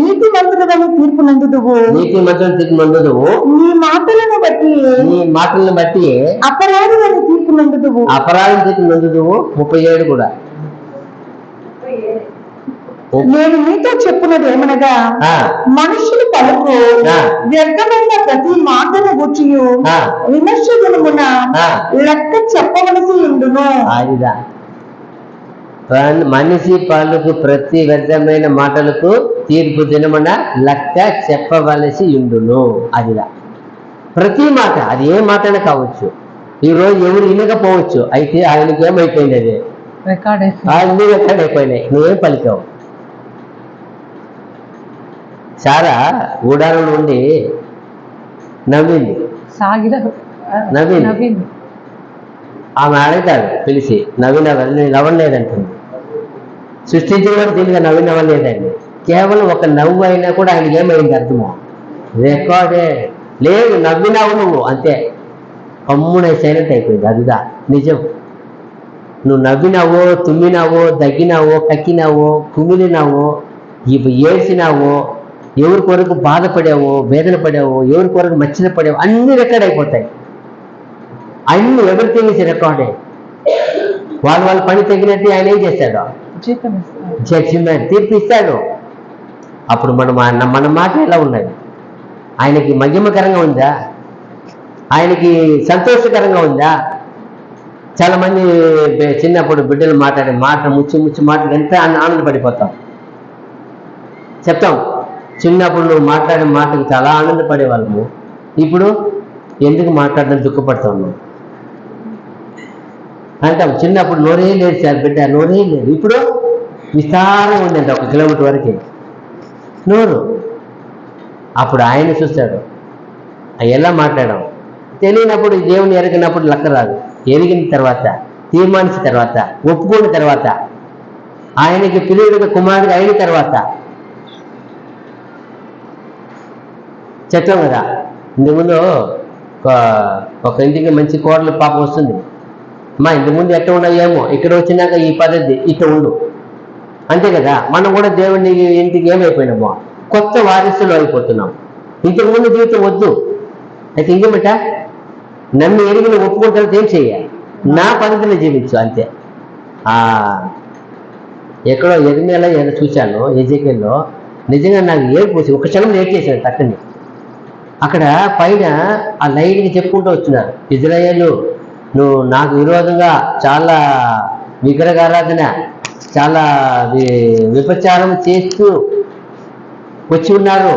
నీతి మంత్రులను తీర్పు నందుదువు. నీ మాటలను బట్టి అపరాధులను తీర్పు నందుదువు. 37 కూడా. నేను మీతో చెప్పున్నది ఏమనగా, మనుషులు పలుకు వ్యర్థమైన ప్రతి మాటను గుర్చి విమర్శ దినమున లెక్క చెప్పవలసి ఉండును. మనిషి పలుకు ప్రతి వ్యర్థమైన మాటలకు తీర్పు దినమున లెక్క చెప్పవలసి ఉండును. అదిదా ప్రతి మాట, అది ఏ మాటనే కావచ్చు. ఈరోజు ఎవరు వినకపోవచ్చు, అయితే ఆయనకి ఏమైపోయింది, అది రికార్డ్ అయిపోయినాయి. నువ్వేం పలికావు? సారా ఊడాల నుండి నవ్వింది. ఆమె అడుగుతాడు పిలిచి, నవ్వలేదంటుంది. సృష్టించడం దీనిగా నవ్వలేదండి. కేవలం ఒక నవ్వు అయినా కూడా ఆయనకి ఏమైంది అర్థమో, రికార్డే లేదు. నవ్వినావు నువ్వు, అంతే, కమ్మునే సైలెంట్ అయిపోయింది. అదిదా నిజం. నువ్వు నవ్వినావో, తుమ్మినావో, దగ్గినావో, కక్కినావో, కుమిలినావో, ఇవి ఏడ్చినావో, ఎవరి కొరకు బాధపడావో, వేదన పడావో, ఎవరి కొరకు మచ్చిన పడావో, అన్ని రికార్డ్ అయిపోతాయి. అన్ని ఎవ్రీథింగ్ ఇస్ రికార్డే. వాళ్ళ పని తగినట్టు ఆయన ఏం చేస్తాడు? జడ్జిమెంట్, తీర్పు ఇస్తాడు. అప్పుడు మన మాట ఎలా ఉన్నది? ఆయనకి మహిమకరంగా ఉందా? ఆయనకి సంతోషకరంగా ఉందా? చాలా మంది చిన్నప్పుడు బిడ్డలు మాట్లాడే మాట ముచ్చి మాటలు ఎంత ఆనందపడిపోతాం. చెప్తాం, చిన్నప్పుడు నువ్వు మాట్లాడే మాటకి చాలా ఆనందపడే వాళ్ళము, ఇప్పుడు ఎందుకు మాట్లాడడం దుఃఖపడతావు నువ్వు అంటాం. చిన్నప్పుడు నోరే లేదు సార్ బిడ్డ, నోరే లేదు. ఇప్పుడు విస్తారంగా ఉందంట, 1 కిలోమీటర్ వరకు నోరు. అప్పుడు ఆయన చూస్తాడు, ఎలా మాట్లాడాం. తెలియనప్పుడు, దేవుని ఎరగినప్పుడు లెక్క రాదు. ఎరిగిన తర్వాత, తీర్మానించిన తర్వాత, ఒప్పుకున్న తర్వాత, ఆయనకి పిల్లలుగా కుమారుడిగా అయిన తర్వాత చెప్పాం కదా. ఇంతకుముందు ఒక ఇంటికి మంచి కోడలు పాప వస్తుంది. ఇంతకుముందు ఎట్లా ఉన్నాయేమో, ఇక్కడ వచ్చినాక ఈ పద్ధతి ఇట్లా ఉండు, అంతే కదా. మనం కూడా దేవుని ఇంటికి ఏమైపోయినామో, కొత్త వారసులు అయిపోతున్నాం. ఇంతకుముందు జీవితం వద్దు. అయితే ఇంకేమిట, నన్ను ఎరిగిన ఒప్పుకుంటారు, ఏం చెయ్యాలి? నా పద్ధతిలో జీవించు, అంతే. ఎక్కడో ఎరిమేలా ఏదో చూశాను, ఎజెకియల్లో. నిజంగా నాకు ఏడ్పోసి ఒక క్షణం ఏడ్చేసాను తక్కని. అక్కడ పైన ఆ లైట్కి చెప్పుకుంటూ వచ్చినారు, ఇజ్రాయేలు నువ్వు నాకు విరోధంగా చాలా విగ్రహారాధన, చాలా విపచారం చేస్తూ వచ్చి ఉన్నారు,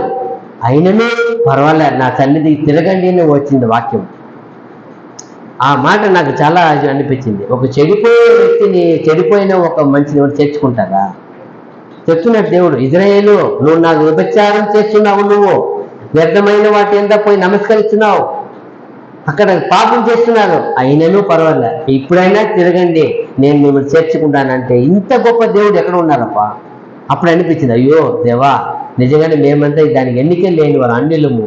అయినను పర్వాలేదు నా సన్నిధికి తిరగండి అని వచ్చింది వాక్యం. ఆ మాట నాకు చాలా అనిపించింది. ఒక చెడిపోయే వ్యక్తిని, చెడిపోయిన ఒక మనిషిని చేర్చుకుంటారా? చెప్తున్నాడు దేవుడు, ఇజ్రాయేలు నువ్వు నాకు విపచారం చేస్తున్నావు, నువ్వు వ్యర్థమైన వాటి ఎంత పోయి నమస్కరిస్తున్నావు, అక్కడ పాపం చేస్తున్నారు, అయినను పర్వాలేదు, ఇప్పుడైనా తిరగండి, నేను మిమ్మల్ని చేర్చుకుంటానంటే ఇంత గొప్ప దేవుడు ఎక్కడ ఉన్నారప్పా? అప్పుడు అనిపించింది, అయ్యో దేవా, నిజంగానే మేమంతా దానికి ఎన్నికే లేని వారు, అన్యులము,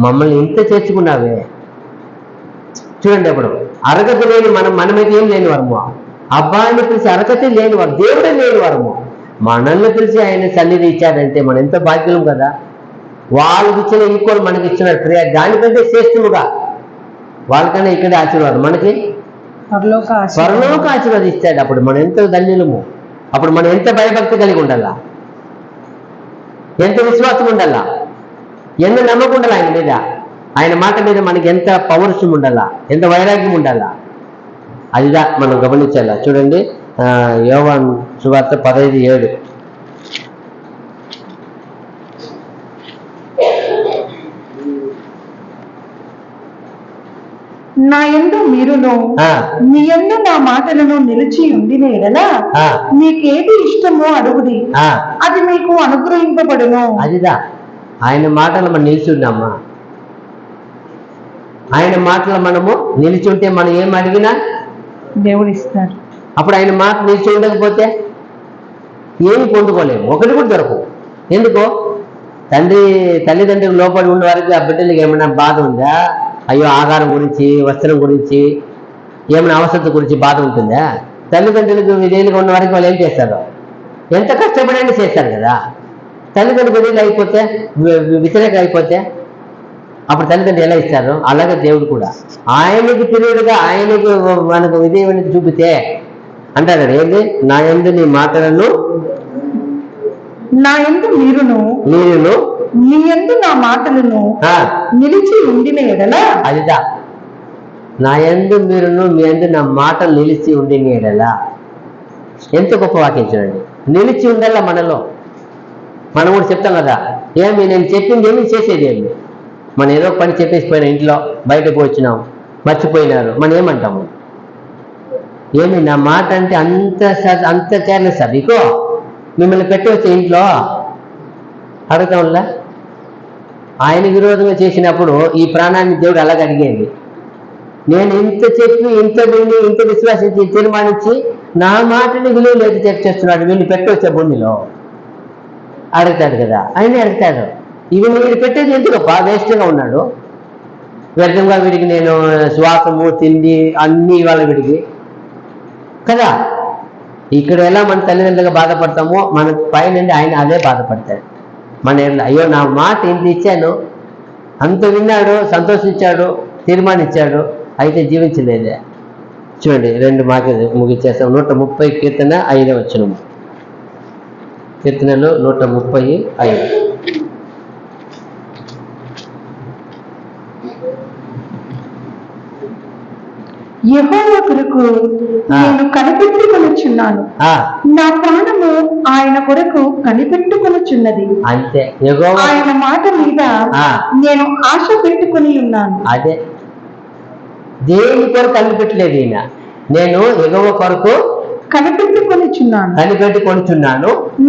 మమ్మల్ని ఇంత చేర్చుకున్నావే. చూడండి, అప్పుడు అర్హత లేని మనమైతే ఏం లేని వారము, అబ్బాయిని పిలిచి అర్హత లేని వారు, దేవుడే లేని వారము, మనల్ని పిలిచి ఆయన సన్నిధి ఇచ్చాడంటే మనం ఎంత భాగ్యం కదా. వాళ్ళకి ఇచ్చిన ఈక్వల్ మనకి ఇచ్చినాడు ప్రియ, దానికంటే శ్రేష్టముగా వాళ్ళకన్నా ఇక్కడే ఆశీర్వాదం, మనకి పరలోక ఆశీర్వాదం ఇస్తాడు. అప్పుడు మనం ఎంత ధన్యులము, అప్పుడు మనం ఎంత భయభక్తి కలిగి ఉండాలా, ఎంత విశ్వాసం ఉండాలా, ఎంత నమ్మకం ఉండాలా ఆయన మీద, ఆయన మాట మీద మనకి ఎంత పౌరుషం ఉండాలా, ఎంత వైరాగ్యం ఉండాలా, అదిదా మనం గమనించాలా. చూడండి, యోవాను సువార్త 15:7. నా యందు మీరును మీ యందు నా మాటలను నిలిచి ఉండిన ఎడల మీకేది ఇష్టమో అడుగుడి, అది మీకు అనుగ్రహింపబడును. అదిదా ఆయన మాటలు మనం నిలిచి ఉన్నామా? ఆయన మాటలు మనము నిలిచి ఉంటే మనం ఏం అడిగినా దేవుడు ఇస్తాడు. అప్పుడు ఆయన మాట నిలిచి ఉండకపోతే ఏమి పొందుకోలేము, ఒకటి కూడా దొరకవు. ఎందుకో తల్లిదండ్రులకు లోపడి ఉండే వారికి ఆ బిడ్డలకి ఏమైనా బాధ ఉందా? అయ్యో ఆహారం గురించి, వస్త్రం గురించి, ఏమైనా అవసరం గురించి బాధ ఉంటుందా? తల్లిదండ్రులకు విధేయులుగా ఉన్న వారికి వాళ్ళు ఏం చేస్తారు? ఎంత కష్టపడైనా చేస్తారు కదా. తల్లిదండ్రులు విధేయులు అయిపోతే, వ్యతిరేక అయిపోతే అప్పుడు తల్లిదండ్రులు ఎలా ఇస్తారు? అలాగే దేవుడు కూడా ఆయనకి తిరుగుడుగా ఆయనకి మనకు విధేయమైన చూపితే అంటారు ఏంటి, నా యందు నీ మాటలను నా యందు మీరును నీ యందు నా మాటలను నిలిచి ఉండిన ఎడల, అదిదా నా యందు మీరును మీ యందు నా మాటలు నిలిచి ఉండిన ఎడల. ఎంత గొప్ప వాక్యం చూడండి. నిలిచి ఉండాల మనలో. మనం కూడా చెప్తాం కదా, ఏమి నేను చెప్పింది ఏమి చేసేది ఏమి. మనం ఏదో పని చెప్పేసిపోయినా, ఇంట్లో బయటకు వచ్చినాం, మర్చిపోయినారు, మనం ఏమంటాము? ఏమి నా మాట అంటే అంత కేర్లెస్ ఇకో మిమ్మల్ని పెట్టి వచ్చే ఇంట్లో అడుగుతాంలా. ఆయన విరోధంగా చేసినప్పుడు ఈ ప్రాణాన్ని దేవుడు అలాగ అడిగేది. నేను ఇంత చెప్పి, ఇంత విని, ఇంత విశ్వాసించి, తీర్మానించి నా మాటని విలువ లేదు చేస్తున్నాడు, వీళ్ళు పెట్టవచ్చే భూమిలో అడుగుతాడు కదా. ఆయనే అడుగుతాడు, ఇవి మీరు పెట్టేది ఎందుకు వేస్ట్గా ఉన్నాడు, వ్యర్థంగా వీడికి నేను శ్వాసము తిండి అన్ని ఇవాళ వీడికి కదా. ఇక్కడ ఎలా మన తల్లిదండ్రులుగా బాధపడతామో మన పైన ఆయన అదే బాధపడతాడు. మన అయ్యో నా మాట ఇంత ఇచ్చాను, అంత విన్నాడు, సంతోషించాడు, తీర్మానించాడు, అయితే జీవించలేదే. చూడండి 2 మాటలు ముగిచ్చేస్తాం. 130 కీర్తన 5వ వచనం. కీర్తనలు 135. యెహోవా కొరకు నేను కనిపెట్టుకొనుచున్నాను, నా ప్రాణము ఆయన కొరకు కనిపెట్టుకొనుచున్నది. అంతే, ఆయన మాట మీద నేను ఆశ పెట్టుకుని ఉన్నాను. అదే దేని కొరకు కనిపెట్టలేదు ఈయన. నేను యెహోవా కొరకు కనిపెట్టుకొనుచున్నాను,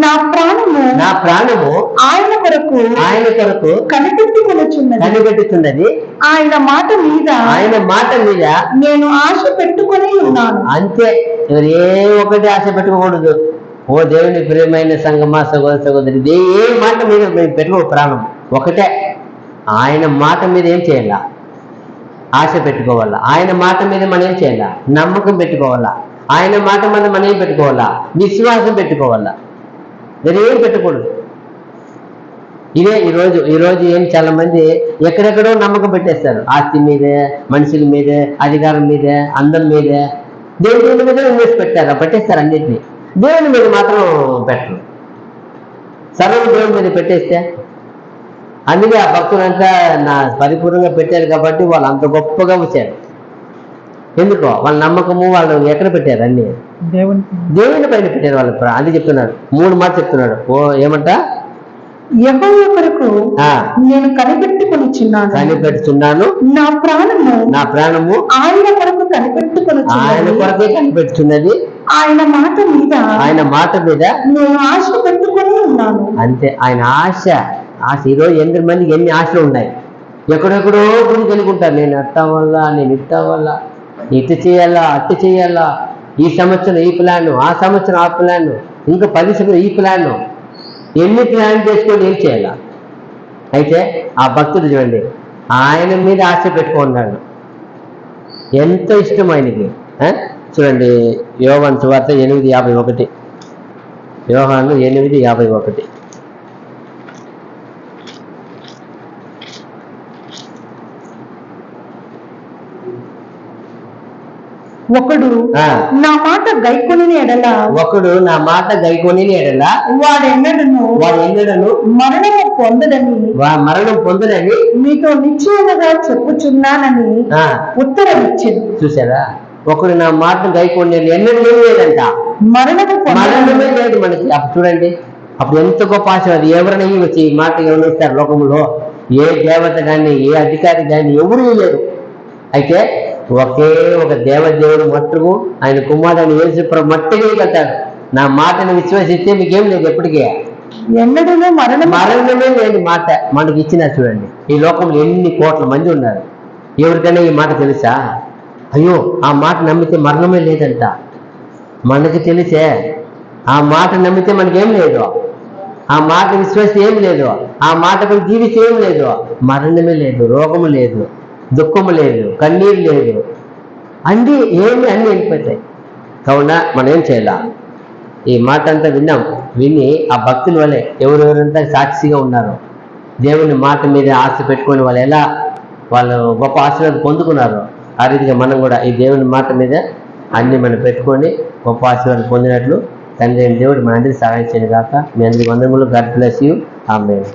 నా ప్రాణము ఆయన కొరకు కనిపెట్టుచున్నది. ఆయన మాట మీద నేను ఆశ పెట్టుకొని ఉన్నాను. అంతే, ఏ ఒకటి ఆశ పెట్టుకోకూడదు. ఓ దేవుని ప్రియమైన సంగమా, సహోదరి, ఏ మాట మీద పెట్టుకో. ప్రాణం ఒకటే, ఆయన మాట మీద ఏం చేయాలా? ఆశ పెట్టుకోవాలా. ఆయన మాట మీద మనం ఏం చేయాలా? నమ్మకం పెట్టుకోవాలా. ఆయన మాట మీద మనం ఏం పెట్టుకోవాలా? విశ్వాసం పెట్టుకోవాలా. ఏం పెట్టకూడదు. ఇదే ఈరోజు ఏం చాలా మంది ఎక్కడెక్కడో నమ్మకం పెట్టేస్తారు. ఆస్తి మీదే, మనుషుల మీదే, అధికారం మీదే, అందం మీదే, దేవుని మీద ఇన్వెస్ట్ పెట్టేస్తారు అన్నింటినీ. దేవుని మీద మాత్రం పెట్టరు. సర్వం దేవుని మీద పెట్టేస్తే, అందుకే ఆ భక్తులంతా నా పరిపూర్ణంగా పెట్టారు కాబట్టి వాళ్ళు అంత గొప్పగా వచ్చారు. ఎందుకో వాళ్ళ నమ్మకము వాళ్ళు ఎక్కడ పెట్టారు? అన్ని దేవుని పైన పెట్టారు వాళ్ళు. అది చెప్తున్నాడు, 3 మాట చెప్తున్నాడు. ఓ ఏమంట? యెహోవా కొరకు నేను కనిపెట్టుచున్నాను, నా ప్రాణము ఆయన కొరకు కనిపెట్టుచున్నది. ఆయన మాట మీద నేను ఆశ పెట్టుకొని ఉన్నాను. అంతే, ఆయన ఆశ. ఈరోజు 8 మందికి ఎన్ని ఆశలు ఉన్నాయి. ఎక్కడెక్కడో గురి కనుకుంటారు. నేను అట్టా వల్ల, నేను ఇట్టా వల్ల, ఇటు చేయాలా, అట్టు చేయాలా, ఈ సంవత్సరం ఈ ప్లాను, ఆ సంవత్సరం ఆ ప్లాను, ఇంకా 10 సంవత్సరం ఈ ప్లాను, ఎన్ని ప్లాన్ చేసుకొని ఏం చేయాలా? అయితే ఆ భక్తుడు చూడండి, ఆయన మీద ఆశ పెట్టుకున్నాడు. ఎంత ఇష్టం ఆయనకి. చూడండి యోహాను సువార్త 8:51. యోహాను 8:51. ఒకడు నా మాట గైకొని ఎడల వాడెన్నడను మరణము పొందడని మీతో నిశ్చయముగా చెప్పుచున్నానని ఉత్తరం ఇచ్చింది. చూసారా? ఒకడు నా మాట గైకొని ఎన్నడూ లేదంట, మరణమే లేదు మనకి. అప్పుడు చూడండి, అప్పుడు ఎంత గొప్ప ఆశ. అది ఎవరైనా వచ్చి ఈ మాట ఎవరు ఇస్తారు లోకంలో? ఏ దేవత కానీ, ఏ అధికారి కానీ ఎవరూ లేరు. అయితే ఒకే ఒక దేవదేవుడు మట్టుకు ఆయన కుమారుని యేసుప్రభు మట్టుకే వెళ్తాడు. నా మాటను విశ్వసిస్తే మీకేం లేదు, ఎప్పటికీ మరణమే లేదు మాట మనకి ఇచ్చిన. చూడండి, ఈ లోకంలో ఎన్ని కోట్ల మంది ఉన్నారు. ఎవరికైనా ఈ మాట తెలుసా? అయ్యో ఆ మాట నమ్మితే మరణమే లేదంట. మనకి తెలిసే ఆ మాట నమ్మితే మనకేం లేదు, ఆ మాట విశ్వసిస్తే ఏం లేదు, ఆ మాటకు జీవిస్తే ఏం లేదు, మరణమే లేదు, రోగము లేదు, దుఃఖము లేదు, కన్నీరు లేదు, అన్నీ అన్నీ వెళ్ళిపోతాయి. కావున మనం ఏం చేయాల? ఈ మాట అంతా విని ఆ భక్తుల వల్లే ఎవరెవరంతా సాక్షిగా ఉన్నారు, దేవుని మాట మీద ఆశ పెట్టుకొని వాళ్ళు గొప్ప ఆశీర్వాదం పొందుకున్నారు, ఆ రీతిగా మనం కూడా ఈ దేవుని మాట మీద అన్ని మనం పెట్టుకొని గొప్ప ఆశీర్వాదం పొందినట్లు తండ్రి దేవుడు మనందరికీ సహాయం చేయను గాక. మీ అందరికీ వందనములు. God bless you. ఆమేన్.